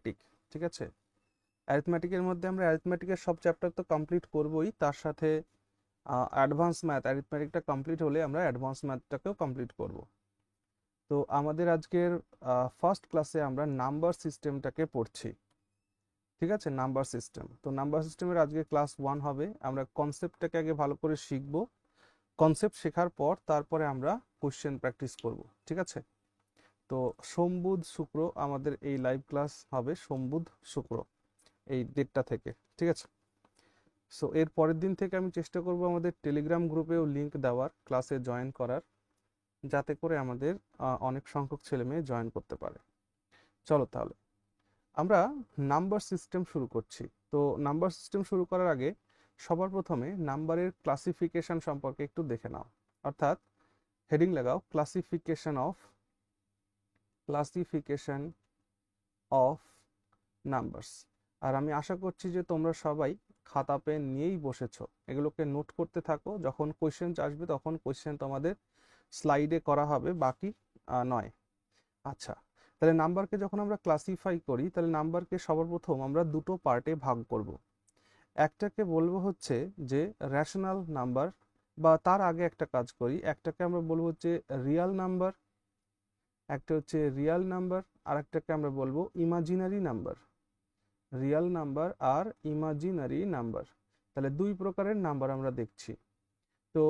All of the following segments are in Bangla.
অ্যারিথমেটিক, ঠিক আছে। অ্যারিথমেটিকের মধ্যে আমরা অ্যারিথমেটিকের সব চ্যাপ্টার তো কমপ্লিট করবই, তার সাথে অ্যাডভান্স ম্যাথ, অ্যারিথমেটিকটা কমপ্লিট হলে আমরা অ্যাডভান্স ম্যাথটাকেও কমপ্লিট করব। তো আমাদের আজকের ফার্স্ট ক্লাসে আমরা নাম্বার সিস্টেমটাকে পড়ছি, ঠিক আছে। নাম্বার সিস্টেম, তো নাম্বার সিস্টেমের আজকে ক্লাস 1 হবে। আমরা কনসেপ্টটাকে আগে ভালো করে শিখব, কনসেপ্ট শেখার পর তারপরে আমরা কোশ্চেন প্র্যাকটিস করব, ঠিক আছে। তো সোম বুধ শুক্র আমাদের এই লাইভ ক্লাস হবে, সোম বুধ শুক্র এই 1:30 থেকে, ঠিক আছে। সো এর পরের দিন থেকে আমি চেষ্টা করব আমাদের টেলিগ্রাম গ্রুপেও লিংক দেওয়ার, ক্লাসে জয়েন করার, যাতে করে আমাদের অনেক সংখ্যক ছেলে মেয়ে জয়েন করতে পারে। চলো তাহলে আমরা নাম্বার সিস্টেম শুরু করছি। তো নাম্বার সিস্টেম শুরু করার আগে সবার প্রথমে নাম্বারের ক্লাসিফিকেশন সম্পর্কে একটু দেখে নাও, অর্থাৎ হেডিং লাগাও ক্লাসিফিকেশন অফ নাম্বারস। আর আমি আশা করছি যে তোমরা সবাই খাতা পেন নিয়েই বসেছো, এগুলোকে নোট করতে থাকো, যখন কোশ্চেন আসবে তখন কোশ্চেন তোমাদের স্লাইডে করা হবে, বাকি নয়। আচ্ছা, তাহলে নাম্বারকে যখন আমরা ক্লাসিফাই করি, তাহলে নাম্বারকে সবার প্রথম আমরা দুটো পার্টে ভাগ করব। একটাকে বলবো হচ্ছে যে রেশনাল নাম্বার, বা তার আগে একটা কাজ করি, একটাকে আমরা বলবো হচ্ছে রিয়াল নাম্বার, একটা হচ্ছে রিয়াল নাম্বার, আর একটাকে আমরা বলবো ইমাজিনারি নাম্বার। রিয়াল নাম্বার আর ইমাজিনারি নাম্বার, তাহলে দুই প্রকারের নাম্বার আমরা দেখছি। তো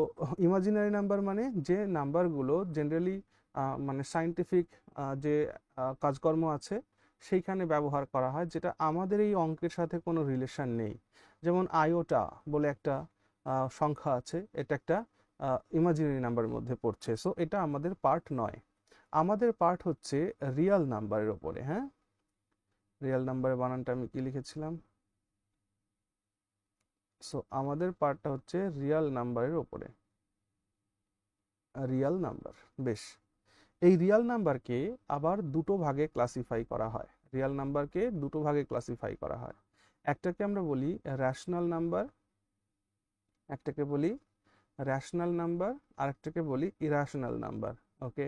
ইমাজিনারি নাম্বার মানে যে নাম্বারগুলো জেনারেলি মানে সায়েন্টিফিক যে কাজকর্ম আছে সেইখানে ব্যবহার করা হয়, যেটা আমাদের এই অঙ্কের সাথে কোনো রিলেশন নেই। যেমন আয়োটা বলে একটা সংখ্যা আছে, এটা একটা ইমাজিনারি নাম্বারের মধ্যে পড়ছে, সো এটা আমাদের পার্ট নয়। আমাদের পার্ট হচ্ছে রিয়াল নাম্বারের ওপরে। হ্যাঁ, রিয়াল নাম্বারের বানানটা আমি কি লিখেছিলাম? সো আমাদের পার্টটা হচ্ছে রিয়াল নাম্বারের ওপরে, রিয়াল নাম্বার। বেশ, এই রিয়াল নাম্বারকে আবার দুটো ভাগে ক্লাসিফাই করা হয়, রিয়াল নাম্বারকে দুটো ভাগে ক্লাসিফাই করা হয়। একটাকে আমরা বলি রেশনাল নাম্বার, একটাকে বলি রেশনাল নাম্বার, আর একটাকে বলি irrational number. Okay,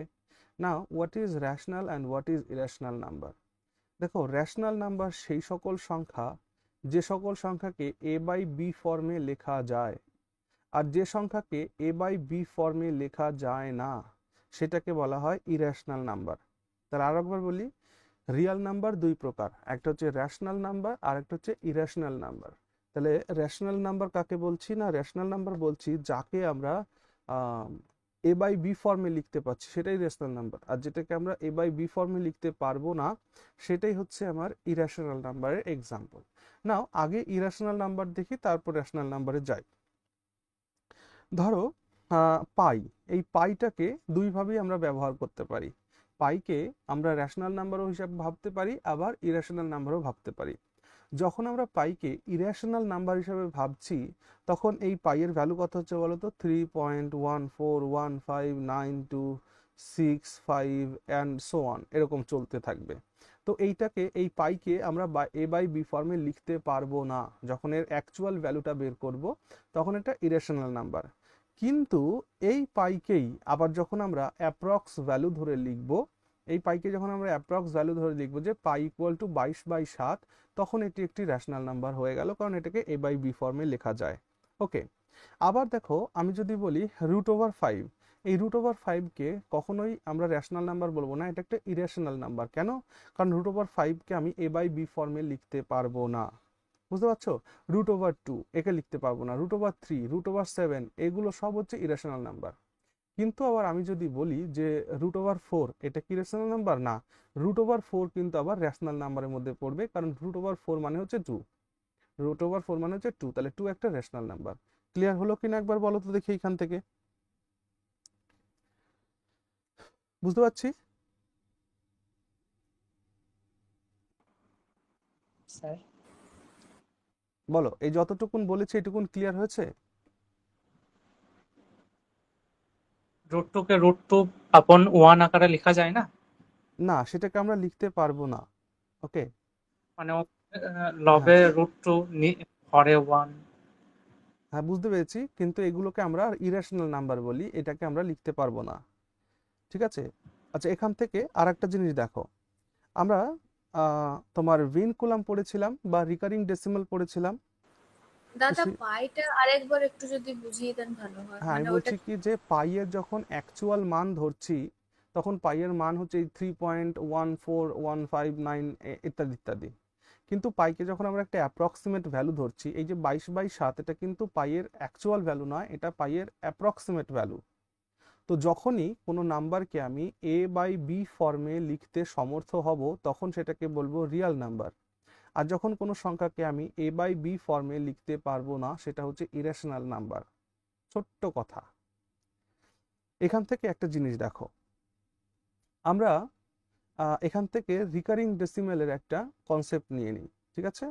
now what is rational and what is irrational number? দেখো, রেশনাল নাম্বার সেই সকল সংখ্যা যে সকল সংখ্যাকে এ বাই বি ফর্মে লেখা যায়, আর যে সংখ্যাকে এ বাই বি ফর্মে লেখা যায় না সেটাকে বলা হয় ইরেশনাল নাম্বার। তার আর একবার বলি, রিয়াল নাম্বার দুই প্রকার, একটা হচ্ছে রেশনাল নাম্বার আর একটা হচ্ছে ইরেশনাল নাম্বার। তাহলে রেশনাল নাম্বার কাকে বলছি? না, রেশনাল নাম্বার বলছি যাকে আমরা এ বাই বি ফর্মে লিখতে পারছি সেটাই রেশনাল নাম্বার, আর যেটাকে আমরা এ বাই বি ফর্মে লিখতে পারবো না সেটাই হচ্ছে আমার ইরেশনাল নাম্বারের এক্সাম্পল। নাও আগে ইরেশনাল নাম্বার দেখি, তারপর রেশনাল নাম্বারে যাই। ধরো পাই, এই পাইটাকে দুইভাবেই আমরা ব্যবহার করতে পারি। পাইকে আমরা রেশনাল নাম্বারও হিসাবে ভাবতে পারি, আবার ইরেশনাল নাম্বারও ভাবতে পারি। যখন আমরা পাইকে ইরেশনাল নাম্বার হিসাবে ভাবছি, তখন এই পাইয়ের ভ্যালু কত হচ্ছে বলো তো? 3.1415926 অ্যান্ড সো অন, এরকম চলতে থাকবে। তো এইটাকে, এই পাইকে আমরা এ বাই বি ফর্মে লিখতে পারবো না। যখন এর অ্যাকচুয়াল ভ্যালুটা বের করব তখন এটা ইরেশনাল নাম্বার। কিন্তু এই পাইকেই আবার যখন আমরা অ্যাপ্রক্স ভ্যালু ধরে লিখব, এই পাইকে যখন আমরা অ্যাপ্রক্স ভ্যালু ধরে লিখব যে পাই ইকুয়াল টু 22/7, তখন এটি একটি রেশনাল নাম্বার হয়ে গেল, কারণ এটাকে এ বাই বি ফর্মে লেখা যায়। ওকে, আবার দেখো, আমি যদি বলি √5, এই √5কে কখনোই আমরা রেশনাল নাম্বার বলবো না, এটা একটা ইরেশনাল নাম্বার। কেন? কারণ √5কে আমি এ বাই বি ফর্মে লিখতে পারবো না, বুঝতে পারছো? √2 একে লিখতে পারবো না, √3, √7 এগুলো সব হচ্ছে ইরেশনাল নাম্বার। কিন্তু আবার আমি যদি বলি যে √4, এটা কি রেশনাল নাম্বার? না, √4 কিন্তু আবার রেশনাল নাম্বারের মধ্যে পড়বে, কারণ √4 মানে হচ্ছে 2, √4 মানে হচ্ছে 2, তাহলে 2 একটা রেশনাল নাম্বার। ক্লিয়ার হলো কিনা একবার বলো তো দেখি এখান থেকে, বুঝতে পারছি? স্যার, বলো, এই যতটুকুন বলেছি এটুকুন ক্লিয়ার হয়েছে? √2 কে √2/1 আকারে লেখা যায় না? না, সেটাকে আমরা লিখতে পারবো না। ওকে, মানে হ্যাঁ লবে √2 হরে 1। হ্যাঁ, বুঝতে পেরেছি, কিন্তু এগুলোকে আমরা ইরেশনাল নাম্বার বলি, এটাকে আমরা লিখতে পারবো না, ঠিক আছে। আচ্ছা, এখান থেকে আর একটা জিনিস দেখো, আমরা তোমার ভিনকুলাম পড়েছিলাম বা রিকারিং ডেসিমাল পড়েছিলাম। দাদা পাইটা আরেকবার একটু যদি বুঝিয়ে দেন ভালো হয়, হ্যাঁ, আমি মানে ওটা বলছি কি যে পাইয়ের যখন অ্যাকচুয়াল মান ধরছি তখন পাইয়ের মান হচ্ছে এই 3.14159 ইত্যাদি ইত্যাদি। কিন্তু পাইকে যখন আমরা একটা অ্যাপ্রক্সিমেট ভ্যালু ধরছি, এই যে 22/7 এটা কিন্তু পাইয়ের অ্যাকচুয়াল ভ্যালু নয়, এটা পাইয়ের অ্যাপ্রক্সিমেট ভ্যালু। তো যখনই কোনো নাম্বারকে আমি a/b ফর্মে লিখতে সমর্থ হব তখন সেটাকে বলবো রিয়াল নাম্বার। আর যখন কোনো সংখ্যাকে আমি a/b ফর্মে লিখতে পারবো না সেটা হচ্ছে ইরেশনাল নাম্বার। ছোট্ট কথা, এখান থেকে একটা জিনিস দেখো, আমরা এখান থেকে রিকারিং ডেসিমেলের একটা কনসেপ্ট নিয়ে নিই, ঠিক আছে?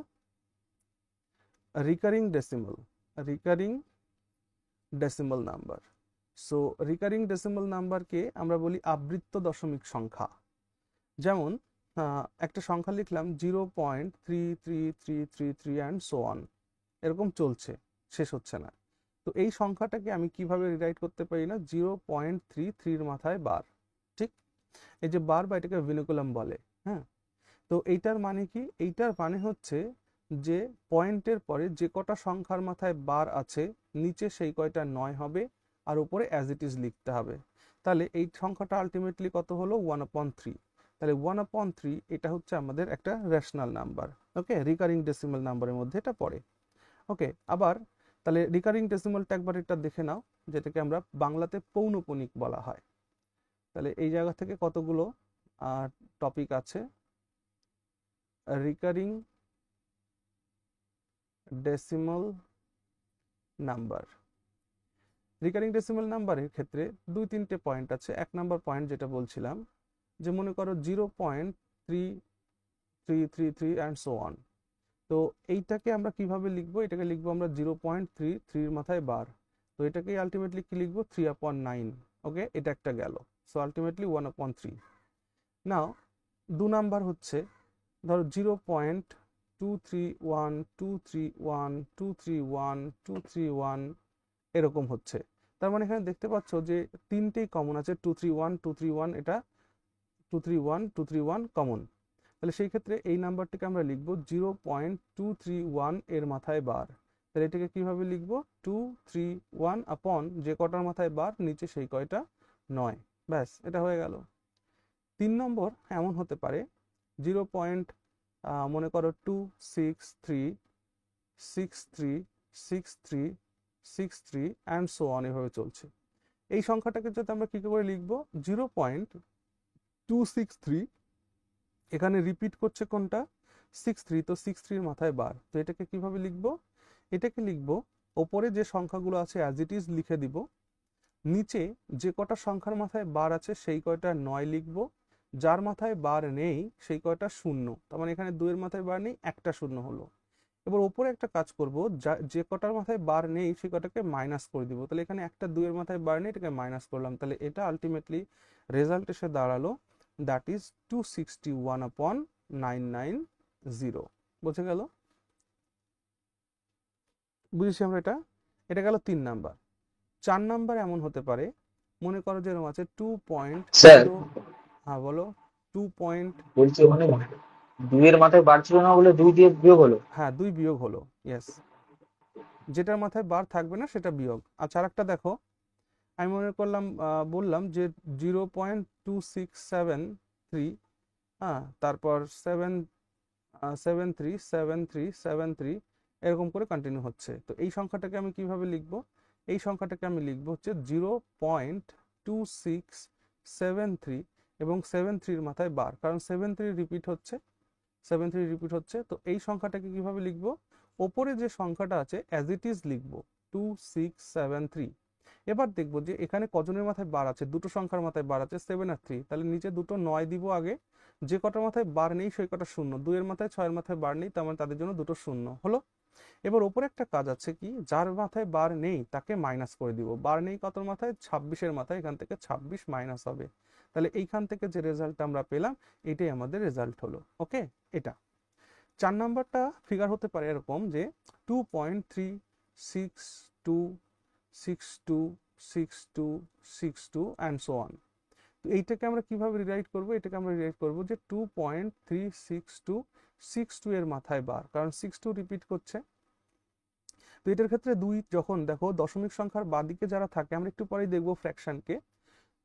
Recurring decimal number. So recurring decimal নাম্বারকে আমরা বলি আবৃত্ত দশমিক সংখ্যা। যেমন একটা সংখ্যা লিখলাম 0.33333 অ্যান্ড সো অন, এরকম চলছে, শেষ হচ্ছে না। তো এই সংখ্যাটাকে আমি কিভাবে রিরাইট করতে পারি না, 0.33 মাথায় বার, ঠিক? এই যে বার বা এটাকে ভিনিকুলাম বলে। হ্যাঁ, তো এইটার মানে কি? এইটার মানে হচ্ছে যে পয়েন্টের পরে যে কটা সংখ্যার মাথায় বার আছে নিচে সেই কয়টা 9 হবে আর উপরে অ্যাজ ইট ইজ লিখতে হবে। তাহলে এই সংখ্যাটা আলটিমেটলি কত হলো? 1/3। তাহলে 1/3 এটা হচ্ছে আমাদের একটা রেশনাল নাম্বার। ওকে, রিকারিং ডেসিমাল নাম্বারের মধ্যে এটা পড়ে। ওকে, আবার তাহলে রিকারিং ডেসিমালটা একবার এটা দেখে নাও, যেটাকে আমরা বাংলাতে পৌনঃপুনিক বলা হয়। তাহলে এই জায়গা থেকে কতগুলো টপিক আছে। Recurring decimal number, recurring decimal নাম্বারের ক্ষেত্রে 2-3টে পয়েন্ট আছে। 1 নাম্বার পয়েন্ট যেটা বলছিলাম, যে মনে করো 0.3333 অ্যান্ড সো অন। তো এইটাকে আমরা কিভাবে লিখবো? এটাকে লিখবো আমরা 0.33 মাথায় বার। তো এটাকে আলটিমেটলি কি লিখবো? 3/9। ওকে, এটা একটা গেল। So ultimately 1/3। নাও 2 নাম্বার হচ্ছে ধরো 0.231231231231 এরকম হচ্ছে। তার মানে এখানে দেখতে পাচ্ছ যে তিনটেই কমন আছে, 231 এটা 231 কমন। তাহলে সেই ক্ষেত্রে এই নাম্বারটিকে আমরা লিখবো 0.231 এর মাথায় বার। তাহলে এটাকে কিভাবে লিখবো? 231 আপন যে কটার মাথায় বার নিচে সেই কয়টা 9। ব্যাস, এটা হয়ে গেল। 3 নম্বর এমন হতে পারে 0. মনে করো 263636363 অ্যান্ড সো অন, এভাবে চলছে। এই সংখ্যাটাকে যদি আমরা কি করে লিখবো? 0.263, এখানে রিপিট করছে কোনটা? 63, তো 63 মাথায় বার। তো এটাকে কিভাবে লিখবো? এটাকে লিখবো ওপরে যে সংখ্যাগুলো আছে অ্যাজ ইট ইজ লিখে দিব, নিচে যে কটা সংখ্যার মাথায় বার আছে সেই কয়টা 9 লিখবো, যার মাথায় বার নেই সেই কয়টা শূন্য। তার মানে এখানে 2 এর মাথায় বার নেই, একটা শূন্য হলো। এবার ওপরে একটা কাজ করব, যে কটার মাথায় বার নেই সেই কটাকে মাইনাস করে দিব। তাহলে এখানে একটা 2 এর মাথায় বার নেই, এটাকে মাইনাস করলাম। তাহলে এটা আলটিমেটলি রেজাল্ট এসে দাঁড়ালো দ্যাট ইজ 261/990। বোঝা গেল? বুঝেছি আমরা এটা। এটা গেল 3 নাম্বার। 4 নাম্বার এমন হতে পারে, মনে করো যে এরকম আছে 2.0। স্যার হ্যাঁ বলো। 2. বলছি ওখানে 2 এর মাথায় বার ছিল না বলে 2 দিয়ে বিয়োগ হলো। হ্যাঁ, 2 বিয়োগ হলো, ইয়েস। যেটার মাথায় বার থাকবে না সেটা বিয়োগ। আচ্ছা, আরেকটা দেখো, আমি মনে করলাম বললাম যে 0.2673, হ্যাঁ, তারপর 7737373 এরকম করে কন্টিনিউ হচ্ছে। তো এই সংখ্যাটাকে আমি কিভাবে লিখব? এই সংখ্যাটাকে আমি লিখবো হচ্ছে 0.2673 এবং 73 মাথায় বার, কারণ 73 রিপিট হচ্ছে। তো এই সংখ্যাটাকে কিভাবে লিখব? ওপরে যে সংখ্যাটা আছে অ্যাজ ইট ইজ লিখবো 2673। এবার দেখবো যে এখানে কজনের মাথায় বার আছে? দুটো সংখ্যার মাথায় বার আছে, 7 আর 3। তাহলে নিচে দুটো 9 দিব আগে, যে কটার মাথায় বার নেই সেই কটা শূন্য। 2 এর মাথায় 6 এর মাথায় বার নেই, তার মানে তাদের জন্য দুটো শূন্য হলো। এবার ওপরে একটা কাজ আছে কি, যার মাথায় বার নেই তাকে মাইনাস করে দিব। বার নেই কতর মাথায়? 26-এর মাথায়, এখান থেকে 26 মাইনাস হবে। তাহলে এইখান থেকে যে রেজাল্ট আমরা পেলাম এটাই আমাদের রেজাল্ট হলো। ওকে, এটা 4 নাম্বারটা ফিগার হতে পারে এরকম যে 2.362626262 অ্যান্ড সো অন। তো এইটাকে আমরা কিভাবে রিরাইট করব? এটাকে আমরা রিরাইট করব যে 2.3626 এর মাথায় বার, কারণ 62 রিপিট করছে। তো এটার ক্ষেত্রে 2 যখন দেখো দশমিক সংখ্যার বাদিকে যারা থাকে, আমরা একটু পরেই দেখবো ফ্র্যাকশনকে,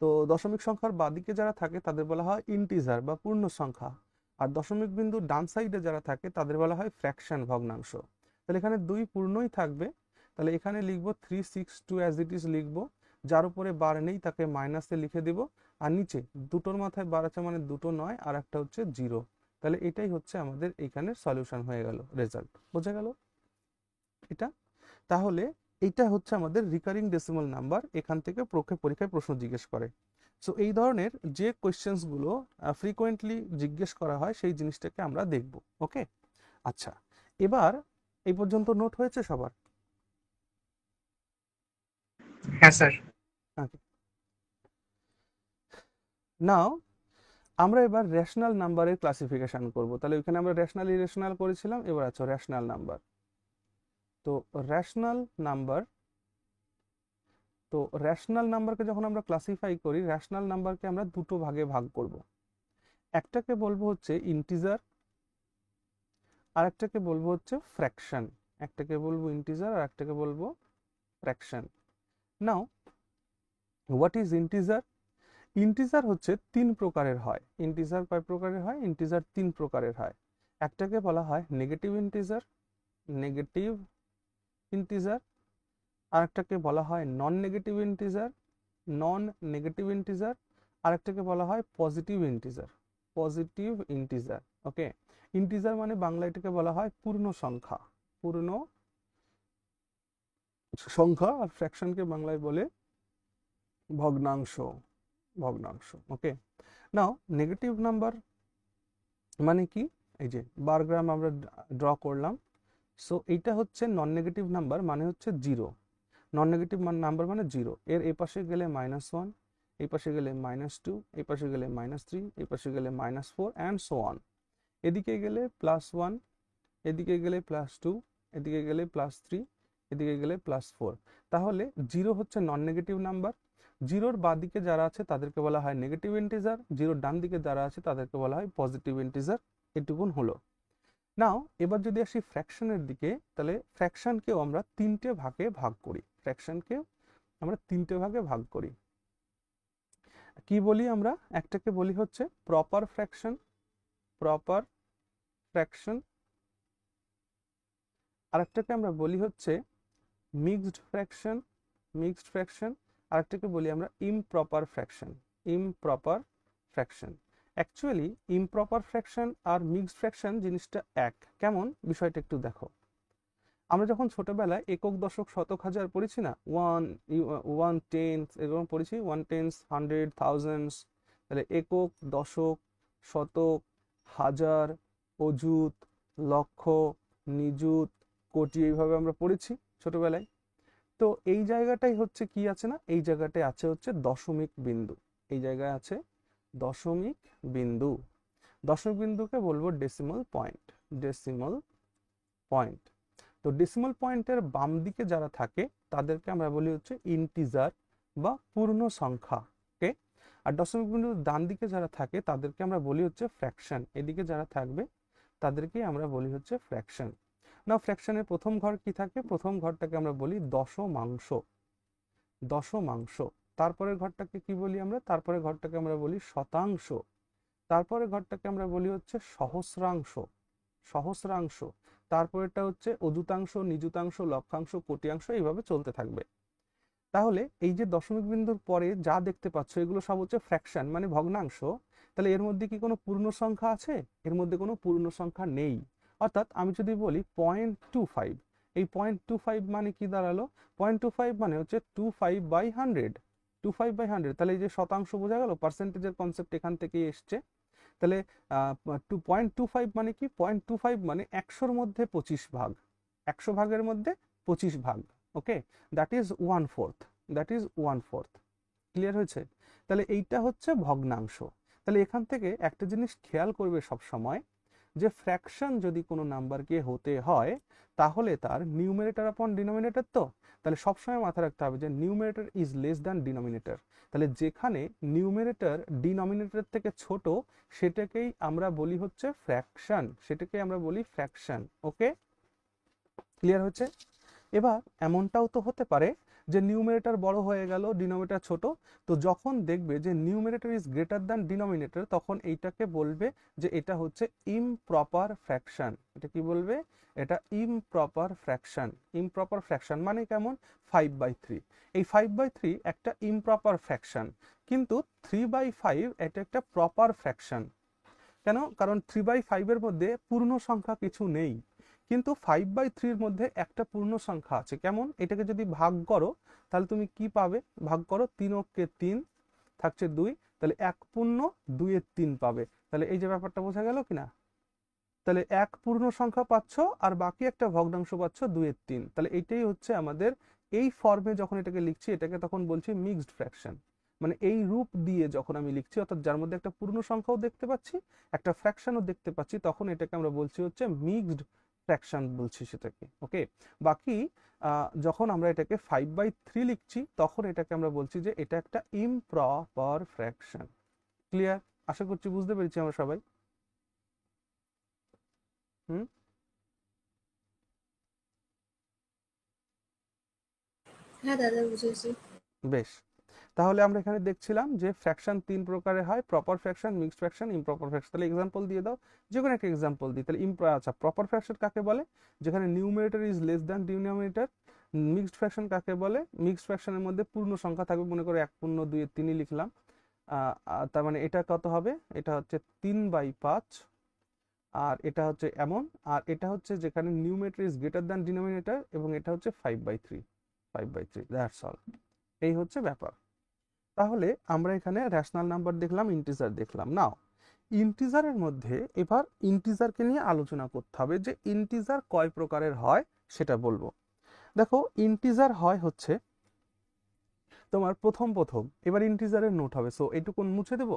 তো দশমিক সংখ্যার বাদিকে যারা থাকে তাদের বলা হয় ইন্টিজার বা পূর্ণ সংখ্যা, আর দশমিক বিন্দু ডান সাইডে যারা থাকে তাদের বলা হয় ফ্র্যাকশন, ভগ্নাংশ। তাহলে এখানে 2 পূর্ণই থাকবে, তাহলে এখানে লিখবো 362 অ্যাজ ইট ইজ লিখবো, যার উপরে বার নেই তাকে মাইনাসে লিখে দিব, আর নিচে দুটোর মাথায় বার আছে মানে দুটো নয় আর একটা হচ্ছে 0। তাহলে এটাই হচ্ছে আমাদের এখানে সলিউশন হয়ে গেল, রেজাল্ট বোঝা গেল এটা। তাহলে এটা হচ্ছে আমাদের রিকারিং ডেসিমাল নাম্বার, এখান থেকে পরীক্ষায় প্রশ্ন জিজ্ঞেস করে। সো এই ধরনের যে কোয়েশ্চেন্সগুলো ফ্রিকোয়েন্টলি জিজ্ঞেস করা হয় সেই জিনিসটাকে আমরা দেখব। ওকে, আচ্ছা, এবার এই পর্যন্ত নোট হয়েছে সবার? হ্যাঁ স্যার। নাও আমরা এবার রেশনাল নাম্বারের ক্লাসিফিকেশন করব। তাহলে ওইখানে আমরা রেশনাল ইরেশনাল করেছিলাম, এবার আছে রেশনাল নাম্বার। তো রেশনাল নাম্বারকে যখন আমরা ক্লাসিফাই করি, রেশনাল নাম্বারকে আমরা দুটো ভাগে ভাগ করব। একটাকে বলবো হচ্ছে ইন্টিজার, আর একটাকে বলবো হচ্ছে ফ্র্যাকশন। একটাকে বলবো ইন্টিজার আর একটাকে বলবো fraction. Now what is integer? Integer হচ্ছে 3 প্রকারের হয়। ইন্টিজার কয় প্রকারের হয়? ইন্টিজার 3 প্রকারের হয়। একটাকে বলা হয় নেগেটিভ ইন্টিজার, আর একটাকে বলা হয় নন নেগেটিভ ইন্টিজার, আর একটাকে বলা হয় পজিটিভ ইন্টিজার। ওকে, ইন্টিজার মানে বাংলা এটাকে বলা হয় পূর্ণ সংখ্যা, আর ফ্র্যাকশনকে বাংলায় বলে ভগ্নাংশ। ওকে, নাও নেগেটিভ নাম্বার মানে কি? এই যে বারগ্রাম আমরা ড্র করলাম। সো এইটা হচ্ছে নন নেগেটিভ নাম্বার, মানে হচ্ছে 0। নন নেগেটিভ নাম্বার মানে 0, এর এই পাশে গেলে -1, এই পাশে গেলে -2, এই পাশে গেলে -3, এই পাশে গেলে -4 অ্যান্ড সো অন। এদিকে গেলে +1, এদিকে গেলে +2, এদিকে গেলে +3, এদিকে গেলে +4। তাহলে 0 হচ্ছে নন নেগেটিভ নাম্বার। 0-র বাঁ দিকে যারা আছে তাদেরকে বলা হয় নেগেটিভ ইন্টিজার, 0-র ডান দিকে যারা আছে তাদেরকে বলা হয় পজিটিভ ইন্টিজার। এটুকুন হলো। নাও এবার যদি আসি ফ্র্যাকশনের দিকে, তাহলে ফ্র্যাকশনকেও আমরা 3টে ভাগে ভাগ করি। কি বলি আমরা? একটাকে বলি হচ্ছে প্রপার ফ্র্যাকশন, আর একটাকে আমরা বলি হচ্ছে মিক্সড ফ্র্যাকশন, আর একটাকে বলি আমরা improper fraction. Actually improper fraction আর মিক্সড ফ্র্যাকশন জিনিসটা এক। কেমন? বিষয়টা একটু দেখো। আমরা যখন ছোটবেলায় একক, দশক, শতক, হাজার পড়েছি না, 1 10 এরকম পড়েছি, 1/10, 100, thousands। তাহলে একক, দশক, শতক, হাজার, অযুত, লক্ষ, নিযুত, কোটি, এইভাবে আমরা পড়েছি ছোটবেলায়। তো এই জায়গাটাই হচ্ছে কি আছে না, এই জায়গাটায় আছে হচ্ছে দশমিক বিন্দু। এই জায়গায় আছে দশমিক বিন্দুকে বলবো ডেসিমাল পয়েন্ট। তো ডেসিমাল পয়েন্টের বাম দিকে যারা থাকে তাদেরকে আমরা বলি হচ্ছে ইন্টিজার বা পূর্ণ সংখ্যা। ওকে, আর দশমিক বিন্দুর ডান দিকে যারা থাকে তাদেরকে আমরা বলি হচ্ছে ফ্র্যাকশন। এদিকে যারা থাকবে তাদেরকে আমরা বলি হচ্ছে ফ্র্যাকশন। না, ফ্র্যাকশনের প্রথম ঘর কি থাকে? প্রথম ঘরটাকে আমরা বলি দশমাংশ। তারপরের ঘরটাকে কি বলি আমরা? তারপরের ঘরটাকে আমরা বলি শতাংশ। তারপরের ঘরটাকে আমরা বলি হচ্ছে সহস্রাংশ। তারপরেরটা হচ্ছে অযুতাংশ, নিযুতাংশ, লক্ষাংশ, কোটিয়াংশ, এইভাবে চলতে থাকবে। তাহলে এই যে দশমিক বিন্দুর পরে যা দেখতে পাচ্ছ এগুলো সব হচ্ছে ফ্র্যাকশন মানে ভগ্নাংশ। তাহলে এর মধ্যে কি কোনো পূর্ণ সংখ্যা আছে? এর মধ্যে কোনো পূর্ণ সংখ্যা নেই। অর্থাৎ আমি যদি বলি 0.25, এই 0.25 মানে কি দাঁড়ালো? 0.25 মানে হচ্ছে 25/100। তাহলে এই যে শতাংশ বোঝা গেল, পার্সেন্টেজের কনসেপ্ট এখান থেকেই এসছে। তাহলে 2.25 মানে কি? 0.25 মানে 100-র মধ্যে 25 ভাগ, 100 ভাগের মধ্যে 25 ভাগ। ওকে, দ্যাট ইজ 1/4। ক্লিয়ার হয়েছে? তাহলে এইটা হচ্ছে ভগ্নাংশ। তাহলে এখান থেকে একটা জিনিস খেয়াল করবে সব সময়, যে ফ্র্যাকশন যদি কোনো নাম্বারকে হতে হয় তাহলে তার নিউমারেটর আপন ডিনোমিনেটর, তো তাহলে সবসময় মাথায় রাখতে হবে যে numerator is less than denominator. তাহলে যেখানে নিউমারেটর ডিনোমিনেটর থেকে ছোট সেটাকেই আমরা বলি হচ্ছে ফ্র্যাকশন, সেটাকে আমরা বলি ফ্র্যাকশন। ওকে, ক্লিয়ার হচ্ছে? এবার এমনটাও তো হতে পারে যে নিউমারেটর বড় হয়ে গেল, ডিনোমিনেটর ছোট, তো যখন দেখবে যে numerator is greater than denominator তখন এইটাকে বলবে যে এটা হচ্ছে ইমপ্রপার ফ্র্যাকশন। এটা কি বলবে? এটা ইমপ্রপার ফ্র্যাকশন। ইমপ্রপার ফ্র্যাকশন মানে কেমন? 5/3। এই 5/3 একটা ইমপ্রপার ফ্র্যাকশন, কিন্তু 3/5 এটা একটা প্রপার ফ্র্যাকশন। কেন? কারণ 3/5 এর মধ্যে পূর্ণ সংখ্যা কিছু নেই, কিন্তু 5/3 এর মধ্যে একটা পূর্ণ সংখ্যা আছে। কেমন? এটাকে যদি ভাগ করো তাহলে তুমি কি পাবে? ভাগ করো, 3 × 3 থাকছে 2, তাহলে 1 পূর্ণ 2/3 পাবে। তাহলে এই যে ব্যাপারটা বোঝা গেল কিনা? তাহলে এক পূর্ণ সংখ্যা পাচ্ছ আর বাকি একটা ভগ্নাংশ পাচ্ছ 2/3। তাহলে এইটাই হচ্ছে আমাদের, এই ফর্মে যখন এটাকে লিখছি এটাকে তখন বলছি মিক্সড ফ্র্যাকশন। মানে এই রূপ দিয়ে যখন আমি লিখছি, অর্থাৎ যার মধ্যে একটা পূর্ণ সংখ্যাও দেখতে পাচ্ছি একটা ফ্র্যাকশনও দেখতে পাচ্ছি, তখন এটাকে আমরা বলছি হচ্ছে মিক্সড ফ্র্যাকশন বলছি সেটাকে। ওকে, বাকি যখন আমরা এটাকে 5/3 লিখছি তখন এটাকে আমরা বলছি যে এটা একটা ইমপ্রপার ফ্র্যাকশন। ক্লিয়ার? আশা করছি বুঝতে পেরেছি আমরা সবাই। হুম, হ্যাঁ দাদা বুঝেছি। বেশ। তাহলে আমরা এখানে দেখছিলাম যে ফ্র্যাকশন 3 প্রকারের হয়: proper fraction, mixed fraction, improper fraction. তাহলে এক্সাম্পল দিয়ে দাও, যে কোনো একটা এক্সাম্পল দিই। তাহলে আচ্ছা, প্রপার ফ্র্যাকশন কাকে বলে? যেখানে numerator is less than denominator. Mixed fraction কাকে বলে? মিক্সড ফ্র্যাকশনের মধ্যে পূর্ণ সংখ্যা থাকবে, মনে করো 1 পূর্ণ 2/3 লিখলাম। তার মানে এটা কত হবে? এটা হচ্ছে 3/5, আর এটা হচ্ছে এমন, আর এটা হচ্ছে যেখানে numerator is greater than denominator, এবং এটা হচ্ছে 5/3। 5/3, দ্যাটস অল। এই হচ্ছে ব্যাপার। তাহলে আমরা এখানে রেশনাল নাম্বার দেখলাম, ইন্টিজার দেখলাম। নাও ইন্টিজারের মধ্যে এবার ইন্টিজারকে নিয়ে আলোচনা করতে হবে যে ইন্টিজার কয় প্রকারের হয় সেটা বলবো। দেখো, ইন্টিজার হয় হচ্ছে তোমার প্রথম এবার ইন্টিজারের নোট হবে, সো এইটুকুন মুছে দেব।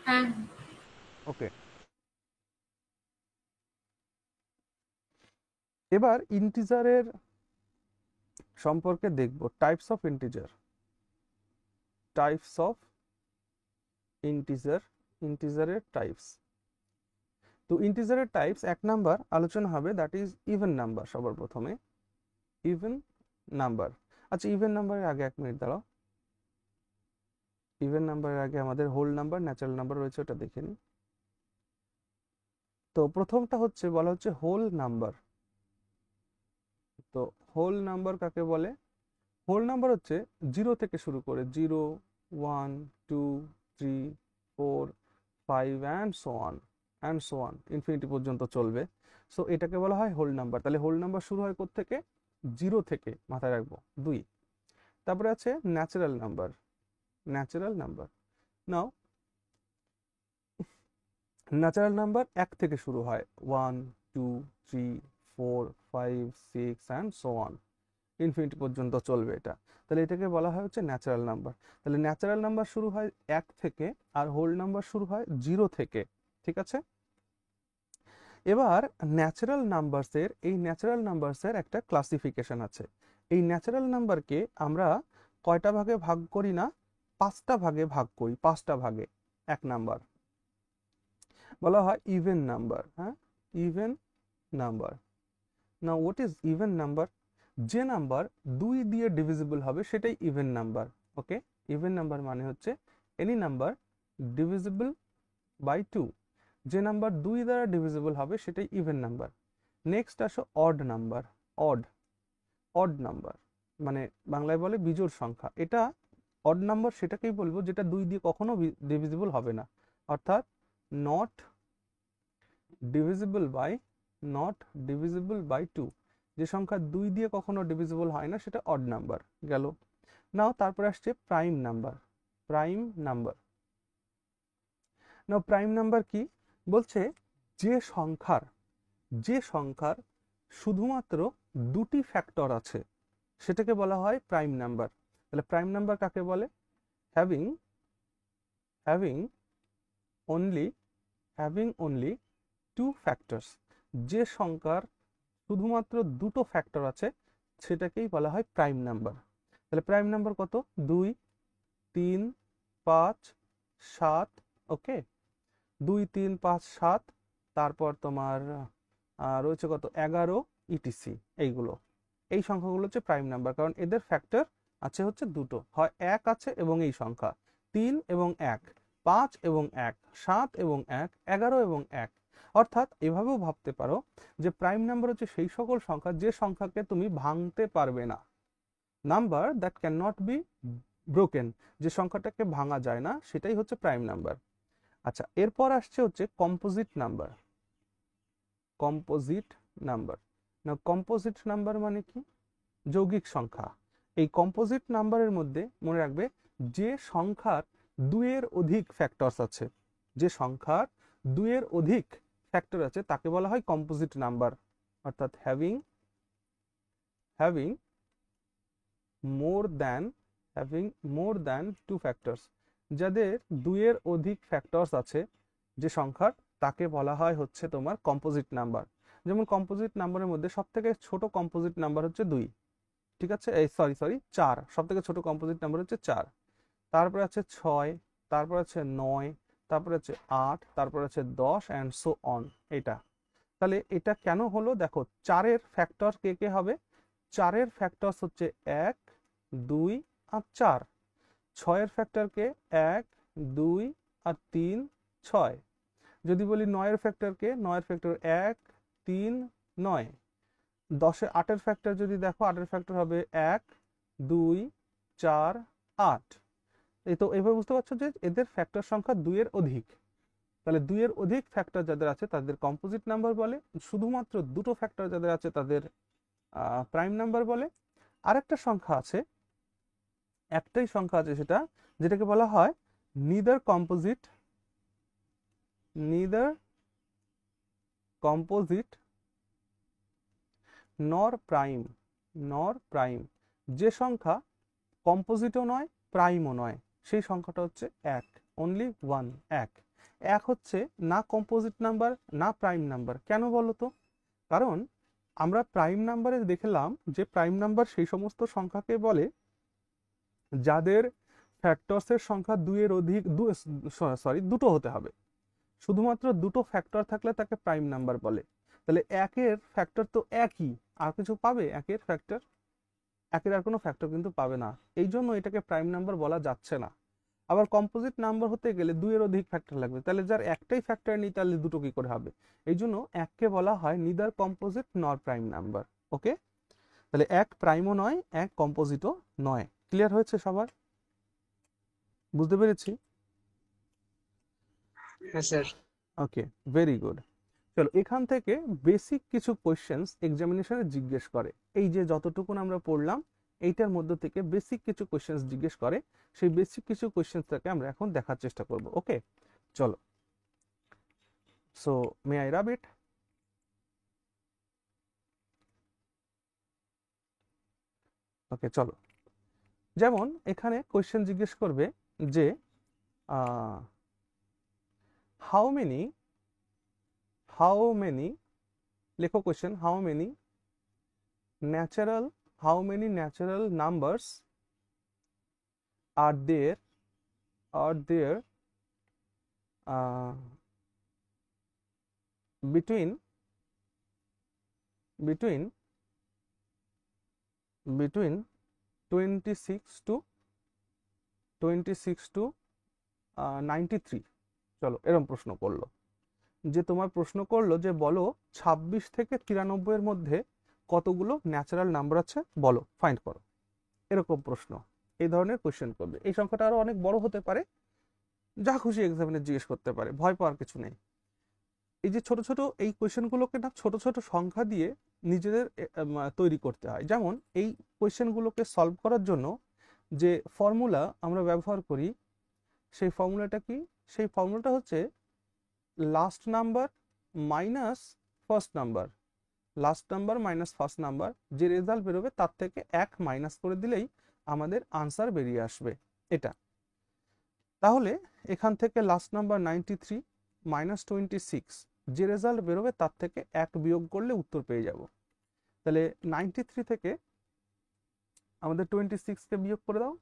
হ্যাঁ ওকে, এবার ইন্টিজারের সম্পর্কে দেখব। Types of integer, types of integer, ইন্টিজারের টাইপস। তো ইন্টিজারের টাইপস 1 নাম্বার আলোচনা হবে, দ্যাট ইজ ইভেন নাম্বার। সবার প্রথমে ইভেন নাম্বার। আচ্ছা, ইভেন নাম্বারের আগে 1 মিনিট দাঁড়াও। ইভেন নাম্বারের আগে আমাদের হোল নাম্বার, ন্যাচারাল নাম্বার রয়েছে, ওটা দেখে নিই। তো প্রথমটা হচ্ছে বলা হচ্ছে হোল নাম্বার। তো হোল নাম্বার কাকে বলে? হোল নাম্বার হচ্ছে 0 থেকে শুরু করে 0, 1, 2, 3, 4, 5 অ্যান্ড সো অন ইনফিনিটি পর্যন্ত চলবে। সো এটাকে বলা হয় হোল নাম্বার। তাহলে হোল নাম্বার শুরু হয় কোত্থেকে? 0 থেকে, মাথায় রাখবো 2। তারপরে আছে ন্যাচারাল নাম্বার। ন্যাচারাল নাম্বার, নাও ন্যাচারাল নাম্বার 1 থেকে শুরু হয়, 1, 2, 3, 4, 5, 6 অ্যান্ড সো অন ইনফিনিটি পর্যন্ত চলবে এটা। তাহলে এটাকে বলা হয় হচ্ছে ন্যাচারাল নাম্বার। তাহলে ন্যাচারাল নাম্বার শুরু হয় 1 থেকে, আর হোল নাম্বার শুরু হয় 0 থেকে। ঠিক আছে? এবার ন্যাচারাল নাম্বারসের, এই ন্যাচারাল নাম্বারসের একটা ক্লাসিফিকেশন আছে। এই ন্যাচারাল নাম্বারকে আমরা কয়টা ভাগে ভাগ করি না, 5টা ভাগে ভাগ করি। 5টা ভাগে। 1 নাম্বার বলা হয় ইভেন নাম্বার। হ্যাঁ, ইভেন নাম্বার। না, হোয়াট ইজ ইভেন নাম্বার? যে নাম্বার 2 দিয়ে ডিভিজিবল হবে সেটাই ইভেন নাম্বার। ওকে, ইভেন নাম্বার মানে হচ্ছে এনি নাম্বার ডিভিজিবল বাই 2। যে নাম্বার 2 দ্বারা ডিভিজিবল হবে সেটাই ইভেন নাম্বার। নেক্সট আসো odd number. Odd, odd number মানে বাংলায় বলে বিজোড় সংখ্যা। এটা অড নাম্বার সেটাকেই বলবো যেটা 2 দিয়ে কখনো ডিভিজিবল হবে না, অর্থাৎ not divisible by, not divisible by 2। যে সংখ্যা 2 দিয়ে কখনো ডিভিজিবল হয় না সেটা অড নাম্বার গেল। নাও তারপরে আসছে প্রাইম নাম্বার। প্রাইম নাম্বার, নাও প্রাইম নাম্বার কি বলছে? যে সংখ্যার, যে সংখ্যার শুধুমাত্র 2টি ফ্যাক্টর আছে সেটাকে বলা হয় প্রাইম নাম্বার। তাহলে প্রাইম নাম্বার কাকে বলে? Having having only two factors, যে সংখ্যার শুধুমাত্র দুটো ফ্যাক্টর আছে সেটাকেই বলা হয় প্রাইম নাম্বার। তাহলে প্রাইম নাম্বার কত? 2, 3, 5, 7। ওকে, 2, 3, 5, 7, তারপর তোমার রয়েছে কত? 11 ইটিসি। এইগুলো, এই সংখ্যাগুলো হচ্ছে প্রাইম নাম্বার, কারণ এদের ফ্যাক্টর আছে হচ্ছে দুটো, হয় 1 আছে এবং এই সংখ্যা 3 এবং 1, 5 এবং 1, 7 এবং 1, 11 এবং 1। অর্থাৎ এভাবেও ভাবতে পারো যে প্রাইম নাম্বার হচ্ছে সেই সকল সংখ্যা যে সংখ্যাকে তুমি ভাঙতে পারবে না, number that can not be broken, যে সংখ্যাটাকে ভাঙা যায় না সেটাই হচ্ছে প্রাইম নাম্বার। আচ্ছা, এরপর আসছে হচ্ছে কম্পোজিট নাম্বার। কম্পোজিট নাম্বার না, কম্পোজিট নাম্বার মানে কি? যৌগিক সংখ্যা। এই কম্পোজিট নাম্বারের মধ্যে মনে রাখবে যে সংখ্যার 2 এর অধিক ফ্যাক্টরস আছে, যে সংখ্যার 2 এর অধিক ফ্যাক্টর আছে তাকে বলা হয় কম্পোজিট নাম্বার। অর্থাৎ হ্যাভিং মোর দ্যান 2 ফ্যাক্টরস, যাদের 2 এর অধিক ফ্যাক্টরস আছে যে সংখ্যার, তাকে বলা হয় হচ্ছে তোমার কম্পোজিট নাম্বার। যেমন কম্পোজিট নাম্বারের মধ্যে সবথেকে ছোট কম্পোজিট নাম্বার হচ্ছে 2, ঠিক আছে? এই সরি 4, সবথেকে ছোট কম্পোজিট নাম্বার হচ্ছে 4। তারপরে আছে 6, তারপর আছে 9, তারপর আছে 8, তারপর আছে 10 অ্যান্ড সো অন। এটা তাহলে এটা কেন হলো? দেখো 4 এর ফ্যাক্টর কে কে হবে? 4 এর ফ্যাক্টরস হচ্ছে 1, 2 আর 4। 6 এর ফ্যাক্টর কে? 1, 2 আর 3, 6। যদি বলি 9 এর ফ্যাক্টর কে? 9 এর ফ্যাক্টর 1, 3, 9। 8 এর ফ্যাক্টর যদি দেখো, 8 এর ফ্যাক্টর হবে 1, 2, 4, 8। এই তো এভাবে বুঝতে পারছো যে এদের ফ্যাক্টর সংখ্যা 2 এর অধিক। তাহলে 2 এর অধিক ফ্যাক্টর যাদের আছে তাদের কম্পোজিট নাম্বার বলে, শুধুমাত্র দুটো ফ্যাক্টর যাদের আছে তাদের প্রাইম নাম্বার বলে। আরেকটা সংখ্যা আছে, একটাই সংখ্যা আছে সেটা, যেটাকে বলা হয় নিদার কম্পোজিট নর প্রাইম, যে সংখ্যা কম্পোজিটও নয় প্রাইমও নয়, সেই সংখ্যাটা হচ্ছে 1, অনলি 1, 1 হচ্ছে না কম্পোজিট নাম্বার না প্রাইম নাম্বার। কেন বলো তো? কারণ আমরা প্রাইম নাম্বারে দেখলাম যে প্রাইম নাম্বার সেই সমস্ত সংখ্যাকে বলে যাদের ফ্যাক্টরসের সংখ্যা 2 এর অধিক, দুটো হতে হবে। শুধুমাত্র দুটো ফ্যাক্টর থাকলে তাকে প্রাইম নাম্বার বলে। তাহলে 1 এর ফ্যাক্টর তো একই, আর কিছু পাবে? 1 এর ফ্যাক্টর, 1 এর আর কোনো ফ্যাক্টর কিন্তু পাবে না, এই জন্য এটাকে প্রাইম নাম্বার বলা যাচ্ছে না। আবার কম্পোজিট নাম্বার হতে গেলে 2 এর অধিক ফ্যাক্টর লাগবে, তাহলে যার একটাই ফ্যাক্টর নেই তাহলে দুটো কি করে হবে? এই জন্য 1 কে বলা হয় নিদার কম্পোজিট নর প্রাইম নাম্বার। ওকে, তাহলে 1 প্রাইমও নয়, 1 কম্পোজিটও নয়। ক্লিয়ার হয়েছে সবার? বুঝতে পেরেছি? হ্যাঁ স্যার। ওকে, ভেরি গুড। চলো, এখান থেকে বেসিক কিছু কোয়েশ্চেন্স এক্সামিনেশনে জিজ্ঞেস করে। এই যে যতটুকু আমরা পড়লাম এইটার মধ্যে থেকে বেসিক কিছু কোয়েশ্চেন্স জিজ্ঞেস করে, সেই বেসিক কিছু কোয়েশ্চেন্সটাকে আমরা এখন দেখার চেষ্টা করব। ওকে, চলো। সো মে আই রাব ইট? ওকে, চলো। যেমন এখানে কোয়েশ্চেন জিজ্ঞেস করবে যে হাউ মেনি লেখো question, how many natural numbers are there between 26 to 93। চলো, এরকম প্রশ্ন করলো যে তোমার প্রশ্ন করলো যে বলো 26 থেকে 93 এর মধ্যে কতগুলো ন্যাচারাল নাম্বার আছে বলো, ফাইন্ড করো। এরকম প্রশ্ন, এই ধরনের কোয়েশ্চেন করবে। এই সংখ্যাটা আরো অনেক বড় হতে পারে, যা খুশি এক্সামিনে জিজ্ঞেস করতে পারে, ভয় পাওয়ার কিছু নেই। এই যে ছোট ছোট এই কোয়েশ্চেনগুলোকে না ছোট ছোট সংখ্যা দিয়ে নিজেদের তৈরি করতে হয়। যেমন এই কোয়েশ্চেনগুলোকে সলভ করার জন্য যে ফর্মুলা আমরা ব্যবহার করি, সেই ফর্মুলাটা কি? সেই ফর্মুলাটা হচ্ছে last number minus first number, last number minus first number, যে রেজাল্ট বেরোবে তার থেকে 1 মাইনাস করে দিলেই আমাদের আনসার বেরিয়ে আসবে। এটা তাহলে এখান থেকে লাস্ট নাম্বার 93 মাইনাস 26, যে রেজাল্ট বেরোবে তার থেকে 1 বিয়োগ করলে উত্তর পেয়ে যাব। তাহলে 93 থেকে আমাদের 26কে বিয়োগ করে দাও।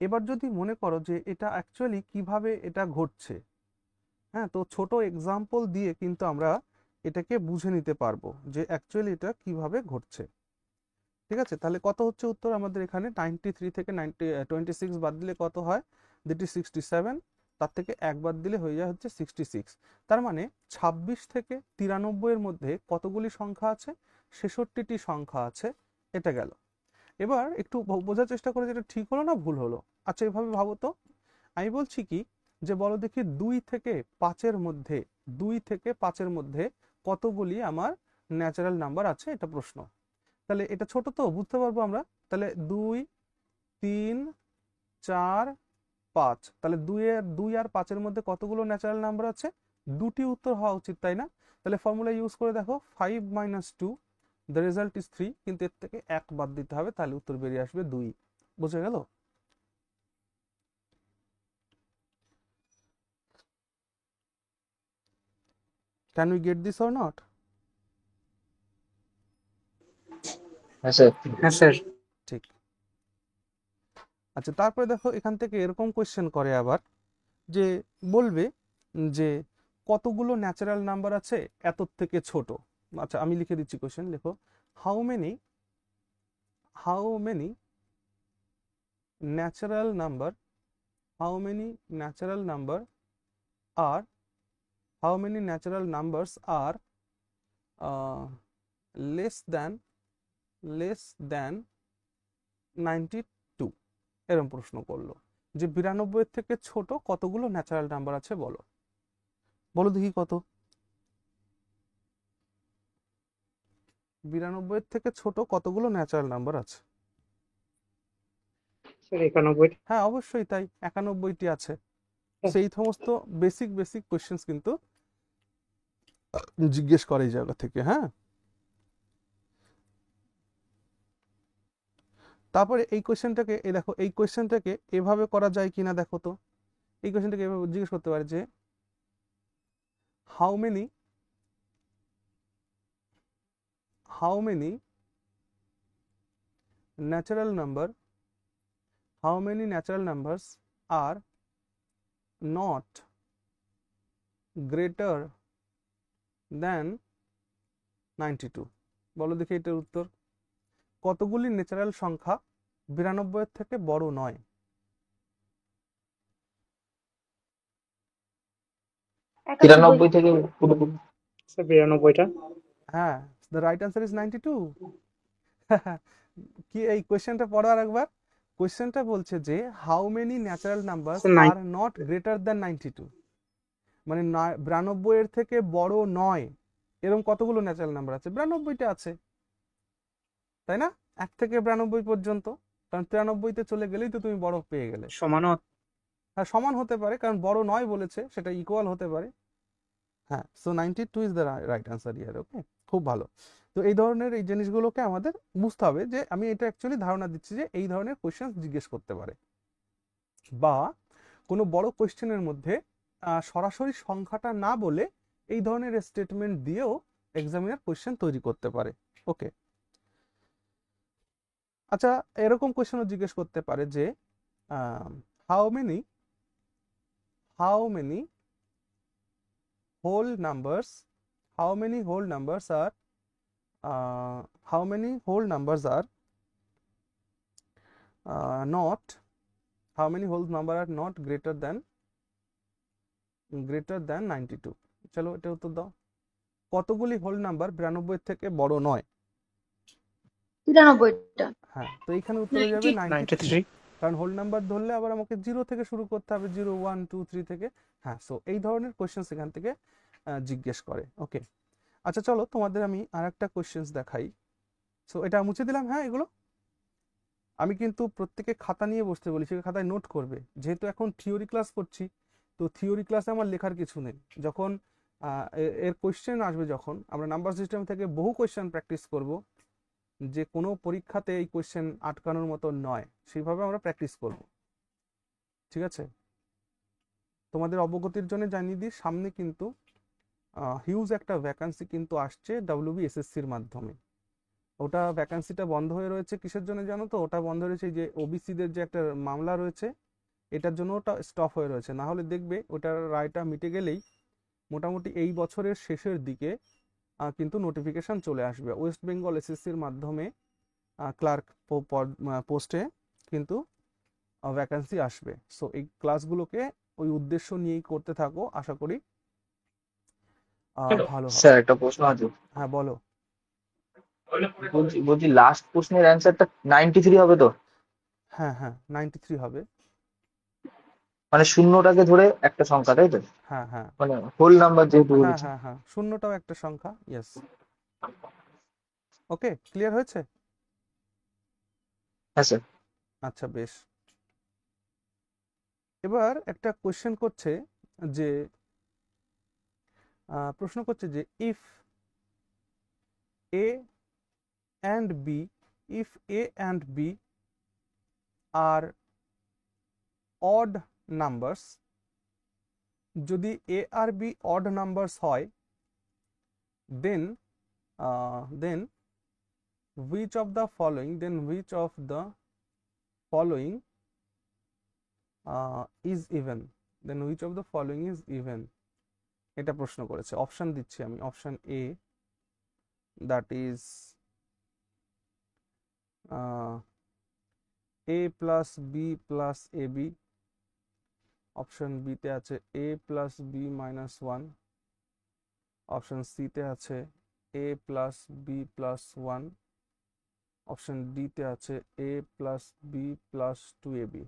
এবার যদি মনে করো যে এটা অ্যাকচুয়ালি কিভাবে এটা ঘটছে, হ্যাঁ, তো ছোট এক্সাম্পল দিয়ে কিন্তু আমরা এটাকে বুঝে নিতে পারবো যে অ্যাকচুয়ালি এটা কিভাবে ঘটছে। ঠিক আছে, তাহলে কত হচ্ছে উত্তর আমাদের এখানে? 93 থেকে 26 বাদ দিলে কত হয়? That is 67। তার থেকে 1 বাদ দিলে হয়ে যায় হচ্ছে 66। তার মানে 26 থেকে 93 এর মধ্যে কতগুলি সংখ্যা আছে? 66টি সংখ্যা আছে। এটা গেল। এবার একটু বোঝার চেষ্টা করে যে এটা ঠিক হলো না ভুল হলো। আচ্ছা, এভাবে ভাবো তো। আমি বলছি কি, যে বলো দেখি 2 থেকে 5-এর মধ্যে, 2 থেকে 5-এর মধ্যে কতগুলি আমার ন্যাচারাল নাম্বার আছে, এটা প্রশ্ন। তাহলে এটা ছোট তো, বুঝতে পারবো আমরা। তাহলে 2, 3, 4, 5। তাহলে 2 আর 5-এর মধ্যে কতগুলো ন্যাচারাল নাম্বার আছে? 2টি উত্তর হওয়া উচিত, তাই না? তাহলে ফর্মুলা ইউজ করে দেখো, 5 - 2, দ্য রেজাল্ট ইজ 3, কিন্তু এর থেকে 1 বাদ দিতে হবে, তাহলে উত্তর বেরিয়ে আসবে 2। বুঝে গেল? Can we get this or not? হ্যাঁ স্যার। হ্যাঁ স্যার। ঠিক। আচ্ছা, তারপরে দেখো এখান থেকে এরকম কোয়েশ্চেন করে আবার, যে বলবে যে কতগুলো ন্যাচারাল নাম্বার আছে এত থেকে ছোট। আচ্ছা, আমি লিখে দিচ্ছি কোয়েশ্চেন, লেখো how many natural number how many natural numbers are less than 92। এরকম প্রশ্ন করলো যে 92 থেকে ছোট কতগুলো ন্যাচারাল নাম্বার আছে বলো। বলো দেখি কত? 92 থেকে ছোট কতগুলো ন্যাচারাল নাম্বার আছে? স্যার 91। হ্যাঁ, অবশ্যই তাই, 91টি আছে। সেই সমস্ত বেসিক কোয়েশ্চেন্স কিন্তু জিজ্ঞেস করে এই জায়গা থেকে। হ্যাঁ, তারপরে এই কোয়েশ্চেনটাকে, এই দেখো, এই কোয়েশ্চেনটাকে এভাবে করা যায় কিনা দেখো তো। এই কোয়েশ্চেনটাকে এভাবে জিজ্ঞেস করতে পারে যে how many natural numbers are not greater than 92। বলো দেখি এটার উত্তর। কতগুলি ন্যাচারাল সংখ্যা 92 এর থেকে বড় নয়? তিরানব্বই থেকে পুরোপুরি। স্যার 92টা। হ্যাঁ, দ্য রাইট আনসার ইজ 92। কি, এই কোয়েশ্চেনটা পড়ো আর একবার। কোয়েশ্চেনটা বলছে যে how many natural numbers sir are not greater than 92, মানে 92 এর থেকে বড় নয় এরকম কতগুলো ন্যাচারাল নাম্বার আছে? 92টা আছে, তাই না? 1 থেকে 92 পর্যন্ত, কারণ 93-তে চলে গেলেই তো তুমি বড় পেয়ে গেলে। সমানও। হ্যাঁ, সমান হতে পারে, কারণ বড় নয় বলেছে, সেটা ইকুয়াল হতে পারে। হ্যাঁ, so 92 is the right answer ইয়ার। ওকে, খুব ভালো। তো এই ধরনের এই জিনিসগুলোকে আমাদের বুঝতে হবে, যে আমি এটা অ্যাকচুয়ালি ধারণা দিচ্ছি যে এই ধরনের কোয়েশ্চেন জিজ্ঞেস করতে পারে, বা কোনো বড় কোয়েশ্চেনের মধ্যে সরাসরি সংখ্যাটা না বলে এই ধরনের স্টেটমেন্ট দিয়েও এক্সামিনার কোয়েশ্চেন তৈরি করতে পারে। ওকে, আচ্ছা, এরকম কোয়েশ্চেনও জিজ্ঞেস করতে পারে যে how many whole numbers are not greater than 92। চলো এটা উত্তর দাও। কতগুলি হোল নাম্বার 92 থেকে বড় নয়? 93টা। হ্যাঁ, তো এইখানে উত্তর হয়ে যাবে 93, 93। কারণ হোল নাম্বার ধরলে আবার আমাকে 0 থেকে শুরু করতে হবে, 0, 1, 2, 3 থেকে। হ্যাঁ, সো এই ধরনের কোয়েশ্চেন এখান থেকে জিজ্ঞেস করে। ওকে, আচ্ছা চলো তোমাদের আমি আর একটা কোয়েশ্চেন দেখাই। সো এটা মুছে দিলাম। হ্যাঁ, এগুলো আমি কিন্তু প্রত্যেকে খাতা নিয়ে বসতে বলি, সে খাতায় নোট করবে, যেহেতু এখন থিওরি ক্লাস করছি, তো থিওরি ক্লাসে আমার লেখার কিছু নেই। যখন এর কোয়েশ্চেন আসবে, যখন আমরা নাম্বার সিস্টেম থেকে বহু কোয়েশ্চেন প্র্যাকটিস করব, যে কোনো পরীক্ষাতে এই কোয়েশ্চেন আটকানোর মতো নয়, সেইভাবে আমরা প্র্যাকটিস করব। ঠিক আছে, তোমাদের অবগতির জন্য জানিয়ে দিই, সামনে কিন্তু হিউজ একটা ভ্যাকান্সি কিন্তু আসছে WBSSC-র মাধ্যমে। ওটা ভ্যাকান্সিটা বন্ধ হয়ে রয়েছে কিসের জন্য জানো তো? ওটা বন্ধ হয়েছে যে ওবিসিদের যে একটা মামলা রয়েছে, এটার জন্য ওটা স্টপ হয়ে রয়েছে। না হলে দেখবে ওটার রায়টা মিটে গেলেই মোটামুটি এই বছরের শেষের দিকে কিন্তু নোটিফিকেশন চলে আসবে। ওয়েস্ট বেঙ্গল SSC-র মাধ্যমে ক্লার্ক পোস্টে কিন্তু ভ্যাকান্সি আসবে। সো এই ক্লাসগুলোকে ওই উদ্দেশ্য নিয়েই করতে থাকো, আশা করি ভালো হবে। স্যার একটা প্রশ্ন আছে। হ্যাঁ বলো। বলছি লাস্ট প্রশ্নের অ্যান্সারটা 93 হবে তো? হ্যাঁ হ্যাঁ 93 হবে। মানে শূন্যটাকে ধরে একটা সংখ্যা, তাই তো? হ্যাঁ হ্যাঁ মানে হোল নাম্বার যেহেতু হ্যাঁ বলেছি। হ্যাঁ হ্যাঁ শূন্যটাও একটা সংখ্যা, ইয়েস। ওকে, ক্লিয়ার হয়েছে? হ্যাঁ স্যার। আচ্ছা বেশ। এবার একটা কোশ্চেন করছে যে প্রশ্ন করছে যে if A and B if A and B are odd numbers, যদি এ আর বি অড নাম্বারস হয়, then then which of the following is even, then which of the following is even, এটা প্রশ্ন করেছে। অপশন দিচ্ছি আমি। Option A, that is A plus B plus A B. Option বিতে আছে A plus B minus one. Option সিতে আছে A plus B plus one. Option ডিতে আছে A plus B plus two A B.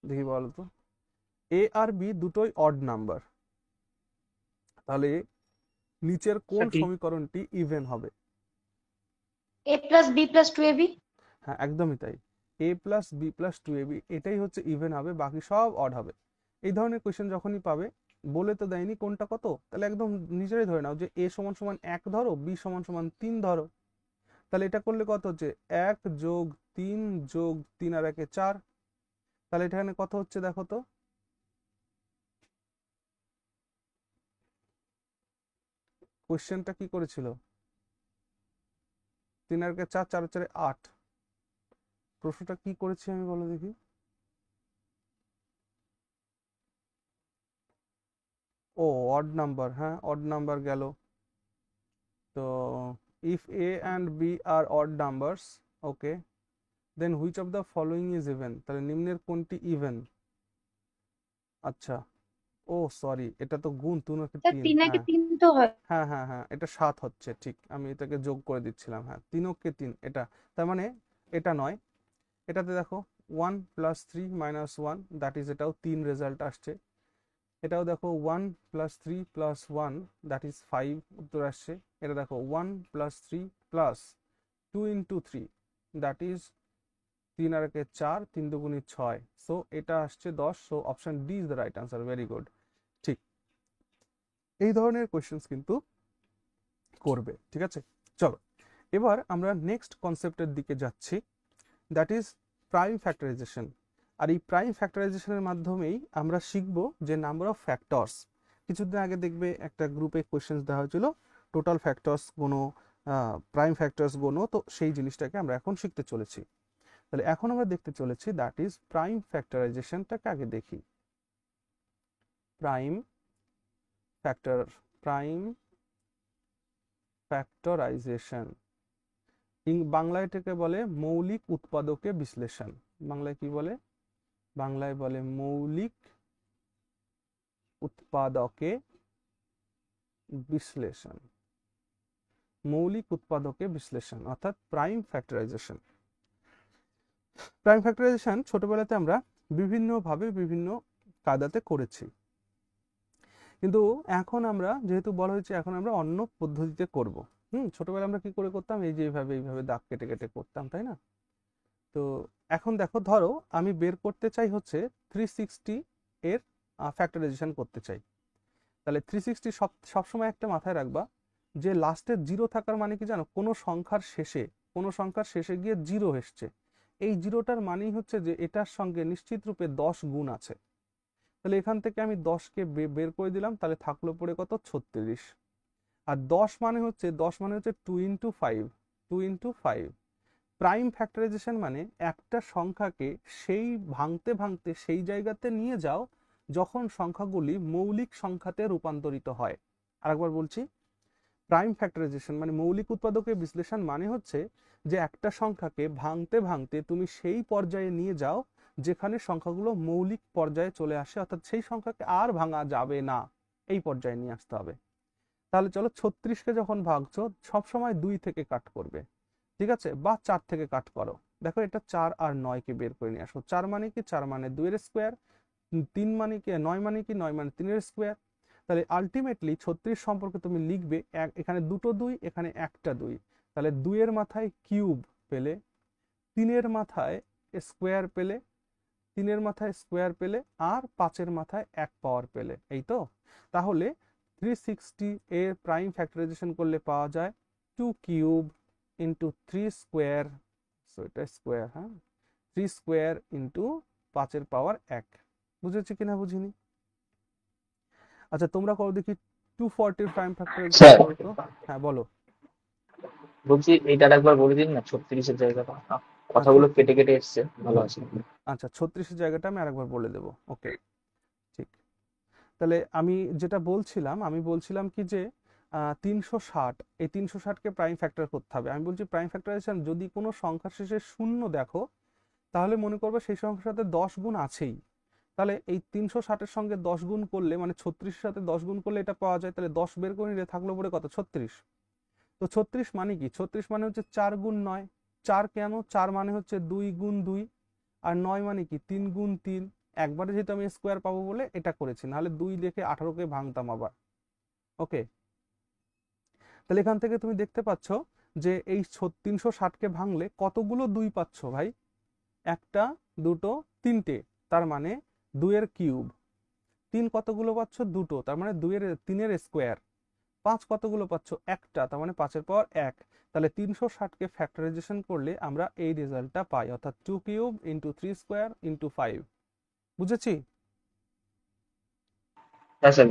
দেখি বলো তো, এ আর বি দুটোই অড নাম্বার, তাহলে নিচের কোন সঠিক। সমীকরণটি ইভেন হবে? a plus b plus 2ab। হ্যাঁ একদমই তাই, এ plus B plus two A B এটাই হচ্ছে ইভেন হবে, বাকি সব অড হবে। এই ধরনের কোয়েশ্চেন যখনই পাবে, বলে তো দেয়নি কোনটা কত, তাহলে একদম নিজেরাই ধরে নাও যে এ সমান সমান 1 ধরো, বি সমান সমান 3 ধরো। তাহলে এটা করলে কত হচ্ছে? 1 যোগ 3 যোগ 3 আর 1 4। তাহলে এখানে কত হচ্ছে দেখো তো? কোয়েশ্চেনটা কি করেছিল? 3 আর 4, 4 আর 4 8। প্রশ্নটা কি করেছি আমি বলো দেখি? ও অড নাম্বার, হ্যাঁ অড নাম্বার গেল। তো if A and B are odd numbers, okay, then which of the following is even, তাহলে নিম্নের কোনটি ইভেন? আচ্ছা, ও সরি, এটা তো গুণ, 3 আর 3। 3 আগে হ্যাঁ 3 তো হয়। হ্যাঁ হ্যাঁ হ্যাঁ এটা 7 হচ্ছে, ঠিক, আমি এটাকে যোগ করে দিচ্ছিলাম। হ্যাঁ 3 কে 3 এটা, তার মানে এটা নয়। এটাতে দেখো 1 প্লাস 3 মাইনাস 1, দ্যাট ইজ, এটাও 3 রেজাল্ট আসছে। এটাও দেখো 1 প্লাস 3 প্লাস 1, দ্যাট ইজ 5 উত্তর আসছে। এটা দেখো 1 plus 3 plus 2 into 3, that is 3 আর 4, 3 দুগুণে 6। সো এটা আসছে 10। So option D is the right answer. Very good, ঠিক। এই ধরনের কোয়েশ্চেন্স কিন্তু করবে, ঠিক আছে। চলো এবার আমরা নেক্সট কনসেপ্টের দিকে যাচ্ছি, দ্যাট ইজ প্রাইম ফ্যাক্টরাইজেশন। আর এই প্রাইম ফ্যাক্টরাইজেশনের মাধ্যমেই আমরা শিখব যে নাম্বার অফ ফ্যাক্টরস। কিছুদিন আগে দেখবে একটা গ্রুপে কোয়েশ্চেন্স দেওয়া হয়েছিল, টোটাল ফ্যাক্টরস গোনো, প্রাইম ফ্যাক্টরস গোনো, তো সেই জিনিসটাকে আমরা এখন শিখতে চলেছি। তাহলে এখন আমরা দেখতে চলেছি দ্যাট ইজ প্রাইম ফ্যাক্টরাইজেশনটাকে আগে দেখি। প্রাইম ফ্যাক্টরাইজেশন বাংলায় এটাকে বলে মৌলিক উৎপাদকে বিশ্লেষণ। বাংলায় কি বলে? বাংলায় বলে মৌলিক উৎপাদকে বিশ্লেষণ। মৌলিক উৎপাদকে বিশ্লেষণ অর্থাৎ প্রাইম ফ্যাক্টরাইজেশন। প্রাইম ফ্যাক্টরাইজেশন ছোটবেলাতে আমরা বিভিন্নভাবে বিভিন্ন কায়দাতে করেছি, কিন্তু এখন আমরা যেহেতু বলা হয়েছে এখন আমরা অন্য পদ্ধতিতে করব। ছোটবেলায় আমরা কি করে করতাম? এই যে এইভাবে দাগ কেটে কেটে করতাম, তাই না? তো এখন দেখো, ধরো আমি বের করতে চাই হচ্ছে 360 এর ফ্যাক্টরাইজেশন করতে চাই। তাহলে 360 সবসময় একটা মাথায় রাখবা যে লাস্টে জিরো থাকার মানে কি জানো? কোনো সংখ্যার শেষে গিয়ে জিরো এসছে, এই জিরোটার মানেই হচ্ছে যে এটার সঙ্গে নিশ্চিত রূপে 10 গুণ আছে। তাহলে এখান থেকে আমি 10কে বের করে দিলাম, তাহলে থাকলো পড়ে কত 36। আর 10 মানে হচ্ছে 2 ইন্টু 5, 2 ইন্টু 5। প্রাইম ফ্যাক্টরাইজেশন মানে একটা সংখ্যাকে সেই ভাঙতে ভাঙতে সেই জায়গাতে নিয়ে যাও যখন সংখ্যাগুলি মৌলিক সংখ্যাতে রূপান্তরিত হয়। আরেকবার বলছি, প্রাইম ফ্যাক্টরাইজেশন মানে মৌলিক উৎপাদকের বিশ্লেষণ মানে হচ্ছে যে একটা সংখ্যাকে ভাঙতে ভাঙতে তুমি সেই পর্যায়ে নিয়ে যাও যেখানে সংখ্যাগুলো মৌলিক পর্যায়ে চলে আসে, অর্থাৎ সেই সংখ্যাকে আর ভাঙা যাবে না, এই পর্যায়ে নিয়ে আসতে হবে। তাহলে চলো 36কে যখন ভাঙছো সবসময় 2 থেকে কাট করবে, ঠিক আছে, বা 4 থেকে কাট করো। দেখো এটা 4 আর 9কে বের করে নিয়ে আসো। 4 মানে কি? 4 মানে 2 এর স্কোয়ার। 3 মানে কি? 9 মানে কি? 9 মানে 3 এর স্কোয়ার। তাহলে আলটিমেটলি 36 সম্পর্কে তুমি লিখবে এখানে দুটো 2, এখানে একটা 2। তাহলে 2 এর মাথায় কিউব পেলে, 3 এর মাথায় স্কোয়ার পেলে, 3 এর মাথায় স্কোয়ার পেলে, আর 5 এর মাথায় 1 পাওয়ার পেলে, এই তো। তাহলে 360 এর প্রাইম ফ্যাক্টরাইজেশন করলে পাওয়া যায় 2 কিউব ইন্টু 3 স্কোয়ার, সো এটা স্কোয়ার, হ্যাঁ, 3 স্কোয়ার ইন্টু 5 এর পাওয়ার 1। বুঝেছি কিনা বুঝিনি? আচ্ছা তোমরা করো দেখি 240 প্রাইম ফ্যাক্টরাইজেশন স্যার করো তো। হ্যাঁ বলো। বলছি এইটা একবার বলে দিন না, 36-এর জায়গাটা কথাগুলো কেটে কেটে এসছে, ভালো আছে। আচ্ছা 36 এর জায়গাটা আমি আরেকবার বলে দেবো। ওকে, ঠিক। তাহলে আমি যেটা বলছিলাম, আমি বলছিলাম কি যে 360, এই 360কে প্রাইম ফ্যাক্টর করতে হবে। আমি বলছি প্রাইম ফ্যাক্টরাইজেশন যদি কোনো সংখ্যার শেষে শূন্য দেখো তাহলে মনে করবে সেই সংখ্যার সাথে 10 গুণ আছেই। তাহলে এই 360-এর সঙ্গে 10 গুণ করলে মানে 36-এর সাথে 10 গুণ করলে এটা পাওয়া যায়। তাহলে 10 বের করে নিলে থাকলো পরে কত? 36। তো 36 মানে কি? 36 মানে হচ্ছে 4 গুণ 9। 4 কেন? 4 মানে হচ্ছে 2 গুণ 2। আর 9 মানে কি? 3 গুণ 3। একবারে যেহেতু আমি স্কোয়ার পাবো বলে এটা করেছি, নাহলে 2 লিখে 18কে ভাঙতাম আবার। ওকে, তাহলে এখান থেকে তুমি দেখতে পাচ্ছ যে এই 360কে ভাঙলে কতগুলো 2 পাচ্ছ ভাই? একটা, দুটো, তিনটে, তার মানে 2 এর কিউব। 3 কতগুলো পাচ্ছ? দুটো, তার মানে 3 এর স্কোয়ার। 5 কতগুলো পাচ্ছ? একটা, তার মানে 5 এর পাওয়ার 1। তাহলে 360কে ফ্যাক্টরাইজেশন করলে আমরা এই রেজাল্টটা পাই, অর্থাৎ 2 কিউব ইন্টু 3 স্কোয়ার ইন্টু 5। বুঝেছি? হ্যাঁ স্যার।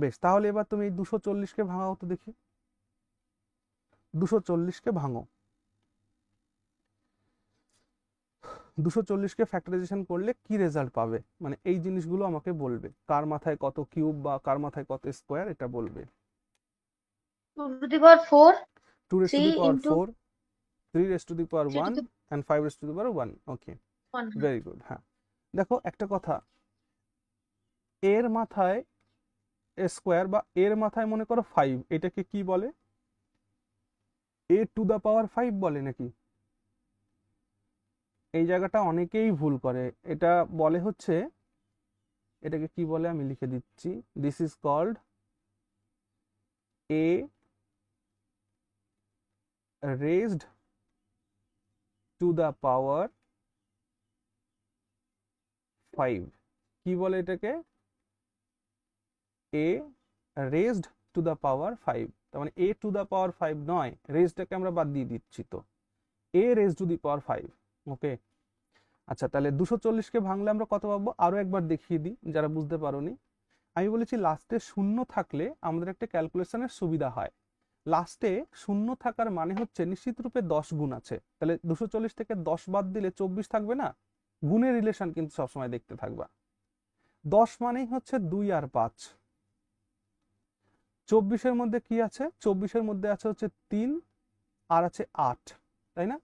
বেশ, তাহলে এবার তুমি এই 240কে ভাঙাও তো দেখি। 240কে ভাঙো। 240কে ফ্যাক্টরাইজেশন করলে কি রেজাল্ট পাবে, মানে এই জিনিসগুলো আমাকে বলবে, কার মাথায় কত কিউব বা কার মাথায় কত স্কোয়ার এটা বলবে। 2 to the power 4, 2 raised to 3 the power into 4, 3 raised to the power 3 to 1 the and 5 raised to the power 1। Okay, 1. Very good. হ্যাঁ দেখো একটা কথা, এর মাথায় স্কোয়ার বা এর মাথায় মনে করো 5, এটাকে কি বলে? এ টু দা পাওয়ার 5 বলে নাকি? এই জায়গাটা অনেকেই ভুল করে। এটা বলে হচ্ছে, এটাকে কি বলে আমি লিখে দিচ্ছি, this is called a raised to the power 5। কি বলে এটাকে? a raised to the power 5, তার মানে a to the power 5 নয়, রেজটাকে আমরা বাদ দিয়ে দিচ্ছি, তো a raised to the power 5। ওকে, আচ্ছা তাহলে 240কে ভাঙলে আমরা কত পাবো আরো একবার দেখিয়ে দিই যারা বুঝতে পারোনি। আমি বলেছি লাস্টে শূন্য থাকলে আমাদের একটা ক্যালকুলেশনের সুবিধা হয়। লাস্টে শূন্য থাকার মানে হচ্ছে নিশ্চিত রূপে 10 গুণ আছে। তাহলে 240 থেকে 10 বাদ দিলে 24 থাকবে না? গুণের রিলেশন কিন্তু সবসময় দেখতে থাকবা। 10 মানেই হচ্ছে 2 আর 5। 24-এর মধ্যে কি আছে? 24-এর মধ্যে আছে হচ্ছে 3 আর আছে 8, তাই না?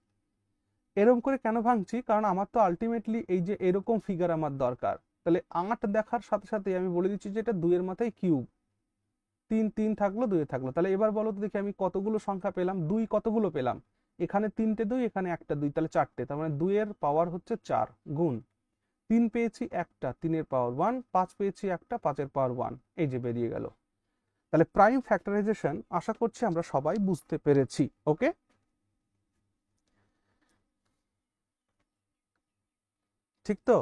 এরকম করে কেন ভাঙছি? কারণ আমার তো আলটিমেটলি এই যে এরকম ফিগার আমার দরকার। তাহলে 8 দেখার সাথে সাথে আমি বলে দিচ্ছি যে এটা 2 এর মাথায় কিউব। 3 3 থাকলো, 2 থাকলো। তাহলে এবার বলো তো দেখি আমি কতগুলো সংখ্যা পেলাম? 2 কতগুলো পেলাম? এখানে 3টে 2, এখানে একটা 2, তাহলে 4টে। তার মানে 2 এর পাওয়ার হচ্ছে 4 গুণ 3 পেয়েছি একটা, 3 এর পাওয়ার 1, 5 পেয়েছি একটা, 5 এর পাওয়ার 1, এই যে বেরিয়ে গেল। তাহলে প্রাইম ফ্যাক্টরাইজেশন আশা করছি আমরা সবাই বুঝতে পেরেছি। ওকে, ঠিক তো?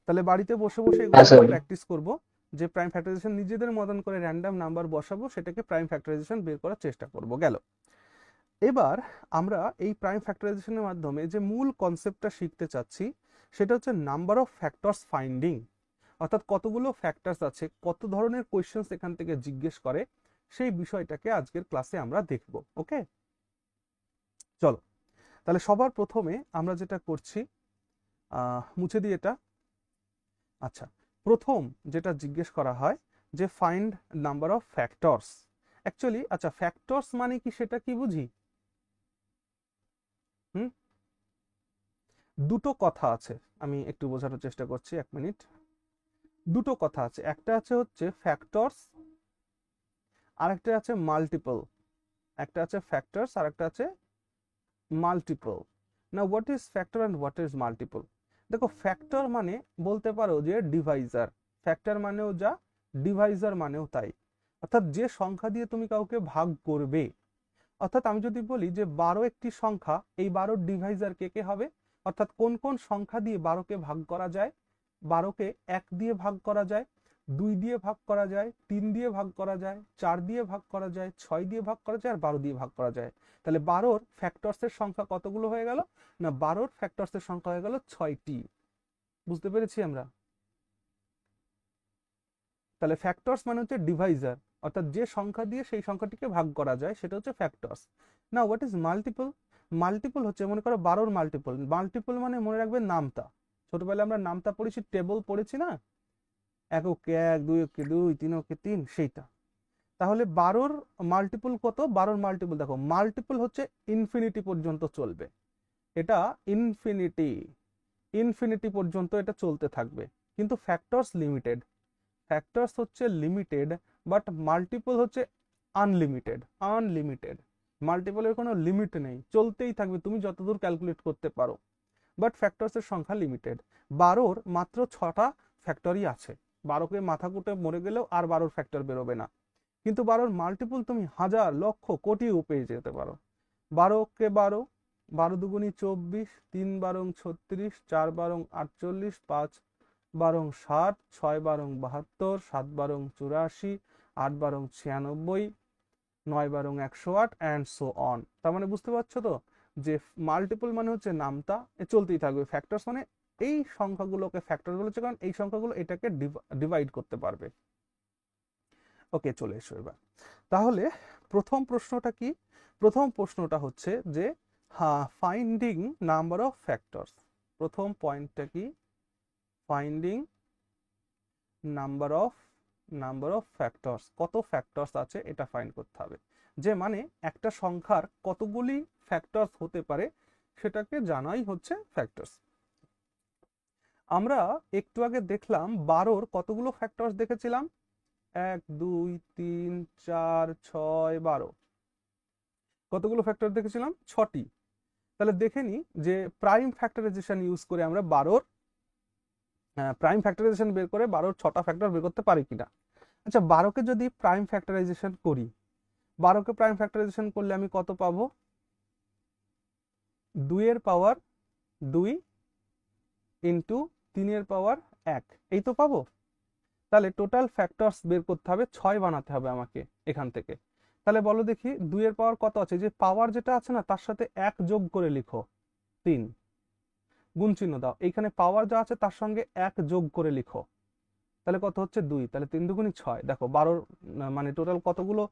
তাহলে বাড়িতে বসে বসে এগুলো প্র্যাকটিস করব, যে প্রাইম ফ্যাক্টরাইজেশন নিজেদের মতন করে র্যান্ডম নাম্বার বসাবো, সেটাকে প্রাইম ফ্যাক্টরাইজেশন বের করার চেষ্টা করব। গেল। এবার আমরা এই প্রাইম ফ্যাক্টরাইজেশনের মাধ্যমে যে মূল কনসেপ্টটা শিখতে চাচ্ছি সেটা হচ্ছে নাম্বার অফ ফ্যাক্টরস ফাইন্ডিং, অর্থাৎ কতগুলো ফ্যাক্টরস আছে, কত ধরনের কোয়েশ্চেন্স এখান থেকে জিজ্ঞেস করে, সেই বিষয়টাকে আজকের ক্লাসে আমরা দেখব। ওকে, চলো তাহলে সবার প্রথমে আমরা যেটা করছি, মুছে দিই এটা। আচ্ছা, প্রথম যেটা জিজ্ঞেস করা হয় যে find number of factors. Actually আচ্ছা, ফ্যাক্টরস মানে কি সেটা কি বুঝি? দুটো কথা আছে, আমি একটু বোঝানোর চেষ্টা করছি, 1 মিনিট। দুটো কথা আছে, একটা আছে হচ্ছে ফ্যাক্টরস, আরেকটা আছে মাল্টিপল। একটা আছে ফ্যাক্টরস আর একটা আছে মাল্টিপল। না, what is factor and what is multiple? দেখো, ফ্যাক্টর মানে বলতে পারো যে ডিভাইজার, ফ্যাক্টর মানেও যা, ডিভাইজার মানেও তাই, অর্থাৎ যে সংখ্যা দিয়ে তুমি কাউকে ভাগ করবে। অর্থাৎ আমি যদি বলি যে 12 একটি সংখ্যা, এই 12 ডিভাইজার কে কে হবে, অর্থাৎ কোন কোন সংখ্যা দিয়ে 12কে ভাগ করা যায়। 12কে 1 দিয়ে ভাগ করা যায়, 2 দিয়ে ভাগ করা যায়, 3 দিয়ে ভাগ করা যায়, 4 দিয়ে ভাগ করা যায়, 6 দিয়ে ভাগ করা যায়, আর 12 দিয়ে ভাগ করা যায়। তাহলে 12র ফ্যাক্টরসের সংখ্যা কতগুলো হয়ে গেল? না, 12র ফ্যাক্টরসের সংখ্যা হয়ে গেল 6টি। বুঝতে পেরেছি আমরা? তাহলে ফ্যাক্টরস মানে হচ্ছে ডিভাইজার, অর্থাৎ যে সংখ্যা দিয়ে সেই সংখ্যাটিকে ভাগ করা যায় সেটা হচ্ছে ফ্যাক্টরস। না, হোয়াট ইজ মাল্টিপল? মাল্টিপল হচ্ছে, মনে করো 12র মাল্টিপল। মাল্টিপল মানে মনে রাখবে নামতা, ছোটবেলায় আমরা নামতা পড়েছি, টেবল পড়েছি না, 1 ওকে 1, 2 ওকে 2, 3 ওকে 3, সেইটা। তাহলে 12র মাল্টিপল কত? 12র মাল্টিপল দেখো, মাল্টিপল হচ্ছে ইনফিনিটি পর্যন্ত চলবে, এটা ইনফিনিটি, ইনফিনিটি পর্যন্ত এটা চলতে থাকবে। কিন্তু ফ্যাক্টরস লিমিটেড, ফ্যাক্টরস হচ্ছে লিমিটেড, বাট মাল্টিপল হচ্ছে আনলিমিটেড। আনলিমিটেড মাল্টিপলের কোনো লিমিট নেই, চলতেই থাকবে, তুমি যতদূর ক্যালকুলেট করতে পারো। বাট ফ্যাক্টরসের সংখ্যা লিমিটেড। 12র মাত্র 6টা ফ্যাক্টরই আছে, 12কে মাথা কুটে মরে গেলেও আর 12র ফ্যাক্টর বেরোবে না। কিন্তু 12র মাল্টিপল তুমি হাজার, লক্ষ, কোটিও পেয়ে যেতে পারো। 12কে 12, 12 দুগুণী 24, 3 বারং 36, 4 বারং 48, 5 বারং 60, 6 বারং 72, 7 বারং 84, 8 বারং 96, 9 বারং 108 অ্যান্ড সো অন। তার মানে বুঝতে পারছো তো যে মাল্টিপল মানে হচ্ছে নামতা, এ চলতেই থাকবে। ফ্যাক্টরস মানে এই সংখ্যাগুলোকে ফ্যাক্টর বলেছে কারণ এই সংখ্যাগুলো এটাকে ডিভাইড করতে পারবে। ওকে, চলে এসো এবার। তাহলে প্রথম প্রশ্নটা কি? প্রথম প্রশ্নটা হচ্ছে যে ফাইন্ডিং নাম্বার অফ ফ্যাক্টরস। প্রথম পয়েন্টটা কি? ফাইন্ডিং নাম্বার অফ ফ্যাক্টরস, কত ফ্যাক্টরস আছে এটা ফাইন্ড করতে হবে। যে মানে একটা সংখ্যার কতগুলি ফ্যাক্টরস হতে পারে সেটাকে জানাই হচ্ছে ফ্যাক্টরস। আমরা একটু আগে দেখলাম 12র কতগুলো ফ্যাক্টরস দেখেছিলাম, 1 2 3 4 6 12, কতগুলো ফ্যাক্টর দেখেছিলাম? 6টি। তাহলে দেখে নি যে প্রাইম ফ্যাক্টরাইজেশন ইউজ করে আমরা 12র প্রাইম ফ্যাক্টরাইজেশন বের করে 12র 6টা ফ্যাক্টর বের করতে পারি কিনা। আচ্ছা, 12কে যদি প্রাইম ফ্যাক্টরাইজেশন করি, 12কে প্রাইম ফ্যাক্টরাইজেশন করলে আমি কত পাবো? 2 এর পাওয়ার 2 ইন্টু 3 এর পাওয়ার 1, এই তো পাবো। তাহলে টোটাল ফ্যাক্টরস বের করতে হবে, 6 বানাতে হবে আমাকে এখান থেকে। তাহলে বলো দেখি 2 এর পাওয়ার কত আছে? যে পাওয়ার যেটা আছে না তার সাথে 1 যোগ করে লিখো, 3, গুণ চিহ্ন দাও, এইখানে পাওয়ার যা আছে তার সঙ্গে 1 যোগ করে লিখো, তাহলে কত হচ্ছে? 2, তাহলে 3 দুগুণী 6। দেখো 12 মানে টোটাল কতগুলো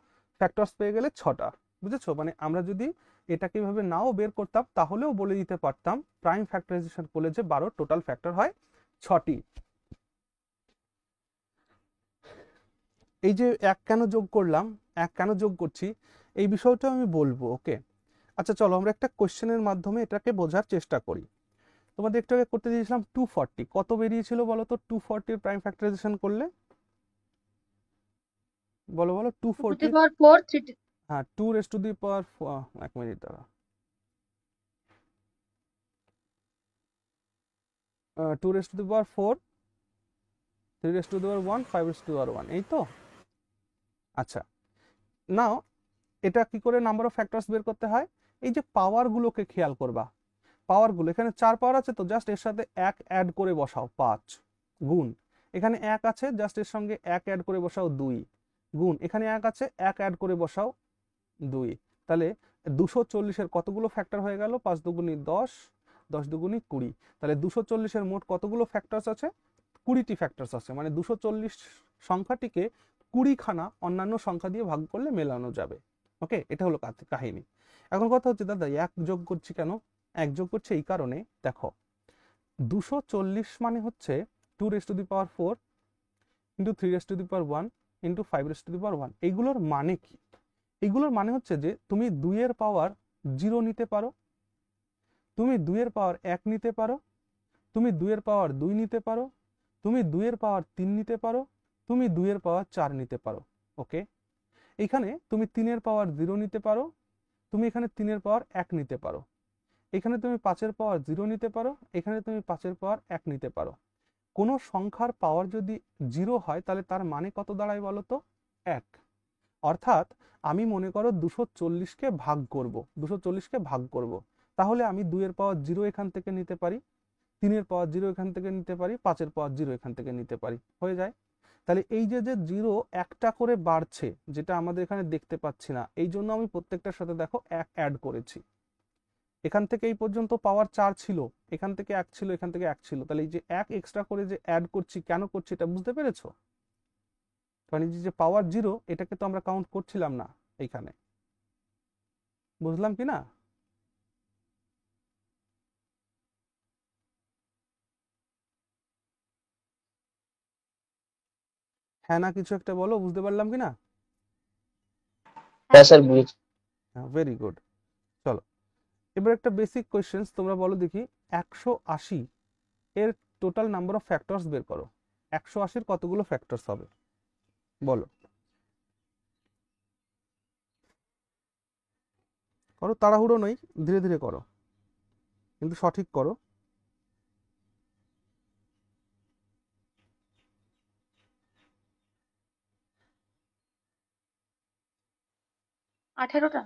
ফ্যাক্টরস পেয়ে গেলে? 6টা। বুঝেছো? মানে আমরা যদি এটা কিভাবে নাও বের করতাম তাহলেও বলে দিতে পারতাম প্রাইম ফ্যাক্টরাইজেশন করলে যে 12 টোটাল ফ্যাক্টর হয় 6টি। এই যে 1 কেন যোগ করলাম, 1 কেন যোগ করছি, এই বিষয়টা আমি বলবো। ওকে, আচ্ছা চলো আমরা একটা কোশ্চেনের মাধ্যমে এটাকে বোঝার চেষ্টা করি। তোমাদের একটু আগে করতে দিয়েছিলাম 240, কত বেরিয়েছিল বলো তো 240 এর প্রাইম ফ্যাক্টরাইজেশন করলে? বলো বলো 240, হ্যাঁ 2 raised to the power 1 minute দাঁড়া, 2 raised to the power 4, 3 raised to the power 1, 5 raised to the power 1, এই তো। আচ্ছা, নাও এটা কি করে নাম্বার অফ ফ্যাক্টরস বের করতে হয়? এই যে পাওয়ার গুলোকে খেয়াল করবা, পাওয়ার গুলো এখানে 4 পাওয়ার আছে তো জাস্ট এর সাথে 1 অ্যাড করে বসাও, 5, গুণ এখানে 1 আছে জাস্ট এর সঙ্গে 1 অ্যাড করে বসাও, 2, গুণ এখানে 1 আছে 1 অ্যাড করে বসাও, 2। তাহলে 240-এর কতগুলো ফ্যাক্টর হয়ে গেল? 5 দুগুণি 10, 10 দুগুণি 20। তাহলে 240-এর মোট কতগুলো ফ্যাক্টরস আছে? 20টি ফ্যাক্টরস আছে। মানে 240 সংখ্যাটিকে 20খানা অন্যান্য সংখ্যা দিয়ে ভাগ করলে মেলানো যাবে। ওকে, এটা হলো কাহিনী। এখন কথা হচ্ছে দাদা 1 যোগ করছি কেন? 1 যোগ করছি এই কারণে, দেখো 240 মানে হচ্ছে 2⁴ ইন্টু 3⁴ ইন্টু 5⁴ এইগুলোর মানে কি? এইগুলোর মানে হচ্ছে যে তুমি 2 এর পাওয়ার 0 নিতে পারো, তুমি 2 এর পাওয়ার 1 নিতে পারো, তুমি 2 এর পাওয়ার 2 নিতে পারো, তুমি 2 এর পাওয়ার 3 নিতে পারো, তুমি 2 এর পাওয়ার 4 নিতে পারো। ওকে, এখানে তুমি 3 এর পাওয়ার 0 নিতে পারো, তুমি এখানে 3 এর পাওয়ার 1 নিতে পারো, এখানে তুমি 5 এর পাওয়ার 0 নিতে পারো, এখানে তুমি 5 এর পাওয়ার 1 নিতে পারো। কোনো সংখ্যার পাওয়ার যদি 0 হয় তাহলে তার মানে কত দাঁড়ায় বলো তো? 1। অর্থাৎ আমি মনে করো 240কে ভাগ করব, 240কে ভাগ করব, তাহলে আমি 2 এর পাওয়ার 0 এখান থেকে নিতে পারি, 3 এর পাওয়ার 0 এখান থেকে নিতে পারি, 5 এর পাওয়ার 0 এখান থেকে নিতে পারি, হয়ে যায়। তাহলে এই যে যে 0 একটা করে বাড়ছে, যেটা আমাদের এখানে দেখতে পাচ্ছি না, এই জন্য আমি প্রত্যেকটার সাথে দেখো 1 অ্যাড করেছি। এখান থেকে এই পর্যন্ত পাওয়ার 4 ছিল, এখান থেকে 1 ছিল, এখান থেকে 1 ছিল, তাহলে এই যে 1 এক্সট্রা করে যে অ্যাড করছি, কেন করছি এটা বুঝতে পেরেছো? মানে যে পাওয়ার 0 এটাকে তো আমরা কাউন্ট করছিলাম না এইখানে, বুঝলাম কি না? হ্যাঁ না কিছু একটা বলো, বুঝতে পারলাম কি না? হ্যাঁ স্যার বুঝেছি। হ্যাঁ, ভেরি গুড। চলো এবার একটা বেসিক কোয়েশ্চেন্স, তোমরা বলো দেখি 180 এর টোটাল নাম্বার অফ ফ্যাক্টরস বের করো। 180-এর কতগুলো ফ্যাক্টরস হবে বলো? করো, তাড়াহুড়ো নয়, ধীরে ধীরে করো, কিন্তু সঠিক করো। 18টা।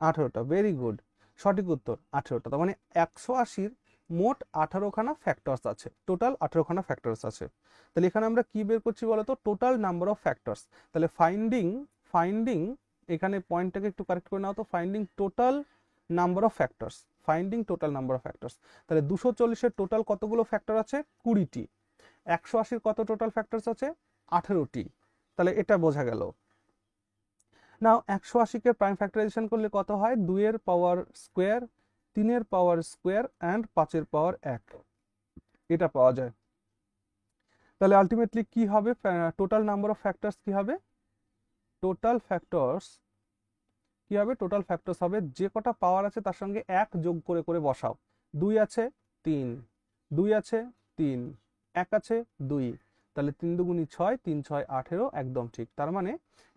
18টা, ভেরি গুড, সঠিক উত্তর 18টা। তার মানে 180-র মোট 18খানা ফ্যাক্টরস আছে, টোটাল 18খানা ফ্যাক্টরস আছে। তাহলে এখানে আমরা কি বের করছি বলতো? Total number of factors. তাহলে ফাইন্ডিং এখানে পয়েন্টটাকে একটু কারেক্ট করে নাও তো, finding total number of factors, finding total number of factors. তাহলে 240-এর টোটাল কতগুলো ফ্যাক্টর আছে? 20টি। 180-র কত টোটাল ফ্যাক্টরস আছে? 18টি। তাহলে এটা বোঝা গেল। নাও 180-কে প্রাইম ফ্যাক্টরাইজেশন করলে কত হয়? 2 এর পাওয়ার স্কোয়ার, 3 এর পাওয়ার স্কোয়ার অ্যান্ড 5 এর পাওয়ার 1, এটা পাওয়া যায়। তাহলে আলটিমেটলি কি হবে? টোটাল নাম্বার অফ ফ্যাক্টরস কি হবে? টোটাল ফ্যাক্টরস কি হবে? টোটাল ফ্যাক্টরস হবে যে কটা পাওয়ার আছে তার সঙ্গে 1 যোগ করে করে বসাও। 2 আছে 3, 2 আছে 3, 1 আছে 2, তাহলে 3 দুগুণি 6, 3 6 18, একদম ঠিক। তার মানে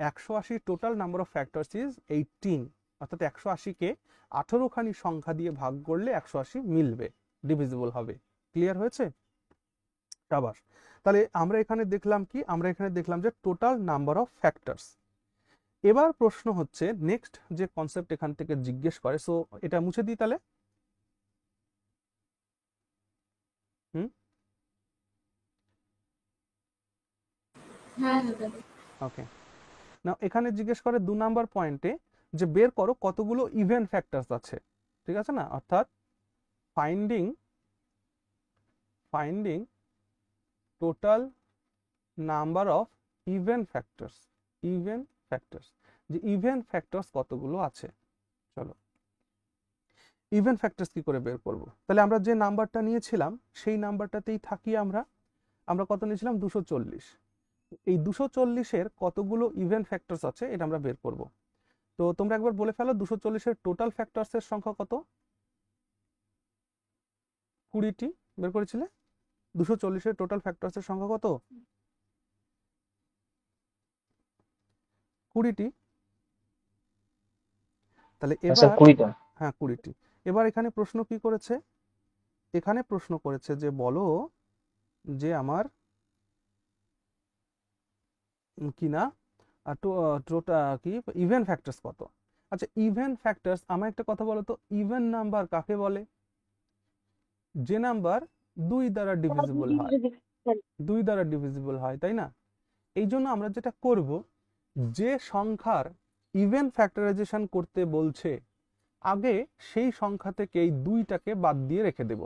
180 total number of factors is 18, অর্থাৎ 180-কে 18খানি সংখ্যা দিয়ে ভাগ করলে 180 মিলবে, ডিভিজিবল হবে। ক্লিয়ার হয়েছে? আবার তাহলে আমরা এখানে দেখলাম কি? আমরা এখানে দেখলাম যে টোটাল নাম্বার অফ ফ্যাক্টরস। এবার প্রশ্ন হচ্ছে নেক্সট যে কনসেপ্ট এখান থেকে জিজ্ঞেস করে, সো এটা মুছে দিই তাহলে। হ্যাঁ হ্যাঁ দাদা। ওকে, না এখানে জিজ্ঞেস করে 2 নাম্বার পয়েন্টে যে বের করো কতগুলো ইভেন ফ্যাক্টরস আছে, ঠিক আছে না? অর্থাৎ finding total number of even factors, যে ইভেন ফ্যাক্টরস কতগুলো আছে। চলো ইভেন ফ্যাক্টরস কি করে বের করব? তাহলে আমরা যে নাম্বারটা নিয়েছিলাম সেই নাম্বারটাতেই থাকি আমরা কত নিয়েছিলাম? 240। এই 240-এর কতগুলো ইভেন ফ্যাক্টরস আছে এটা আমরা বের করব। তো তোমরা একবার বলে ফেলো 240-এর টোটাল ফ্যাক্টরসের সংখ্যা কত? 20টি বের করেছিলে। 240-এর টোটাল ফ্যাক্টরসের সংখ্যা কত? 20টি। তাহলে স্যার এবার 20টা। হ্যাঁ 20টি। এবার এখানে প্রশ্ন কি করেছে? এখানে প্রশ্ন করেছে যে বলো যে আমার কি না কি ইভেন ফ্যাক্টরস কত। আচ্ছা ইভেন ফ্যাক্টরস, আমার একটা কথা বলো তো, ইভেন নাম্বার কাকে বলে? যে নাম্বার 2 দ্বারা ডিভিজিবল হয়, 2 দ্বারা ডিভিজিবল হয়, তাই না? এই জন্য আমরা যেটা করব, যে সংখ্যার ইভেন ফ্যাক্টরাইজেশন করতে বলছে আগে সেই সংখ্যা থেকে এই 2টাকে বাদ দিয়ে রেখে দেব।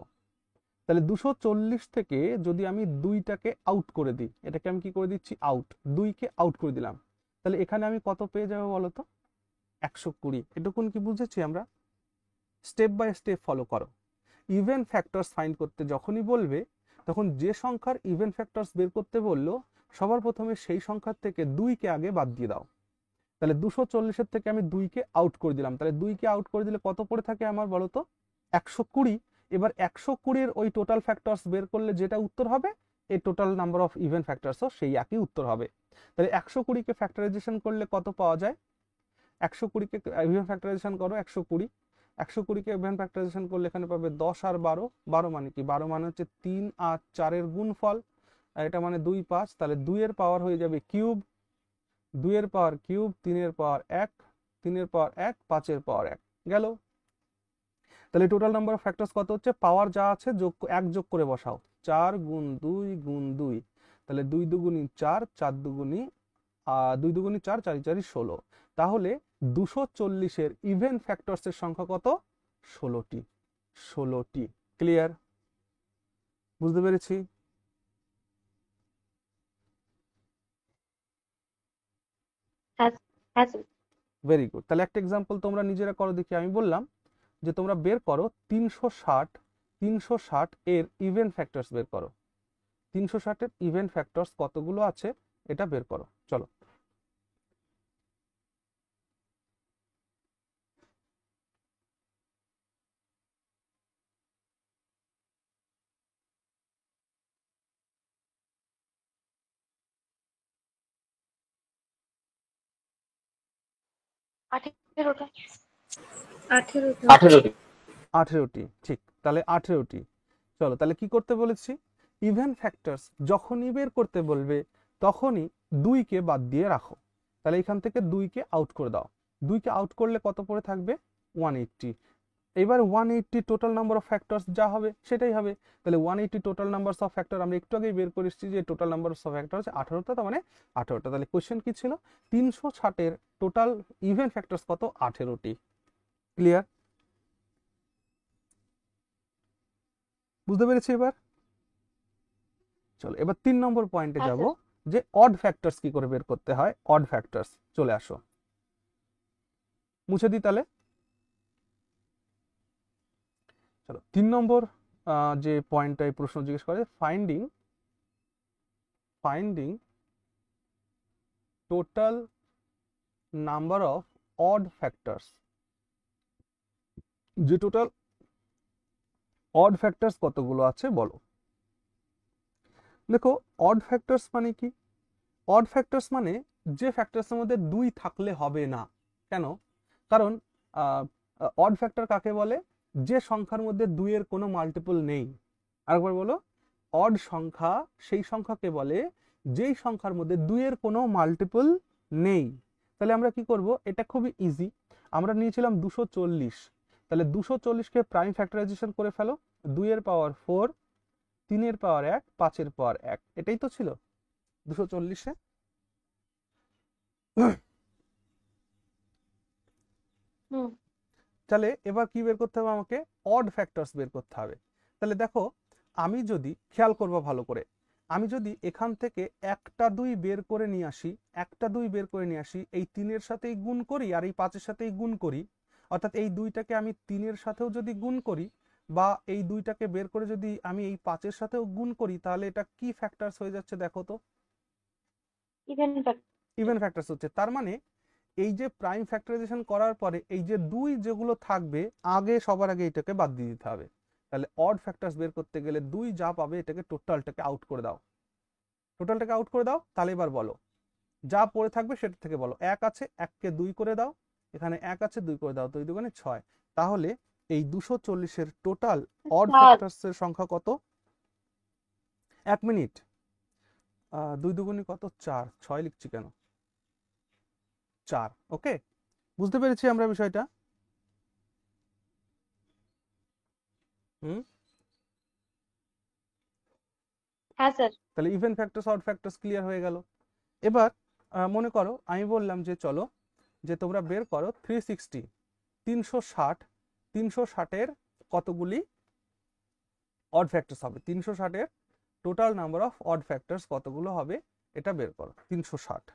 তাহলে 240 থেকে যদি আমি 2টাকে আউট করে দিই, এটাকে আমি কি করে দিচ্ছি, আউট, 2কে আউট করে দিলাম, তাহলে এখানে আমি কত পেয়ে যাবো বলো তো, 120। এটুকুন কি বুঝেছি আমরা? স্টেপ বাই স্টেপ ফলো করো। ইভেন ফ্যাক্টরস ফাইন্ড করতে যখনই বলবে, তখন যে সংখ্যার ইভেন ফ্যাক্টরস বের করতে বললো, সবার প্রথমে সেই সংখ্যার থেকে 2কে আগে বাদ দিয়ে দাও। তাহলে 240-এর থেকে আমি 2কে আউট করে দিলাম, তাহলে 2কে আউট করে দিলে কত পড়ে থাকে আমার বলো তো, 120। এবার 120-এর ওই টোটাল ফ্যাক্টরস বের করলে যেটা উত্তর হবে, এই টোটাল নাম্বার অফ ইভেন ফ্যাক্টরসও সেই একই উত্তর হবে। তাহলে 120-কে ফ্যাক্টরাইজেশন করলে কত পাওয়া যায়, 120-কে ইভেন ফ্যাক্টরাইজেশন করো, 120-কে ইভেন ফ্যাক্টরাইজেশন করলে এখানে পাবে 10 আর 12। 12 মানে কি, 12 মানে হচ্ছে 3 আর 4-এর গুণফল, আর এটা মানে 2 5, তাহলে 2 এর পাওয়ার হয়ে যাবে কিউব, 2 এর পাওয়ার কিউব, 3 এর পাওয়ার 1, 3 এর পাওয়ার 1, 5 এর পাওয়ার 1 গেল। তাহলে টোটাল নাম্বার অফ ফ্যাক্টরস কত হচ্ছে, পাওয়ার যা আছে যোগ 1 যোগ করে বসাও, 4 গুণ 2 গুণ 2, তাহলে 2 দুগুণি 4, 4 দুগুণি 2 দুগুণি 4, 4 4 16। তাহলে 240-এর ইভেন ফ্যাক্টরসের সংখ্যা কত, 16টি। 16টি। ক্লিয়ার? বুঝতে পেরেছি? হ্যাঁ স্যার। Very good. তাহলে একটা এক্সাম্পল তোমরা নিজেরা করো দেখি। আমি বললাম যে তোমরা বের করো 360 এর ইভেন ফ্যাক্টরস বের করো। 360-এর ইভেন ফ্যাক্টরস কতগুলো আছে এটা বের করো, চলো। আঠেরোটা। 18টা। 18টি। 18টি, ঠিক। তাহলে 18টি। চলো, তাহলে কি করতে বলেছি, ইভেন ফ্যাক্টরস যখনই বের করতে বলবে তখনই 2কে বাদ দিয়ে রাখো। তাহলে এখান থেকে 2কে আউট করে দাও, 2কে আউট করলে কত পড়ে থাকবে, 180। এবার 180 টোটাল নাম্বার অফ ফ্যাক্টরস যা হবে সেটাই হবে। তাহলে 180 টোটাল নাম্বার অফ ফ্যাক্টর আমরা একটু আগেই বের করে এসেছি যে টোটাল নাম্বার অফ ফ্যাক্টর হচ্ছে 18টা, তার মানে 18টা। তাহলে কোশ্চেন কি ছিল, 360-এর টোটাল ইভেন ফ্যাক্টরস কত, 18টি। ক্লিয়ার? বুঝতে পেরেছি এবার? চলো এবার 3 নম্বর পয়েন্টে হ্যাঁ যাব, স্যার। যে অড ফ্যাক্টরস কি করে বের করতে হয়। অড ফ্যাক্টরস, চলে আসো, মুছে দিই তাহলে। চলো 3 নম্বর যে পয়েন্টটাই প্রশ্ন জিজ্ঞেস করে, finding total number of odd factors, যে টোটাল অড ফ্যাক্টরস কতগুলো আছে বলো। দেখো অড ফ্যাক্টরস মানে কি, অড ফ্যাক্টরস মানে যে ফ্যাক্টরসের মধ্যে 2 থাকলে হবে না। কেন? কারণ অড ফ্যাক্টর কাকে বলে, যে সংখ্যার মধ্যে 2 এর কোনো মাল্টিপল নেই। আরেকবার বলো, অড সংখ্যা সেই সংখ্যাকে বলে যেই সংখ্যার মধ্যে 2 এর কোনো মাল্টিপল নেই। তাহলে আমরা কি করব, এটা খুবই ইজি। আমরা নিয়েছিলাম 240, তাহলে 240-কে প্রাইম ফ্যাক্টরাইজেশন করে ফেলো, 2 এর পাওয়ার 4, 3 এর পাওয়ার 1, 5 এর পাওয়ার 1, এটাই তো ছিল 240-এ। হুম। তাহলে এবার কি বের করতে হবে আমাকে, অড ফ্যাক্টরস বের করতে হবে। তাহলে দেখো, আমি যদি খেয়াল করবো ভালো করে, আমি যদি এখান থেকে 1টা 2 বের করে নিয়ে আসি, 1টা 2 বের করে নিয়ে আসি, এই 3-এর সাথেই গুণ করি আর এই 5-এর সাথেই গুণ করি, অর্থাৎ এই 2টাকে আমি 3-এর সাথেও যদি গুণ করি বা এই 2টাকে বের করে যদি আমি এই 5-এর সাথেও গুণ করি, তাহলে এটা কি ফ্যাক্টরস হয়ে যাচ্ছে দেখো তো, ইভেন ফ্যাক্টর। ইভেন ফ্যাক্টরস হচ্ছে। তার মানে এই যে প্রাইম ফ্যাক্টরাইজেশন করার পরে এই যে 2 যেগুলো থাকবে, আগে সবার আগে এটাকে বাদ দিয়ে দিতে হবে। তাহলে অড ফ্যাক্টরস বের করতে গেলে 2 যা পাবে এটাকে টোটালটাকে আউট করে দাও, টোটালটাকে আউট করে দাও। তাহলে এবার বলো, যা পড়ে থাকবে সেটা থেকে বলো। 1 আছে, 1কে 2 করে দাও, এখানে 1 আছে, 2 করে দাও, 2 দুগুণে 6। তাহলে এই 240-এর টোটাল অড ফ্যাক্টরস এর সংখ্যা কত, 1 মিনিট, 2 দুগুণে কত, 4, 6 লিখছি কেন, 4। ওকে, বুঝতে পেরেছি আমরা বিষয়টা। হ্যাঁ স্যার। তাহলে even factors odd factors clear হয়ে গেল। এবার মনে করো আমি বললাম যে চলো যে তোমরা বের করো 360 360 360-এর কতগুলি অড ফ্যাক্টরস হবে, 360-এর total number of odd factors কতগুলো হবে এটা বের করো। 360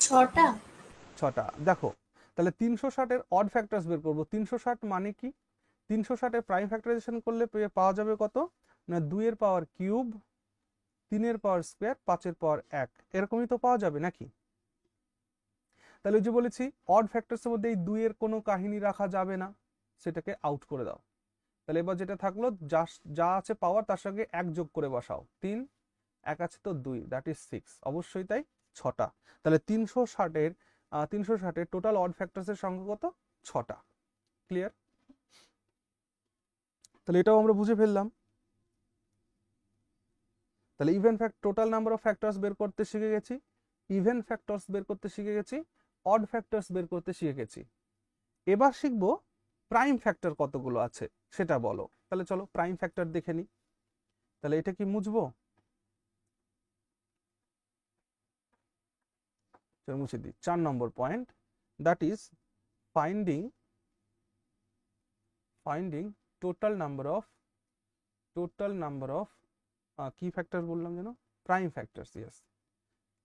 6টা। 6টা। দেখো তাহলে 360-এর অড ফ্যাক্টরস বের করব। 360 মানে কি, 360-এর প্রাইম ফ্যাক্টরাইজেশন করলে পাওয়া যাবে কত না 2-এর পাওয়ার কিউব, 3-এর পাওয়ার স্কোয়ার, 5-এর পাওয়ার 1, এরকমই তো পাওয়া যাবে নাকি? তাহলে ওই যে বলেছি অড ফ্যাক্টরসের মধ্যে এই 2-এর কোনো কাহিনী রাখা যাবে না, সেটাকে আউট করে দাও। তাহলে এবার যেটা থাকলো যা আছে পাওয়ার তার সঙ্গে 1 যোগ করে বসাও, 3, 1 আছে তো 2, দ্যাট ইজ 6, অবশ্যই তাই 6টা। তাহলে 360-এর টোটাল অড ফ্যাক্টরসের সংখ্যা কত? 6টা। ক্লিয়ার? তাহলে এটাও আমরা বুঝে ফেললাম। তাহলে even total number of factors বের করতে শিখে গেছি, ইভেন ফ্যাক্টরস বের করতে শিখে গেছি, অড ফ্যাক্টরস বের করতে শিখে গেছি। এবার শিখবো প্রাইম ফ্যাক্টর কতগুলো আছে সেটা বলো। তাহলে চলো প্রাইম ফ্যাক্টর দেখে নিই। তাহলে এটা কি মুছবো? চলো মুছে দিই। 4 নম্বর point, that is finding total number of কি ফ্যাক্টর বললাম যেন, prime factors. Yes,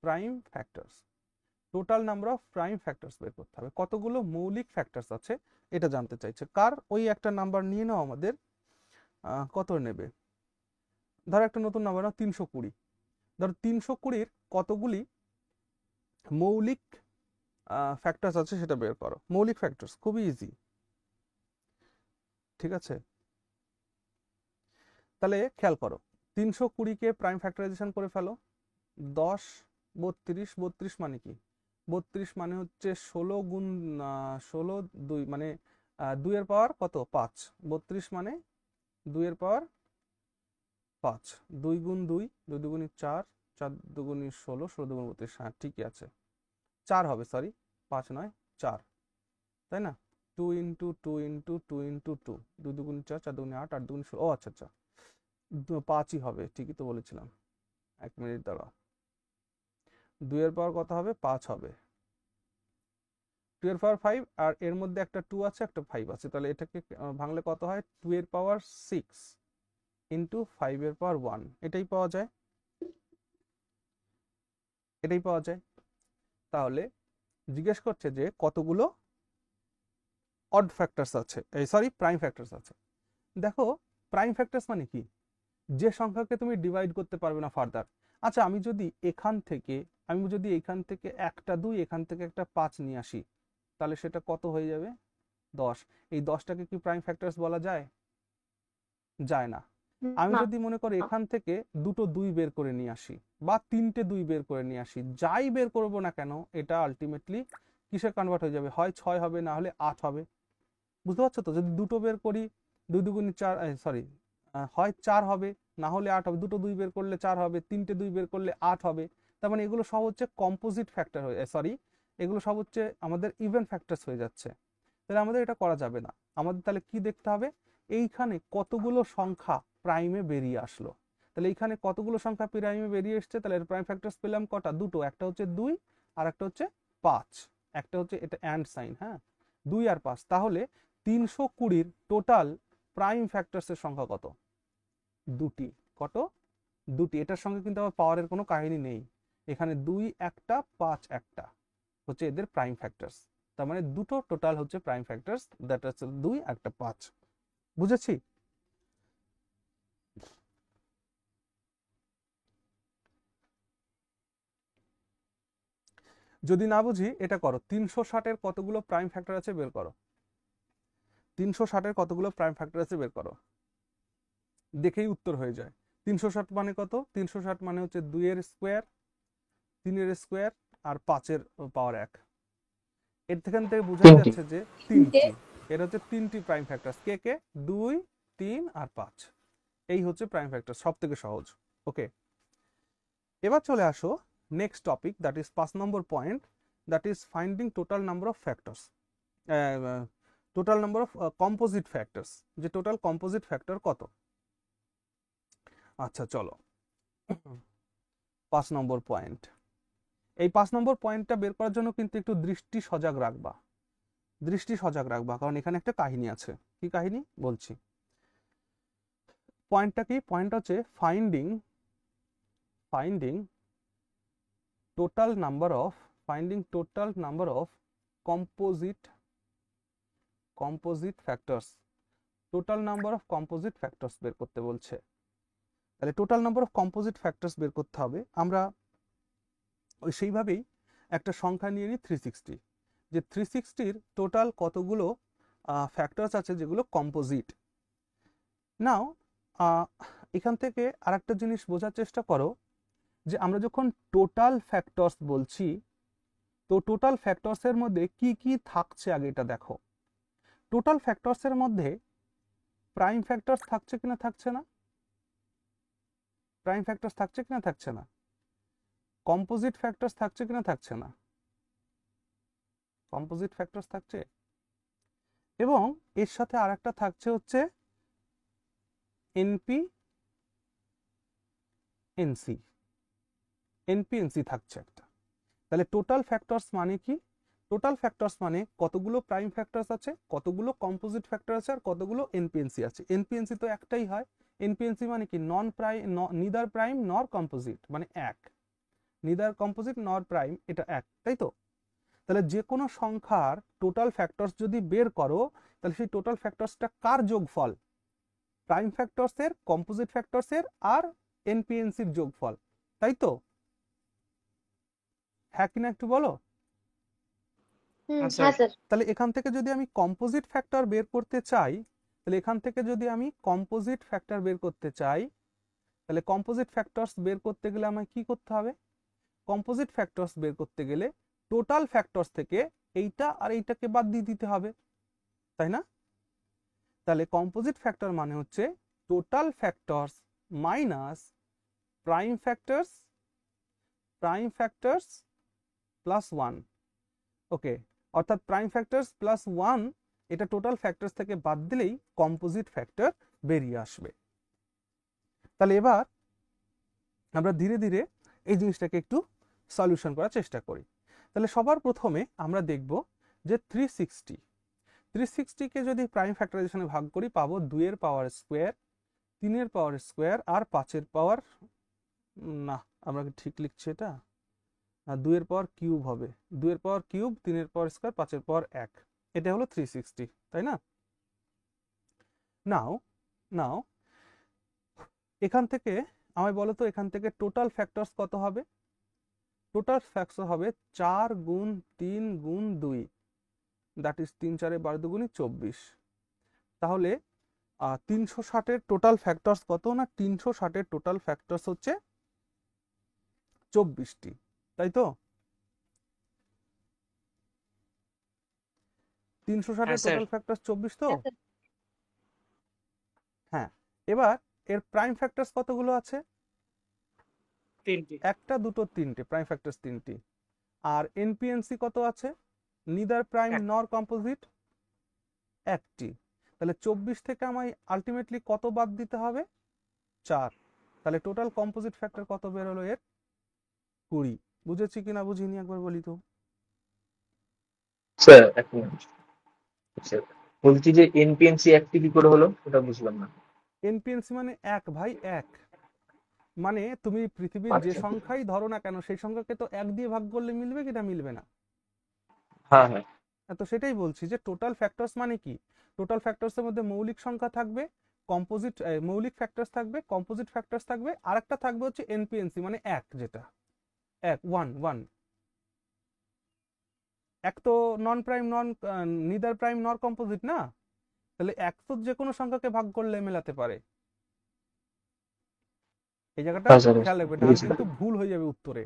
prime factors. Total number of prime factors বের করতে হবে, কতগুলো মৌলিক ফ্যাক্টরস আছে এটা জানতে চাইছে। কার ওই একটা নাম্বার নিয়ে নাও আমাদের, কত নেবে, ধরো একটা নতুন নাম্বার নাও 320। ধরো 320-র কতগুলি মৌলিক ফ্যাক্টরস আছে সেটা বের করো। মৌলিক ফ্যাক্টরস খুবই ইজি, ঠিক আছে? তাহলে খেয়াল করো 320-কে প্রাইম ফ্যাক্টরাইজেশন করে ফেলো। 10, 32, 32 মানে কি, 32 মানে হচ্ছে 16 গুণ 16, 2 মানে 2-এর পাওয়ার কত 5, 32 মানে 2-এর পাওয়ার 5, 2 গুণ 2, 2 দুগুণী 4, 4 দুগুণী 16, 16 দুগুণ 32, হ্যাঁ ঠিকই আছে, 4 হবে, সরি 5 নয় 4, তাই না? 2 ইন্টু 2 ইন্টু 2 ইন্টু 2, 2 দুগুণী 4, 4 দুগুণী 8, 8 দুগুণী 16, ও আচ্ছা আচ্ছা 5ই হবে, ঠিকই তো বলেছিলাম। 1 মিনিট দাঁড়াও, 2-এর পাওয়ার কত হবে 5 হবে, 2-এর পাওয়ার 5, আর এর মধ্যে একটা 2 আছে একটা 5 আছে, তাহলে এটাকে ভাঙলে কত হয় 2-এর পাওয়ার 6 ইন্টু 5-এর পাওয়ার 1, এটাই পাওয়া যায়, এটাই পাওয়া যায়। তাহলে জিজ্ঞেস করছে যে কতগুলো অড ফ্যাক্টরস আছে, এই সরি প্রাইম ফ্যাক্টরস আছে। দেখো প্রাইম ফ্যাক্টরস মানে কি, যে সংখ্যাকে তুমি ডিভাইড করতে পারবে না ফার্দার। আচ্ছা আমি যদি এখান থেকে একটা 2, এখান থেকে একটা 5 নিয়ে আসি, তাহলে সেটা কত হয়ে যাবে 10। এই 10টাকে কি প্রাইম ফ্যাক্টরস বলা যায়? যায় না। আমি না। যদি মনে করি এখান থেকে দুটো 2 বের করে নিয়ে আসি বা 3টে 2 বের করে নিয়ে আসি, যাই বের করবো না কেন এটা আলটিমেটলি কিসে কনভার্ট হয়ে যাবে, হয় 6 হবে না হলে 8 হবে। বুঝতে পারছো তো? যদি দুটো বের করি 2 দুগুণী 4, সরি হয় 4 হবে না হলে 8 হবে, দুটো 2 বের করলে 4 হবে, 3টে 2 বের করলে 8 হবে। তার মানে এগুলো সব হচ্ছে কম্পোজিট ফ্যাক্টর হয়ে, সরি এগুলো সব হচ্ছে আমাদের ইভেন ফ্যাক্টরস হয়ে যাচ্ছে। তাহলে আমাদের এটা করা যাবে না। আমাদের তাহলে কি দেখতে হবে, এইখানে কতগুলো সংখ্যা প্রাইমে বেরিয়ে আসলো। তাহলে এইখানে কতগুলো সংখ্যা প্রাইমে বেরিয়ে এসছে, তাহলে এর প্রাইম ফ্যাক্টরস পেলাম কটা, দুটো, একটা হচ্ছে 2 আর একটা হচ্ছে 5, একটা হচ্ছে এটা অ্যান্ড সাইন, হ্যাঁ 2 আর 5। তাহলে 320-র টোটাল প্রাইম ফ্যাক্টরসের সংখ্যা কত, দুটি। কত, দুটি। এটার সঙ্গে কিন্তু আমার পাওয়ারের কোনো কাহিনী নেই, এখানে 2 একটা 5 একটা হচ্ছে এদের প্রাইম ফ্যাক্টরস। তার মানে দুটো টোটাল হচ্ছে প্রাইম ফ্যাক্টরস, দ্যাট ইজ 2 একটা 5। বুঝেছি? যদি না বুঝি এটা করো, 360-এর কতগুলো প্রাইম ফ্যাক্টর আছে বের করো, 360-এর কতগুলো প্রাইম ফ্যাক্টর আছে বের করো, দেখেই উত্তর হয়ে যায়। 360 মানে কত, 360 মানে হচ্ছে 2-এর স্কোয়ার, 3-এর স্কোয়ার আর 5-এর পাওয়ার 1। এর থেকে বোঝা যাচ্ছে যে 3টি, এর হচ্ছে 3টি প্রাইম ফ্যাক্টরস, কে কে, 2, 3 আর 5। এই হচ্ছে প্রাইম ফ্যাক্টর, সব থেকে সহজ। ওকে, এবার চলে আসো next topic, that is 5 number point, that is finding total number of factors, total number of composite factors, যে টোটাল কম্পোজিট ফ্যাক্টর কত। আচ্ছা চলো 5 নম্বর পয়েন্ট। এই 5 নম্বর পয়েন্টটা বের করার জন্য কিন্তু একটু দৃষ্টি সজাগ রাখবা, কারণ এখানে একটা কাহিনী আছে। কি কাহিনী বলছি। পয়েন্টটা কি? পয়েন্ট হচ্ছে finding total number of composite factors. Total number of composite factors বের করতে বলছে। তাহলে total number of composite factors বের করতে হবে। আমরা ওই সেইভাবেই একটা সংখ্যা নিয়ে নিই 360, যে 360-র টোটাল কতগুলো ফ্যাক্টরস আছে যেগুলো কম্পোজিট। নাও এখান থেকে আরেকটা জিনিস বোঝার চেষ্টা করো, যে আমরা যখন টোটাল ফ্যাক্টরস বলছি, তো টোটাল ফ্যাক্টরসের মধ্যে কি কি থাকছে আগে এটা দেখো। টোটাল ফ্যাক্টরসের মধ্যে প্রাইম ফ্যাক্টরস থাকছে কিনা থাকছে না? প্রাইম ফ্যাক্টরস থাকছে কিনা থাকছে না? কম্পোজিট ফ্যাক্টরস থাকছে কিনা থাকছে না? কম্পোজিট ফ্যাক্টরস থাকছে। এবং এর সাথে আরেকটা থাকছে হচ্ছে এনপি-এনসি থাকছে একটা। তাহলে টোটাল ফ্যাক্টরস মানে কি? টোটাল ফ্যাক্টরস মানে কতগুলো প্রাইম ফ্যাক্টরস আছে, কতগুলো কম্পোজিট ফ্যাক্টর আছে, আর কতগুলো এনপি-এনসি আছে। এনপি-এনসি তো একটাই হয়। এনপি-এনসি মানে কি? নিদার প্রাইম নর কম্পোজিট, মানে এক। নিদার কম্পোজিট নর প্রাইম, এটা এক, তাই তো? তাহলে যে কোনো সংখ্যার টোটাল ফ্যাক্টরস যদি বের করো, তাহলে সেই টোটাল ফ্যাক্টরসটা কার যোগফল? প্রাইম ফ্যাক্টরসের, কম্পোজিট ফ্যাক্টরসের আর এনপি-এনসির যোগফল, তাই তো? হ্যাঁ কিনা একটু বলো। হ্যাঁ হ্যাঁ স্যার। স্যার। তাহলে এখান থেকে যদি আমি কম্পোজিট ফ্যাক্টর বের করতে চাই, তাহলে কম্পোজিট ফ্যাক্টরস বের করতে গেলে আমায় কি করতে হবে? কম্পোজিট ফ্যাক্টরস বের করতে গেলে টোটাল ফ্যাক্টরস থেকে এইটা আর এইটাকে বাদ দিয়ে দিতে হবে, তাই না? তাহলে কম্পোজিট ফ্যাক্টর মানে হচ্ছে total factors minus prime factors plus 1। ওকে, অর্থাৎ প্রাইম ফ্যাক্টরস প্লাস 1 এটা টোটাল ফ্যাক্টরস থেকে বাদ দিলেই কম্পোজিট ফ্যাক্টর বেরিয়ে আসবে। তাহলে এবার আমরা ধীরে ধীরে এই জিনিসটাকে একটু সলিউশন করার চেষ্টা করি। তাহলে সবার প্রথমে আমরা দেখব যে 360 কে যদি প্রাইম ফ্যাক্টরাইজেশনে ভাগ করি পাবো 2 এর পাওয়ার স্কোয়ার, 3 এর পাওয়ার স্কোয়ার আর 5 এর পাওয়ার, না আমরা কি ঠিক লিখছি এটা? 2 এর পাওয়ার কিউব হবে, 2 এর পাওয়ার কিউব, 3 এর পাওয়ার স্কোয়ার, 5 এর পাওয়ার 1, এটা হলো 360, তাই না? নাও এখান থেকে আমায় বলো তো, এখান থেকে টোটাল ফ্যাক্টরস কত হবে? টোটাল ফ্যাক্টর হবে 4 গুণ 3 গুণ 2, দ্যাট ইজ 3 4 12 দুগুণী 24। তাহলে 360-এর টোটাল ফ্যাক্টরস কত? না 360-এর টোটাল ফ্যাক্টরস হচ্ছে 24টি, তাই তো? 360-এর স্যার। টোটাল ফ্যাক্টরস 24 তো? হ্যাঁ স্যার। হ্যাঁ। এবার এর প্রাইম ফ্যাক্টরস কতগুলো আছে? 3টি। একটা, দুটো, তিনটে, প্রাইম ফ্যাক্টরস 3টি। আর এনপি-এনসি কত আছে? নিদার প্রাইম এক। নর কম্পোজিট, একটি। তাহলে 24 থেকে আমায় আলটিমেটলি কত বাদ দিতে হবে? 4। তাহলে টোটাল কম্পোজিট ফ্যাক্টর কত বের হলো এর? 20। বুঝেছি কিনা বুঝিনি একবার বলি তো। স্যার এক মিনিট স্যার, বলছি যে এনপিএনসি একটি কি করে হলো ওটা বুঝলাম না। এনপি-এনসি মানে এক ভাই, এক। মানে তুমি পৃথিবীর যে আচ্ছা, সংখ্যাই ধরো না কেন, সেই সংখ্যাকে তো 1 দিয়ে ভাগ করলে মিলবে কিনা মিলবে না? হ্যাঁ হ্যাঁ। তো সেটাই বলছি যে টোটাল ফ্যাক্টরস মানে কি? টোটাল ফ্যাক্টরসের মধ্যে মৌলিক সংখ্যা থাকবে, মৌলিক ফ্যাক্টরস থাকবে, কম্পোজিট ফ্যাক্টরস থাকবে, আর একটা থাকবে হচ্ছে এনপি-এনসি মানে এক, যেটা এক, 1। এক তো নন প্রাইম, নিদার প্রাইম নর কম্পোজিট না, তাহলে এক তো যে কোনো সংখ্যাকে ভাগ করলে মেলাতে পারে। এই জায়গাটা হ্যাঁ স্যার, খেয়াল রাখবে, নাহলে কিন্তু ভুল হয়ে যাবে উত্তরে।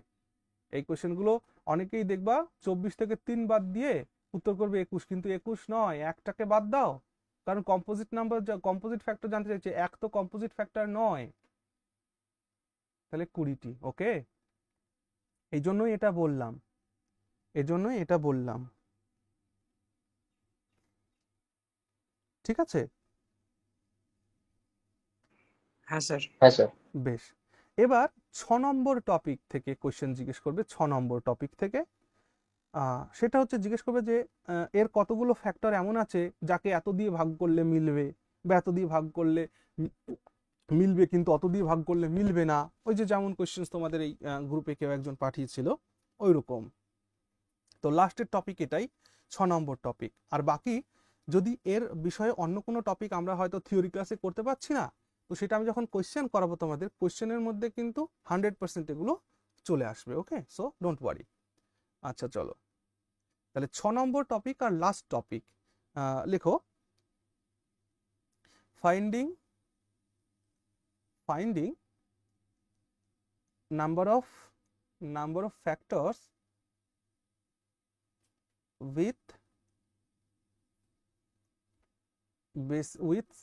এই কোশ্চেনগুলো অনেকেই দেখবা 24 থেকে 3 বাদ দিয়ে উত্তর করবে 21, কিন্তু 21 নয়, একটাকে বাদ দাও। কারণ কম্পোজিট ফ্যাক্টর জানতে চাইছে, এক তো কম্পোজিট ফ্যাক্টর নয়, তাহলে 20টি। ওকে, এই জন্যই এটা বললাম, ঠিক আছে? হ্যাঁ স্যার। হ্যাঁ স্যার। বেশ, এবার 6 নম্বর টপিক থেকে কোশ্চেন জিজ্ঞেস করবে, 6 নম্বর টপিক থেকে। সেটা হচ্ছে জিজ্ঞেস করবে যে এর কতগুলো ফ্যাক্টর এমন আছে যাকে এত দিয়ে ভাগ করলে মিলবে, বা এত দিয়ে ভাগ করলে মিলবে কিন্তু অত দিয়ে ভাগ করলে মিলবে না। ওই যে যেমন কোশ্চেন তোমাদের এই গ্রুপে কেউ একজন পাঠিয়েছিল ওই রকম। তো লাস্টের টপিক এটাই, 6 নম্বর টপিক। আর বাকি যদি এর বিষয়ে অন্য কোনো টপিক আমরা হয়তো থিওরি ক্লাসে করতে পারছি না, তো সেটা আমি যখন কোশ্চেন করাবো তোমাদের, কোশ্চেনের মধ্যে কিন্তু 100% এগুলো চলে আসবে। ওকে, সো ডোন্ট ওয়ারি। আচ্ছা চলো, তাহলে 6 নম্বর টপিক আর লাস্ট টপিক লেখো, finding number of factors with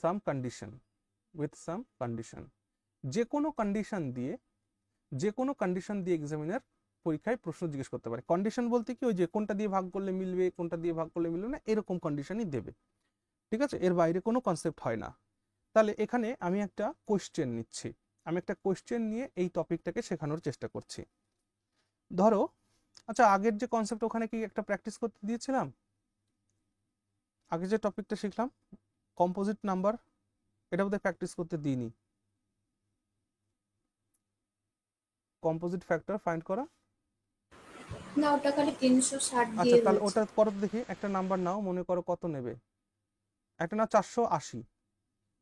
some condition, যে কোনো কন্ডিশন দিয়ে এক্সামিনার পরীক্ষায় প্রশ্ন জিজ্ঞেস করতে পারে। কন্ডিশন বলতে কি, ওই যে কোনটা দিয়ে ভাগ করলে মিলবে, কোনটা দিয়ে ভাগ করলে মিলবে না, এরকম কন্ডিশনই দেবে। ঠিক আছে, এর বাইরে কোনো কনসেপ্ট হয় না। তাহলে এখানে আমি একটা কোশ্চেন নিচ্ছি, আমি একটা কোশ্চেন নিয়ে এই টপিকটাকে শেখানোর চেষ্টা করছি। ধরো, আচ্ছা আগের যে কনসেপ্ট ওখানে কি একটা প্র্যাকটিস করতে দিয়েছিলাম? আগে যে টপিকটা শিখলাম কম্পোজিট নাম্বার, এটা বোধহয় প্র্যাকটিস করতে দিইনি। কম্পোজিট ফ্যাক্টর ফাইন্ড করা। না, ওটা খালি 360 আচ্ছা দিয়ে তাহলে হয়েছে। ওটা করো দেখি, একটা নাম্বার নাও, মনে করো কত নেবে, একটা না 480।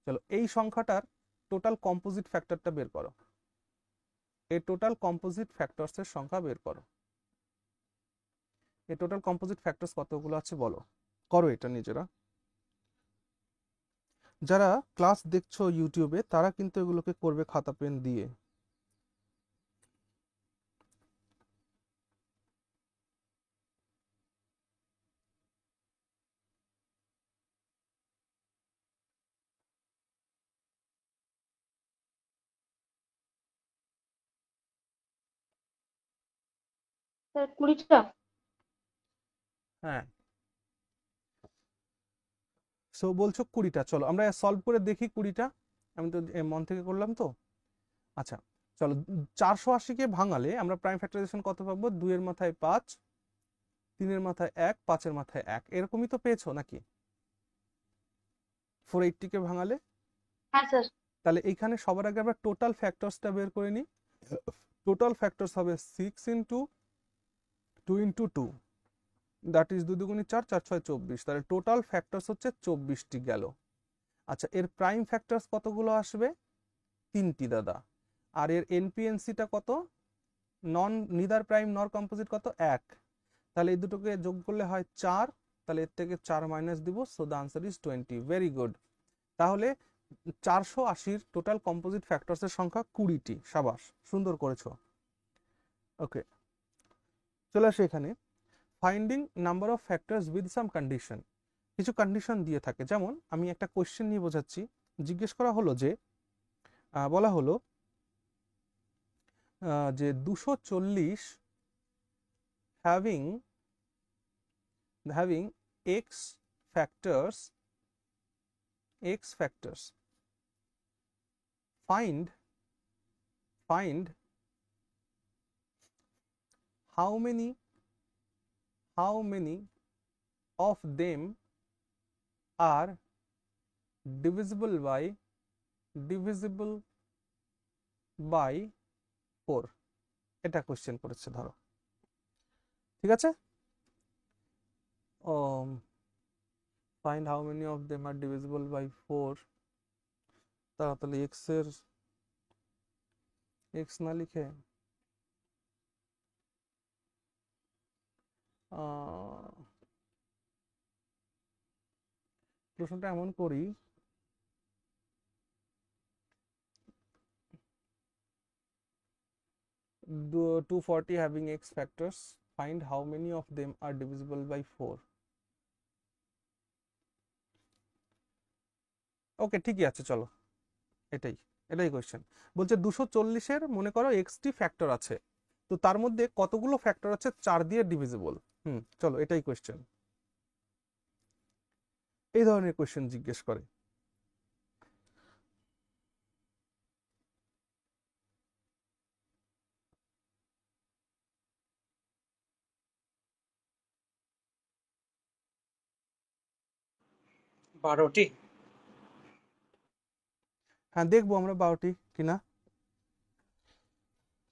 চলো এই সংখ্যাটার টোটাল কম্পোজিট ফ্যাক্টরটা বের করো, এই টোটাল কম্পোজিট ফ্যাক্টরসের সংখ্যা বের করো। এই টোটাল কম্পোজিট ফ্যাক্টরস কতগুলো আছে বলো, করো এটা নিজেরা। যারা ক্লাস দেখছো ইউটিউবে তারা কিন্তু এগুলোকে করবে খাতা পেন দিয়ে। স্যার 20টা। হ্যাঁ, সো বলছো 20টা, চলো আমরা সলভ করে দেখি 20টা। আমি তো মন থেকে করলাম তো। আচ্ছা চলো, 480কে ভাঙালে আমরা প্রাইম ফ্যাক্টরাইজেশন কত পাবো? 2 এর মাথায় 5, 3 এর মাথায় 1, 5 এর মাথায় 1, এরকমই তো পেয়েছো নাকি? 480কে ভাঙালে, হ্যাঁ স্যার। তাহলে এইখানে সবার আগে আমরা টোটাল ফ্যাক্টরসটা বের করে নিই। টোটাল ফ্যাক্টরস হবে 6 ইন্টু 2 ইন্টু 2, দ্যাট ইজ 2 দুগুণে 4, 4 6 24। তাহলে টোটাল ফ্যাক্টরস হচ্ছে 24টি গেল। আচ্ছা এর প্রাইম ফ্যাক্টরস কতগুলো আসবে? 3টি দাদা। আর এর এনপিএনসিটা কত? নন নিদার প্রাইম নর কম্পোজিট কত? 1। তাহলে এই দুটোকে যোগ করলে হয় 4, তাহলে এর থেকে 4 মাইনাস দিব, so the answer is 20। Very good. তাহলে 480-র টোটাল কম্পোজিট ফ্যাক্টরসের সংখ্যা 20টি। সাবাস, সুন্দর করেছো। ওকে, চলে আসে এখানে, finding number of factors with some condition. কিছু কন্ডিশন দিয়ে থাকে, যেমন আমি একটা কোশ্চেন নিয়ে বোঝাচ্ছি। জিজ্ঞেস করা হলো যে, বলা হলো যে 240 having x factors, find how many of them are divisible by 4। এটা কোশ্চেন করেছে ধরো, ঠিক আছে। Find how many of them are divisible by 4। তাহলে এক্স না লিখে প্রশ্নটা এমন করি, do 240 having x factors, find how many of them are divisible by 4। ওকে ঠিকই আছে, চলো এটাই কোশ্চেন। বলছে 240-এর মনে করো এক্সটি ফ্যাক্টর আছে, তো তার মধ্যে কতগুলো ফ্যাক্টর আছে 4 দিয়ে ডিভিজিবল। চলো এটাই কোশ্চেন। এই ধরনের কোশ্চেন জিজ্ঞেস করে। 12টি। হ্যাঁ, দেখবো আমরা 12টি কিনা।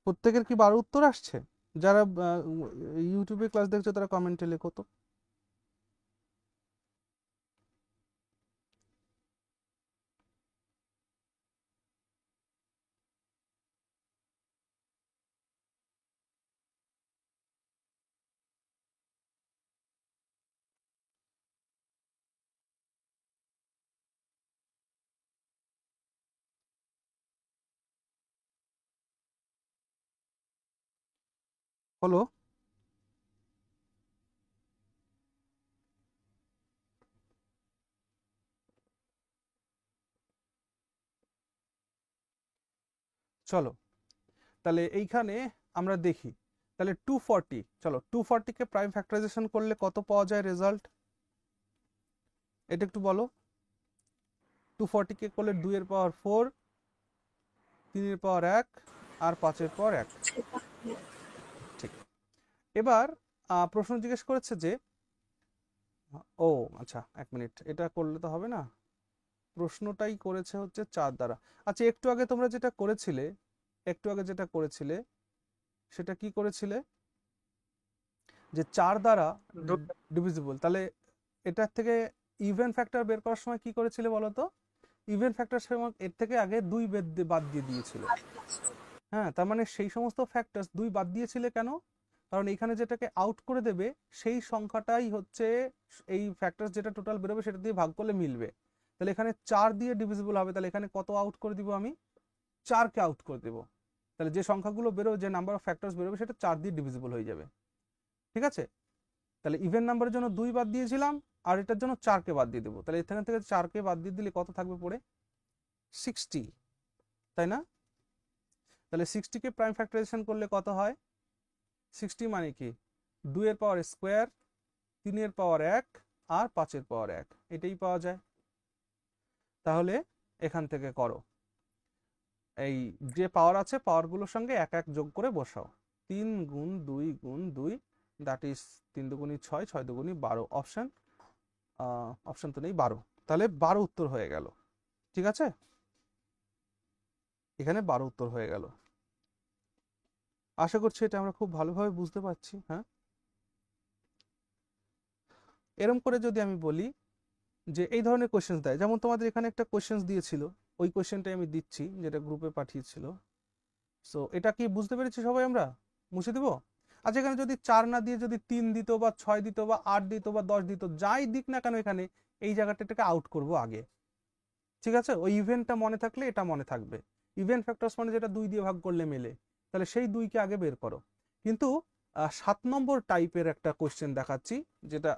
প্রত্যেকের কি 12 উত্তর আসছে? যারা ইউটিউবে ক্লাস দেখছো তারা কমেন্টে লেখো তো। হলো? চলো তাহলে এইখানে আমরা দেখি। তাহলে 240, চলো 240 কে প্রাইম ফ্যাক্টরাইজেশন করলে কত পাওয়া যায় রেজাল্ট? এটা একটু বলো। 240 কে করলে 2 এর পাওয়ার 4, 3 এর পাওয়ার 1 আর 5 এর পাওয়ার 1। ঠিক। এবার প্রশ্ন জিজ্ঞেস করেছে যে, ও আচ্ছা 1 মিনিট, এটা করলে তো হবে না। প্রশ্নটাই করেছে হচ্ছে 4 দ্বারা। আচ্ছা একটু আগে তোমরা যেটা করেছিলে, সেটা কি করেছিলে? যে 4 দ্বারা ডিভিজিবল। তাহলে এটার থেকে ইভেন ফ্যাক্টর বের করার সময় কি করেছিলে বলো তো? ইভেন ফ্যাক্টর এর থেকে আগে 2 বাদ দিয়ে দিয়েছিল। হ্যাঁ, তার মানে সেই সমস্ত ফ্যাক্টরস 2 বাদ দিয়েছিলে কেন? কারণ এখানে যেটাকে আউট করে দেবে সেই সংখ্যাটাই হচ্ছে এই ফ্যাক্টরস যেটা টোটাল বেরোবে সেটা দিয়ে ভাগ করলে মিলবে। তাহলে এখানে 4 দিয়ে ডিভিজিবল হবে, তাহলে এখানে কত আউট করে দিব আমি? 4 কে আউট করে দেব। তাহলে যে সংখ্যাগুলো বেরোবে, যে নাম্বার অফ ফ্যাক্টরস বেরোবে সেটা 4 দিয়ে ডিভিজিবল হয়ে যাবে। ঠিক আছে? তাহলে ইভেন নাম্বারের জন্য 2 বাদ দিয়েছিলাম, আর এটার জন্য 4 কে বাদ দিয়ে দেবো। তাহলে এখান থেকে 4 কে বাদ দিয়ে দিলে কত থাকবে পড়ে? 60, তাই না? তাহলে 60 কে প্রাইম ফ্যাক্টরাইজেশন করলে কত হয়? 60 মানে কি? 2 এর পাওয়ার স্কোয়ার, 3 এর পাওয়ার 1 আর 5 এর পাওয়ার 1, এটাই পাওয়া যায়। তাহলে এখান থেকে করো, এই যে পাওয়ার আছে পাওয়ারগুলোর সঙ্গে 1 1 যোগ করে বসাও। 3 গুণ 2 গুণ 2, দ্যাট ইজ 3 দুগুণী 6, 6 দুগুণী 12। অপশন তো নেই 12, তাহলে 12 উত্তর হয়ে গেল। ঠিক আছে, এখানে 12 উত্তর হয়ে গেল। আশা করছি এটা আমরা খুব ভালোভাবে বুঝতে পারছি। হ্যাঁ, এরম করে যদি আমি বলি যে এই ধরনের কোয়েশ্চেন্স দেয়, যেমন তোমাদের এখানে একটা কোয়েশ্চেন্স দিয়েছিল, ওই কোয়েশ্চেনটাই আমি দিচ্ছি যেটা গ্রুপে পাঠিয়েছিল। সো এটা কি বুঝতে পেরেছি সবাই? আমরা মুছে দেবো। আচ্ছা, এখানে যদি 4 না দিয়ে যদি 3 দিত বা 6 দিত বা 8 দিত বা 10 দিত, যাই দিক না কেন, এখানে এই জায়গাটাকে আউট করব আগে। ঠিক আছে, ওই ইভেন্টটা মনে থাকলে এটা মনে থাকবে। ইভেন্ট ফ্যাক্টরস মানে যেটা 2 দিয়ে ভাগ করলে মেলে, তাহলে সেই 2 কে আগে বের করো। কিন্তু 7 নম্বর টাইপের একটা কোয়েশ্চেন দেখাচ্ছি, যেটা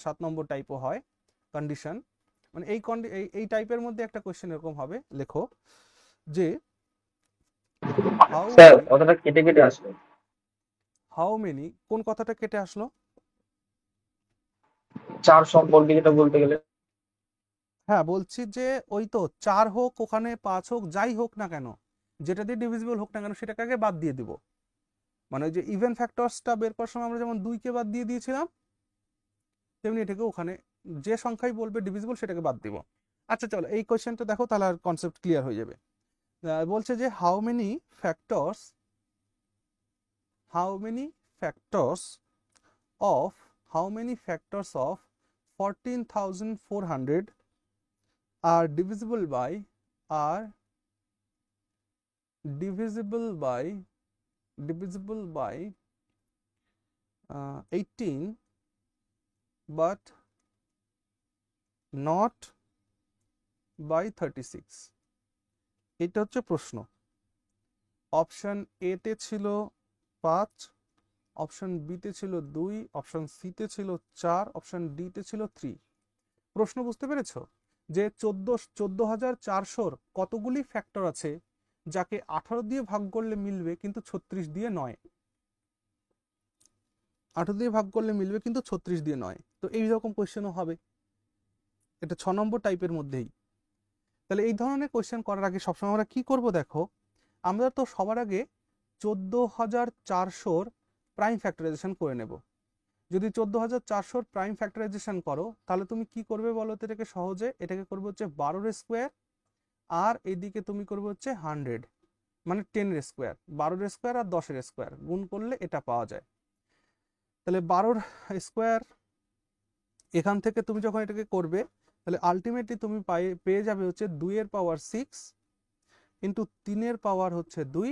7 নম্বর টাইপও হয় কন্ডিশন। মানে এই টাইপের মধ্যে একটা কোয়েশ্চেন এরকম হবে, লেখো যে স্যার কথাটা কেটে কেটে আসলো। হাউ মেনি, কোন কথাটা কেটে আসলো? 4 সম্পর্কে যেটা বলতে গেলে। হ্যাঁ, বলছি যে ওই তো 4 হোক, ওখানে 5 হোক, যাই হোক না কেন, যেটা দিয়ে ডিভিজিবল হোক না কেন, সেটাকে আগে বাদ দিয়ে দিব। মানে ওই যে ইভেন ফ্যাক্টরসটা বের করার সময় আমরা যেমন 2 কে বাদ দিয়ে দিয়েছিলাম, তেমনি এটাকে ওখানে যে সংখ্যাই বলবে ডিভিজিবল সেটাকে বাদ দিব। আচ্ছা চলো এই কোয়েশ্চেনটা দেখো, তাহলে আর কনসেপ্ট ক্লিয়ার হয়ে যাবে। বলছে যে how many factors of 14,400 are divisible by 18 but not by 36। এটা হচ্ছে প্রশ্ন। অপশন এ তে ছিল 5, অপশন বি তে ছিল 2, অপশন সি তে ছিল 4, অপশন ডি তে ছিল 3। প্রশ্ন বুঝতে পেরেছো? যে 14,400 কতগুলি ফ্যাক্টর আছে যাকে 18 দিয়ে ভাগ করলে মিলবে কিন্তু 36 দিয়ে নয়। 18 দিয়ে ভাগ করলে মিলবে কিন্তু 36 দিয়ে নয়। তো এইরকম কোয়েশ্চেনও হবে, এটা 6 নম্বর টাইপের মধ্যেই। তাহলে এই ধরনের কোয়েশ্চেন করার আগে সবসময় আমরা কি করব দেখো, আমরা তো সবার আগে 14,400 প্রাইম ফ্যাক্টরাইজেশন করে নেব। যদি 14,400 প্রাইম ফ্যাক্টরাইজেশন করো তাহলে তুমি কি করবে বলো তো? এটাকে সহজে এটাকে করবে হচ্ছে 12 স্কোয়ার, আর এইদিকে তুমি করবে হচ্ছে 100, মানে 10 স্কোয়ার, 12 স্কোয়ার আর 10 স্কোয়ার গুণ করলে এটা পাওয়া যায়। তাহলে 12 স্কোয়ার এখান থেকে তুমি যখন এটাকে করবে তাহলে আলটিমেটলি তুমি পেয়ে যাবে হচ্ছে 2 পাওয়ার 6 ইন্টু 3 পাওয়ার হচ্ছে 2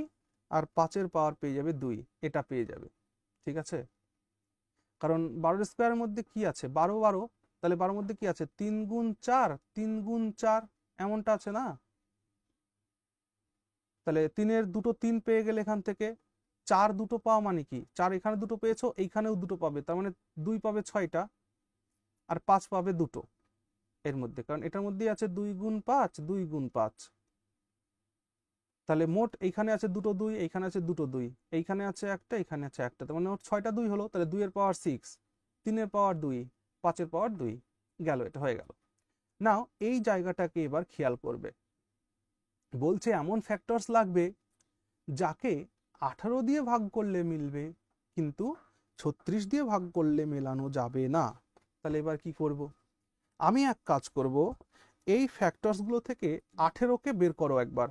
আর 5 পাওয়ার পেয়ে যাবে 2, এটা পেয়ে যাবে। ঠিক আছে, কারণ 12 স্কোয়ারের মধ্যে কি আছে? 12 12, তাহলে 12 মধ্যে কি আছে? 3 গুণ 4, 3 গুণ 4 এমনটা আছে না? তাহলে 3 দুটো 3 পেয়ে গেলে এখান থেকে 4 দুটো পাওয়া মানে কি? 4 এখানে দুটো পেয়েছো, এইখানেও দুটো পাবে, তার মানে 2 পাবে 6টা আর 5 পাবে দুটো এর মধ্যে, কারণ এটার মধ্যেই আছে 2 গুণ 5, 2 গুণ 5। তাহলে মোট এইখানে আছে দুটো 2, এইখানে আছে দুটো 2, এইখানে আছে একটা, এখানে আছে একটা, তার মানে মোট 6টা 2 হলো। তাহলে 2 পাওয়ার 6, 3 পাওয়ার 2, 5 পাওয়ার 2 গেল, এটা হয়ে গেল। নাও এই জায়গাটাকে এবার খেয়াল করবে, বলছে এমন ফ্যাক্টরস লাগবে যাকে 18 দিয়ে ভাগ করলে মিলবে কিন্তু 36 দিয়ে ভাগ করলে মেলানো যাবে না। তাহলে এবার কি করব? আমি এক কাজ করব, এই ফ্যাক্টরসগুলো থেকে 18কে বের করো একবার।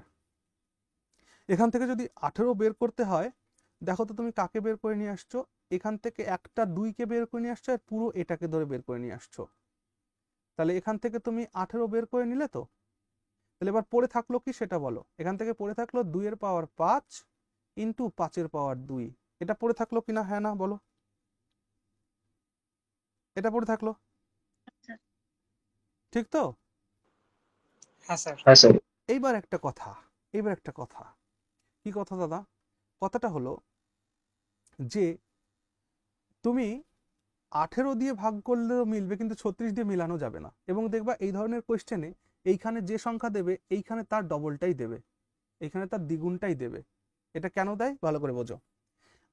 এখান থেকে যদি 18 বের করতে হয়, দেখো তো তুমি কাকে বের করে নিয়ে আসছো? এখান থেকে একটা 2কে বের করে নিয়ে আসছো আর পুরো এটাকে ধরে বের করে নিয়ে আসছো। তাহলে এখান থেকে তুমি 18 বের করে নিলে তো। তাহলে এবার পড়ে থাকলো কি সেটা বলো। এখান থেকে পড়ে থাকলো 2 পাওয়ার 5 ইন্টু 5 পাওয়ার 2, এটা পড়ে থাকলো কিনা? হ্যাঁ না বলো? এটা পড়ে থাকলো, ঠিক তো? হ্যাঁ স্যার। হ্যাঁ স্যার। এইবার একটা কথা, কি কথা দাদা? কথাটা হলো যে তুমি 18 দিয়ে ভাগ করলেও মিলবে কিন্তু 36 দিয়ে মিলানো যাবে না। এবং দেখবা এই ধরনের কোয়েশ্চেনে এইখানে যে সংখ্যা দেবে এইখানে তার ডবলটাই দেবে, এইখানে তার দ্বিগুণটাই দেবে। এটা কেন দেয় ভালো করে বোঝো।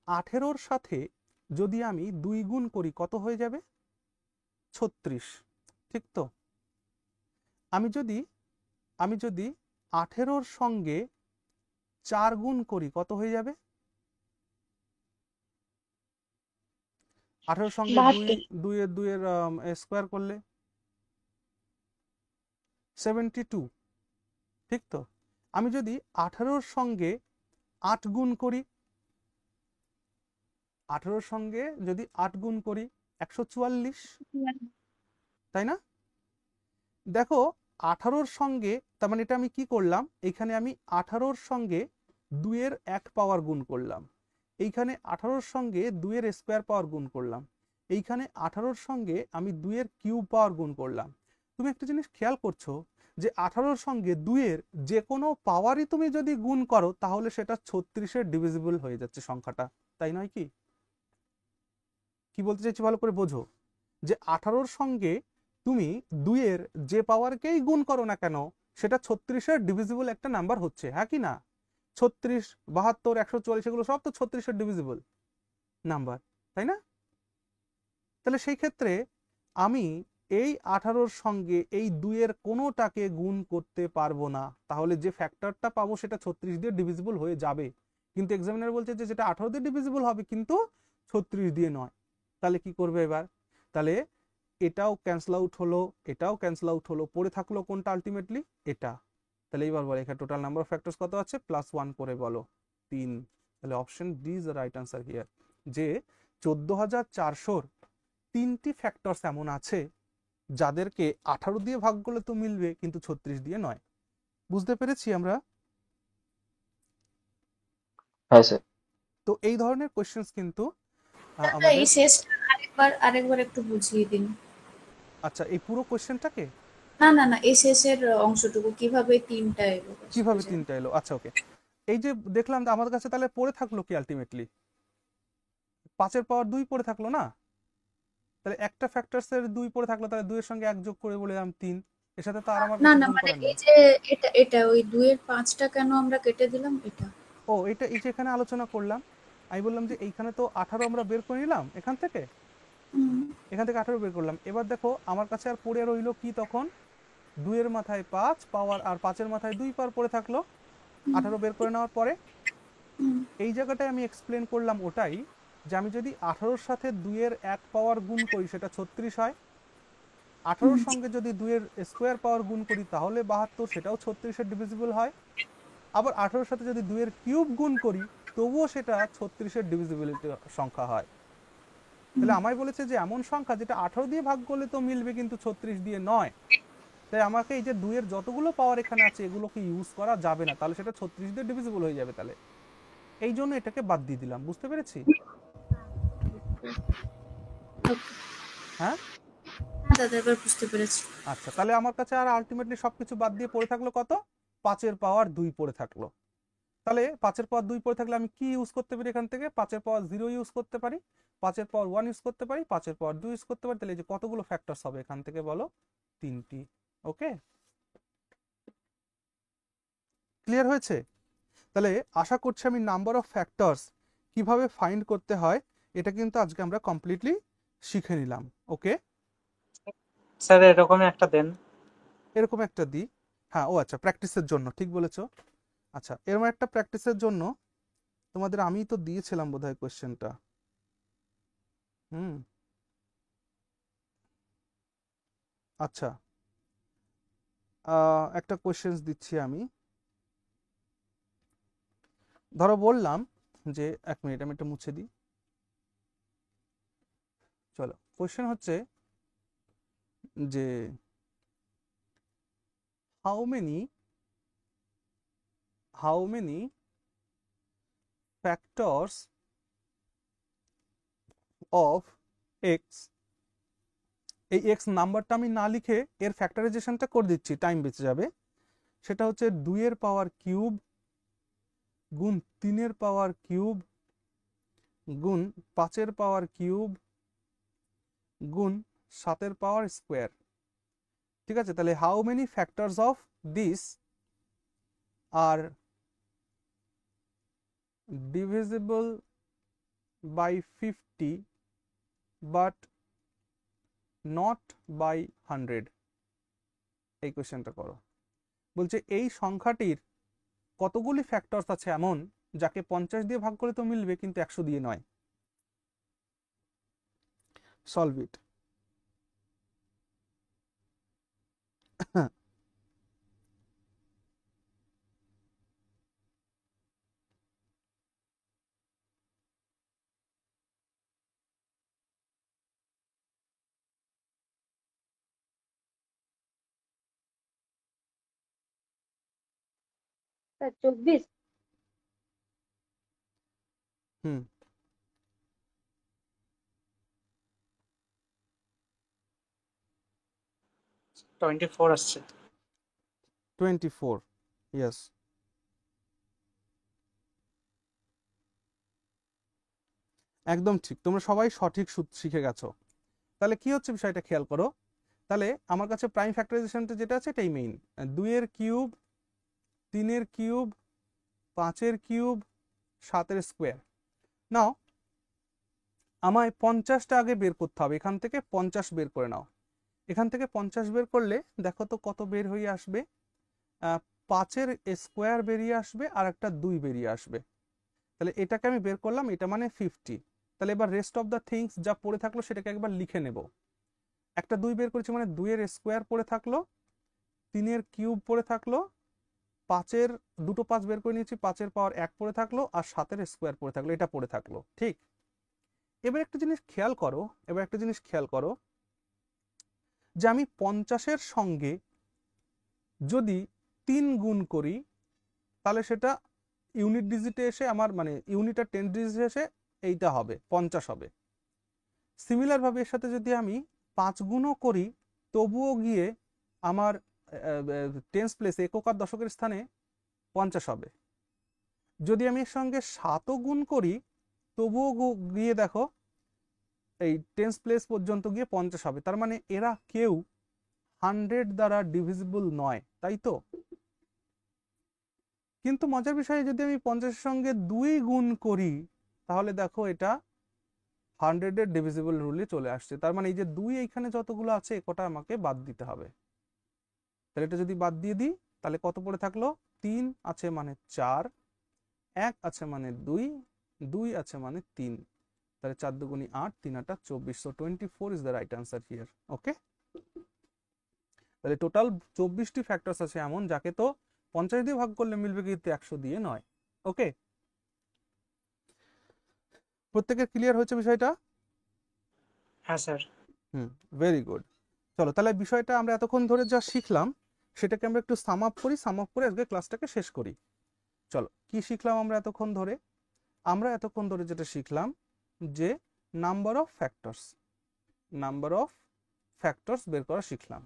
18-র সাথে যদি আমি 2 গুণ করি কত হয়ে যাবে? 36, ঠিক তো? আমি যদি 18-র সঙ্গে 4 গুণ করি কত হয়ে যাবে? 18-র সঙ্গে 2 এর স্কোয়ার করলে 72, ঠিক তো? আমি যদি 18-র সঙ্গে 8 গুণ করি, 18-র সঙ্গে যদি 8 গুণ করি 144, তাই না? দেখো 18-র সঙ্গে, তার মানে এটা আমি কি করলাম? এখানে আমি 18-র সঙ্গে 2 এর 1 পাওয়ার গুণ করলাম, এইখানে 18-র সঙ্গে 2 এর স্কোয়ার পাওয়ার গুণ করলাম, এইখানে 18-র সঙ্গে আমি 2 এর কিউব পাওয়ার গুণ করলাম। তুমি একটা জিনিস খেয়াল করছো যে 18-র সঙ্গে 2 এর যে কোনো পাওয়ারই তুমি যদি গুণ করো তাহলে সেটা 36-এর ডিভিজিবল হয়ে যাচ্ছে সংখ্যাটা, তাই নয় কি? কি বলতে চাইছি ভালো করে বোঝো, যে 18-র সঙ্গে তুমি 2 এর যে পাওয়ারকেই গুণ করো না কেন সেটা 36-এর ডিভিজিবল একটা নাম্বার হচ্ছে, হ্যাঁ কি না? 36, 72, 144 এগুলো সব তো 36-এর ডিভিজিবল নাম্বার, তাই না? তাহলে সেই ক্ষেত্রে আমি এই 18-র সঙ্গে এই 2 এর কোনোটাকে গুণ করতে পারবো না, তাহলে যে ফ্যাক্টরটা পাবো সেটা 36 দিয়ে ডিভিজিবল হয়ে যাবে, কিন্তু এক্সামিনার বলছে যে যেটা 18 দিয়ে ডিভিজিবল হবে কিন্তু 36 দিয়ে নয়। তাহলে কি করবে এবার? তাহলে এটাও ক্যান্সেল আউট হলো, এটাও ক্যান্সেল আউট হলো, পড়ে থাকলো কোনটা আলটিমেটলি? এটা। তাহলে এইবার বলো এখানে টোটাল নাম্বার অফ ফ্যাক্টরস কত আছে? +1 করে বলো 3। তাহলে option D is the right answer here, যে 14,400-র 3টি ফ্যাক্টরস এমন আছে যাদেরকে 18 দিয়ে ভাগ করলে তো মিলবে কিন্তু 36 দিয়ে নয়। বুঝতে পেরেছি আমরা? হ্যাঁ স্যার। তো এই ধরনের কোশ্চেন্স কিন্তু দাদা এই আমাদের, শেষটা আরেকবার একটু বুঝিয়ে দিন। আচ্ছা এই পুরো কোশ্চেনটাকে, না এই শেষের অংশটুকু কিভাবে 3টা এলো কিভাবে বুঝে। 3টা এলো? আচ্ছা ওকে, এই যে দেখলাম আমাদের কাছে তাহলে পড়ে থাকলো কি আলটিমেটলি? 5 পাওয়ার 2 পড়ে থাকলো না? তাহলে একটা ফ্যাক্টরস এর 2 পড়ে থাকলো, তাহলে 2 এর সঙ্গে 1 যোগ করে বলে দিলাম 3, এর সাথে তো আর আমার না কিছু না গুণ মানে করার নেই। এই যে এটা ওই 2 এর 5টা কেন আমরা কেটে দিলাম এটা? ও এটা এই যে এখানে আলোচনা করলাম, আমি বললাম যে এইখানে তো 18 আমরা বের করে নিলাম, এখান থেকে 18 বের করলাম। এবার দেখো আমার কাছে আর পড়ে রইলো কি তখন? 2 এর মাথায় 5 পাওয়ার আর 5 এর মাথায় 2 পাওয়ার পড়ে থাকলো 18 বের করে নেওয়ার পরে। এই জায়গাটায় আমি এক্সপ্লেন করলাম ওটাই যে আমি যদি 18-র সাথে 2-এর 1 পাওয়ার গুণ করি সেটা 36 হয়, 18-র সঙ্গে যদি 2-এর স্কোয়ার পাওয়ার গুণ করি তাহলে 72, সেটাও 36-এর ডিভিজিবল হয়। আবার 18-র সাথে যদি 2-এর কিউব গুণ করি তবুও সেটা 36-এর ডিভিজিবিলিটি সংখ্যা হয়। তাহলে আমায় বলেছে যে এমন সংখ্যা যেটা 18 দিয়ে ভাগ করলে তো মিলবে কিন্তু 36 দিয়ে নয়, তাই আমাকে এই যে 2-এর যতগুলো পাওয়ার এখানে আছে এগুলোকে ইউজ করা যাবে না, তাহলে সেটা 36 দিয়ে ডিভিজিবল হয়ে যাবে। তাহলে এই জন্য এটাকে বাদ দিয়ে দিলাম। বুঝতে পেরেছি? হ্যাঁ দাদা এবার বুঝতে পেরেছি। আচ্ছা, তাহলে আমার কাছে আর আলটিমেটলি সবকিছু বাদ দিয়ে পড়ে থাকলো কত? 5-এর পাওয়ার 2 পড়ে থাকলো। তাহলে 5-এর পাওয়ার 2 পড়ে থাকলে আমি কি ইউজ করতে পারি এখান থেকে? 5-এর পাওয়ার 0 ইউজ করতে পারি, 5-এর পাওয়ার 1 ইউজ করতে পারি, 5-এর পাওয়ার 2 ইউজ করতে পারি। তাহলে এই যে কতগুলো ফ্যাক্টরস হবে এখান থেকে বলো? 3টি। ওকে, ক্লিয়ার হয়েছে? তাহলে আশা করছি আমি নাম্বার অফ ফ্যাক্টরস কিভাবে ফাইন্ড করতে হয় এটা কিন্তু আজকে আমরা কমপ্লিটলি শিখে নিলাম। ওকে, স্যার এরকম একটা দেন। এরকম একটা দিই। হ্যাঁ, ও আচ্ছা, প্র্যাকটিসের জন্য, ঠিক বলেছো। আচ্ছা, এরকম একটা প্র্যাকটিসের জন্য তোমাদের আমি তো দিয়েছিলাম বোধহয় কোশ্চেনটা। আচ্ছা, একটা কোশ্চেন দিচ্ছি আমি। ধরো বললাম যে, 1 মিনিট আমি এটা মুছে দিই। চলো, কোশ্চেন হচ্ছে যে how many factors of x, এই এক্স নাম্বারটা আমি না লিখে এর ফ্যাক্টরাইজেশনটা করে দিচ্ছি, টাইম বেঁচে যাবে। সেটা হচ্ছে 2-এর পাওয়ার কিউব গুণ 3-এর পাওয়ার কিউব গুণ 5-এর পাওয়ার কিউব গুণ 7-এর পাওয়ার স্কোয়ার। ঠিক আছে, তাহলে how many factors of this are divisible by 50 but not by 100? এই কোশ্চেনটা করো। বলছে এই সংখ্যাটির কতগুলি ফ্যাক্টরস আছে এমন যাকে 50 দিয়ে ভাগ করলে তো মিলবে কিন্তু 100 দিয়ে নয়। Solve it. স্যার 24। হুম, 24 আসছে। 24, ইয়েস। একদম ঠিক, তোমরা সবাই সঠিক শিখে গেছো। তাহলে কি হচ্ছে বিষয়টা খেয়াল করো। তাহলে আমার কাছে প্রাইম ফ্যাক্টরাইজেশনটা যেটা আছে এটাই মেইন। 2-এর কিউব, 3-এর কিউব, 5-এর কিউব, 7-এর স্কোয়ার। নাও আমায় 50টা আগে বের করতে হবে, এখান থেকে 50 বের করে নাও। এখান থেকে 50 বের করলে দেখো তো কত বের হয়ে আসবে। 5-এর স্কোয়ার বেরিয়ে আসবে আর একটা 2 বেরিয়ে আসবে। তাহলে এটাকে আমি বের করলাম, এটা মানে 50। তাহলে এবার রেস্ট অফ দ্য থিংস যা পড়ে থাকলো সেটাকে একবার লিখে নেব। একটা 2 বের করেছি মানে 2-এর স্কোয়ার পড়ে থাকলো, 3-এর কিউব পড়ে থাকলো, 5-এর দুটো 5 বের করে নিয়েছি, 5-এর পাওয়ার 1 পড়ে থাকলো, আর 7-এর স্কোয়ার পড়ে থাকলো, এটা পড়ে থাকলো। ঠিক, এবার একটা জিনিস খেয়াল করো, যে আমি 50-এর সঙ্গে যদি 3 গুণ করি তাহলে সেটা ইউনিট ডিজিটে এসে আমার মানে ইউনিট আর 10 ডিজিটে এসে এইটা হবে 50 হবে। সিমিলার ভাবে এর সাথে যদি আমি 5 গুণও করি তবুও গিয়ে আমার টেন্স প্লেস একক আর দশকের স্থানে 50 হবে। যদি আমি এর সঙ্গে 7ও গুণ করি তবুও গিয়ে দেখো এই টেন্স প্লেস পর্যন্ত গিয়ে 50 হবে। তার মানে এরা কেউ 100 দ্বারা ডিভিজিবল নয়, তাই তো? কিন্তু মজার বিষয়, যদি আমি 50-এর সঙ্গে 2 গুণ করি তাহলে দেখো এটা 100-এর ডিভিজিবল রুলে চলে আসছে। তার মানে এই যে 2 এইখানে যতগুলো আছে একটা আমাকে বাদ দিতে হবে। তাহলে এটা যদি বাদ দিয়ে দিই তাহলে কত পড়ে থাকলো? 3 আছে মানে 4, 1 আছে মানে 2, 2 আছে মানে 3। তাহলে 4 দুগুণি 8, 3 8 24, so 24 is the right answer here. Okay, তাহলে টোটাল 24টি ফ্যাক্টরস আছে এমন যাকে তো 50 দিয়ে ভাগ করলে মিলবে, কিন্তু 100 দিয়ে নয়। ওকে, প্রত্যেকের ক্লিয়ার হয়েছে বিষয়টা? হ্যাঁ স্যার। Very good. চলো তাহলে বিষয়টা আমরা এতক্ষণ ধরে যা শিখলাম সেটাকে আমরা একটু সাম আপ করি, সাম আপ করে আজকে ক্লাসটাকে শেষ করি। চলো, কি শিখলাম আমরা এতক্ষণ ধরে? আমরা এতক্ষণ ধরে যেটা শিখলাম যে নাম্বার অফ ফ্যাক্টরস বের করা শিখলাম।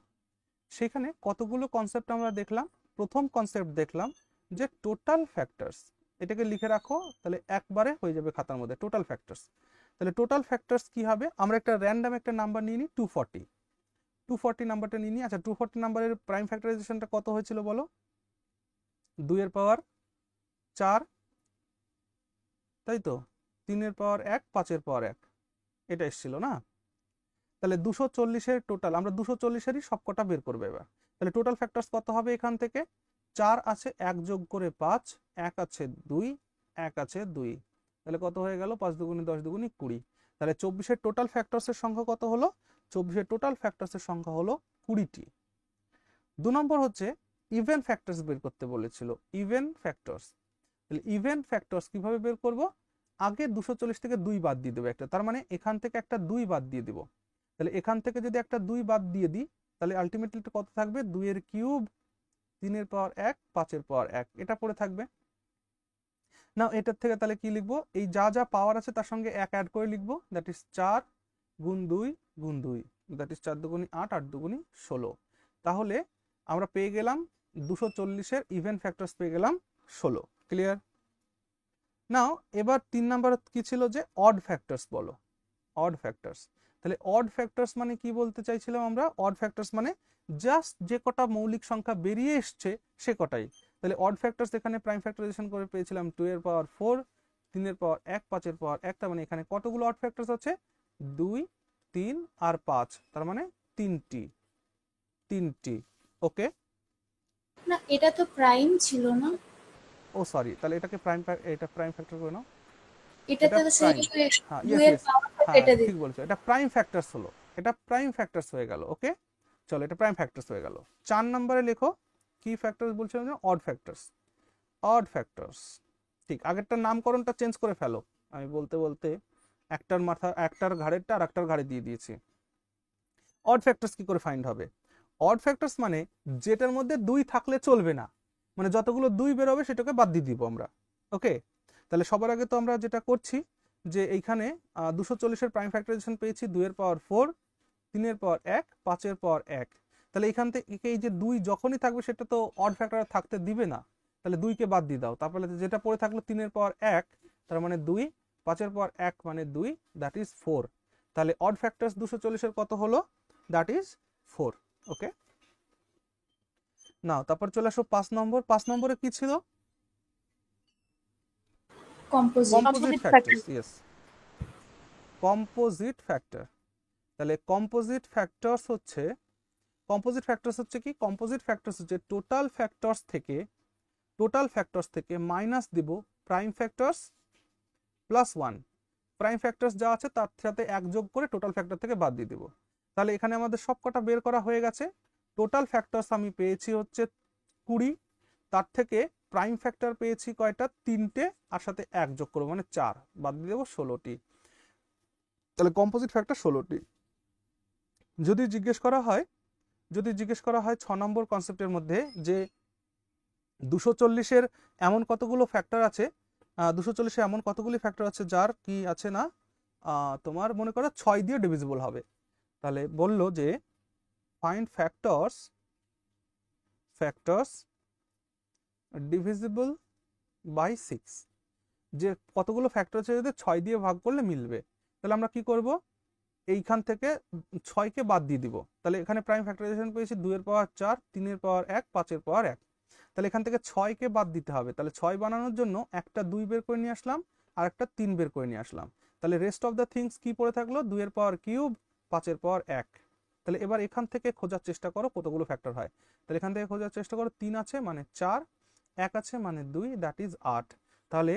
সেখানে কতগুলো কনসেপ্ট আমরা দেখলাম। প্রথম কনসেপ্ট দেখলাম যে টোটাল ফ্যাক্টরস, এটাকে লিখে রাখো, তাহলে একবারে হয়ে যাবে খাতার মধ্যে টোটাল ফ্যাক্টরস। তাহলে টোটাল ফ্যাক্টরস কি হবে? আমরা একটা র্যান্ডম একটা নাম্বার নিয়ে নিই, 240 নাম্বারটা নিয়ে নিই। আচ্ছা, 240 নাম্বারের প্রাইম ফ্যাক্টরাইজেশনটা কত হয়েছিল বলো? 2 এর পাওয়ার 4, তাই তো, 3 এর পাওয়ার 1, 5 এর পাওয়ার 1, এটা এসেছিল না? তাহলে 240-এর টোটাল, আমরা 240-এরই সবকটা বের করবো এবার। তাহলে টোটাল ফ্যাক্টরস কত হবে? এখান থেকে 4 আছে, 1 যোগ করে 5, 1 আছে 2, 1 আছে 2, তাহলে কত হয়ে গেল? 5 দুগুণি 10 দুগুণি 20। তাহলে 24-এর টোটাল ফ্যাক্টরসের সংখ্যা কত হলো? 24-এর টোটাল ফ্যাক্টরসের সংখ্যা হলো 20টি। 2 নম্বর হচ্ছে ইভেন ফ্যাক্টরস বের করতে বলেছিল, ইভেন ফ্যাক্টরস। তাহলে ইভেন ফ্যাক্টরস কিভাবে বের করব? আগে 240 থেকে 2 বাদ দিয়ে দেবো একটা, তার মানে এখান থেকে একটা 2 বাদ দিয়ে দিব। তাহলে এখান থেকে যদি একটা 2 বাদ দিয়ে দিই তাহলে আলটিমেটলি কত থাকবে? 2 এর কিউব, 3 এর পাওয়ার 1, 5 এর পাওয়ার 1, এটা পড়ে থাকবে না। এটার থেকে তাহলে কি লিখবো? এই যা যা পাওয়ার আছে তার সঙ্গে 1 অ্যাড করে লিখবো, দ্যাট ইজ 4 গুণ 2 গুণ 2, দ্যাট ইজ 4 দুগুণি 8, 8 দুগুণি 16। তাহলে আমরা পেয়ে গেলাম 240-এর ইভেন ফ্যাক্টরস পেয়ে গেলাম 16। ক্লিয়ার? নাও এবার 3 নাম্বার কি ছিল? যে অড ফ্যাক্টরস বলো, অড ফ্যাক্টরস। তাহলে অড ফ্যাক্টরস মানে কি বলতে চাইছিলাম আমরা? অড ফ্যাক্টরস মানে জাস্ট যে কটা মৌলিক সংখ্যা বেরিয়ে এসছে সে কটাই। তাহলে অড ফ্যাক্টরস এখানে প্রাইম ফ্যাক্টরাইজেশন করে পেয়েছিলাম 2 এর পাওয়ার 4, 3 এর পাওয়ার 1, 5 এর পাওয়ার 1, তার মানে এখানে কতগুলো অড ফ্যাক্টরস আছে? 2, 3 আর 5, তার মানে 3টি। ওকে, না এটা তো প্রাইম ছিল না, ও সরি, তাহলে এটাকে এটা প্রাইম ফ্যাক্টর করে নাও। এটা তো সেই হ্যাঁ, 2 ইয়েস এর ইয়েস, পাওয়ারটা হ্যাঁ কেটে দিই। ঠিক বলছো, এটা প্রাইম ফ্যাক্টরস হলো, এটা প্রাইম ফ্যাক্টরস হয়ে গেল। ওকে, চলো এটা প্রাইম ফ্যাক্টরস হয়ে গেল। 4 নম্বরে লেখো কি ফ্যাক্টরস বলছিলাম? যে অড ফ্যাক্টরস। ঠিক, আগেরটার নামকরণটা চেঞ্জ করে ফেলো। আমি বলতে বলতে একটার ঘাড়েরটা আর একটার ঘাড়ে দিয়ে দিয়েছি। অড ফ্যাক্টরস কি করে ফাইন্ড হবে? অড ফ্যাক্টরস মানে যেটার মধ্যে 2 থাকলে চলবে না, মানে যতগুলো 2 বেরোবে সেটাকে বাদ দিয়ে দিব আমরা। ওকে, তাহলে সবার আগে তো আমরা যেটা করছি যে এইখানে 240-এর প্রাইম ফ্যাক্টরাইজেশন পেয়েছি 2 এর পাওয়ার 4, 3 এর পাওয়ার 1, 5 এর পাওয়ার 1। তাহলে এখান থেকে এই যে 2 যখনই থাকবে সেটা তো অড ফ্যাক্টর থাকতে দিবে না, তাহলে 2 কে বাদ দিয়ে দাও। তারপরে যেটা পড়ে থাকলো 3 এর পাওয়ার 1, তার মানে 2, 5 এর পাওয়ার 1 মানে 2, দ্যাট ইজ 4। তাহলে অড ফ্যাক্টরস 240-এর কত হলো? That is 4। ওকে, নাও তারপর চলে আসো 5 নম্বর। 5 নম্বরে কি ছিল? Composite factors. Yes, composite factor. তাহলে কম্পোজিট ফ্যাক্টরস হচ্ছে কি? কম্পোজিট ফ্যাক্টরস হচ্ছে টোটাল ফ্যাক্টরস থেকে মাইনাস দিব prime factors plus 1। Prime factors যা আছে তার সাথে 1 যোগ করে টোটাল ফ্যাক্টর থেকে বাদ দিয়ে দিব। তাহলে এখানে আমাদের সবকটা বের করা হয়ে গেছে। টোটাল ফ্যাক্টরস আমি পেয়েছি হচ্ছে 20, তার থেকে প্রাইম ফ্যাক্টর পেয়েছি কয়টা? 3টে, আর সাথে 1 যোগ করবো মানে 4, বাদ দিয়ে দেবো 16টি। তাহলে কম্পোজিট ফ্যাক্টর 16টি। যদি জিজ্ঞেস করা হয় 6 নম্বর কনসেপ্টের মধ্যে যে 240-এর এমন কতগুলো ফ্যাক্টর আছে, 240-এ এমন কতগুলি ফ্যাক্টর আছে যার কি আছে না তোমার মনে করো 6 দিয়ে ডিভিজিবল হবে, তাহলে বলল যে ফাইন্ড ফ্যাক্টরস ডিভিজিবল বাই 6, যে কতগুলো ফ্যাক্টর আছে যদি 6 দিয়ে ভাগ করলে মিলবে। তাহলে আমরা কি করব? এইখান থেকে 6কে বাদ দিয়ে দিব। তাহলে এখানে প্রাইম ফ্যাক্টরাইজেশন পেয়েছি 2 এর পাওয়ার 4, 3 এর পাওয়ার 1, 5 এর পাওয়ার 1। তাহলে এখান থেকে 6কে বাদ দিতে হবে। তাহলে 6 বানানোর জন্য একটা 2 বের করে নিয়ে আসলাম আর একটা 3 বের করে নিয়ে আসলাম। তাহলে রেস্ট অফ দ্য থিংস কি পড়ে থাকলো? 2 এর পাওয়ার কিউব, 5 এর পাওয়ার 1। তাহলে এবার এখান থেকে খোঁজার চেষ্টা করো কতগুলো ফ্যাক্টর হয়। তাহলে এখান থেকে খোঁজার চেষ্টা করো, 3 আছে মানে 4, 1 আছে মানে 2, দ্যাট ইজ 8। তাহলে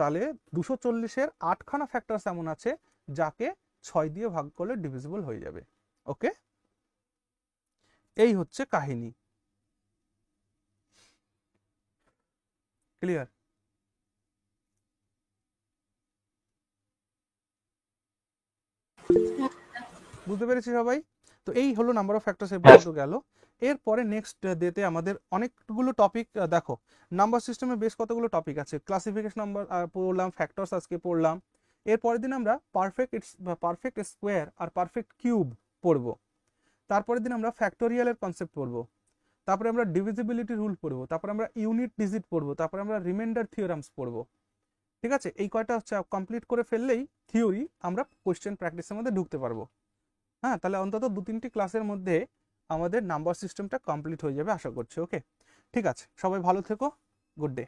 তাহলে 240-এর 8খানা ফ্যাক্টরস এমন আছে যাকে 6 দিয়ে ভাগ করলে ডিভিজিবল হয়ে যাবে। ওকে, এই হচ্ছে কাহিনী। ক্লিয়ার? বুঝতে পেরেছি সবাই? তো এই হলো নাম্বার অফ ফ্যাক্টরস এর হ্যাঁ। পর্যন্ত গেল। এরপরে নেক্সট ডেতে আমাদের অনেকগুলো টপিক, দেখো নাম্বার সিস্টেমে বেশ কতগুলো টপিক আছে। ক্লাসিফিকেশন নাম্বার পড়লাম, ফ্যাক্টরস আজকে পড়লাম। এরপরের দিন আমরা পারফেক্ট স্কোয়ার আর পারফেক্ট কিউব পড়বো। তারপরের দিন আমরা ফ্যাক্টোরিয়ালের কনসেপ্ট পড়বো। তারপরে আমরা ডিভিজিবিলিটি রুল পড়বো। তারপরে আমরা ইউনিট ডিজিট পড়বো। তারপরে আমরা রিমাইন্ডার থিওরামস পড়বো। ঠিক আছে, এই কয়টা হচ্ছে কমপ্লিট করে ফেললেই থিওরি আমরা কোশ্চেন প্র্যাকটিসের মধ্যে ঢুকতে পারবো। হ্যাঁ, তাহলে অন্তত 2-3টি ক্লাসের মধ্যে আমাদের নাম্বার সিস্টেমটা কমপ্লিট হয়ে যাবে আশা করছি। ওকে, ঠিক আছে, সবাই ভালো থেকো, গুড ডে।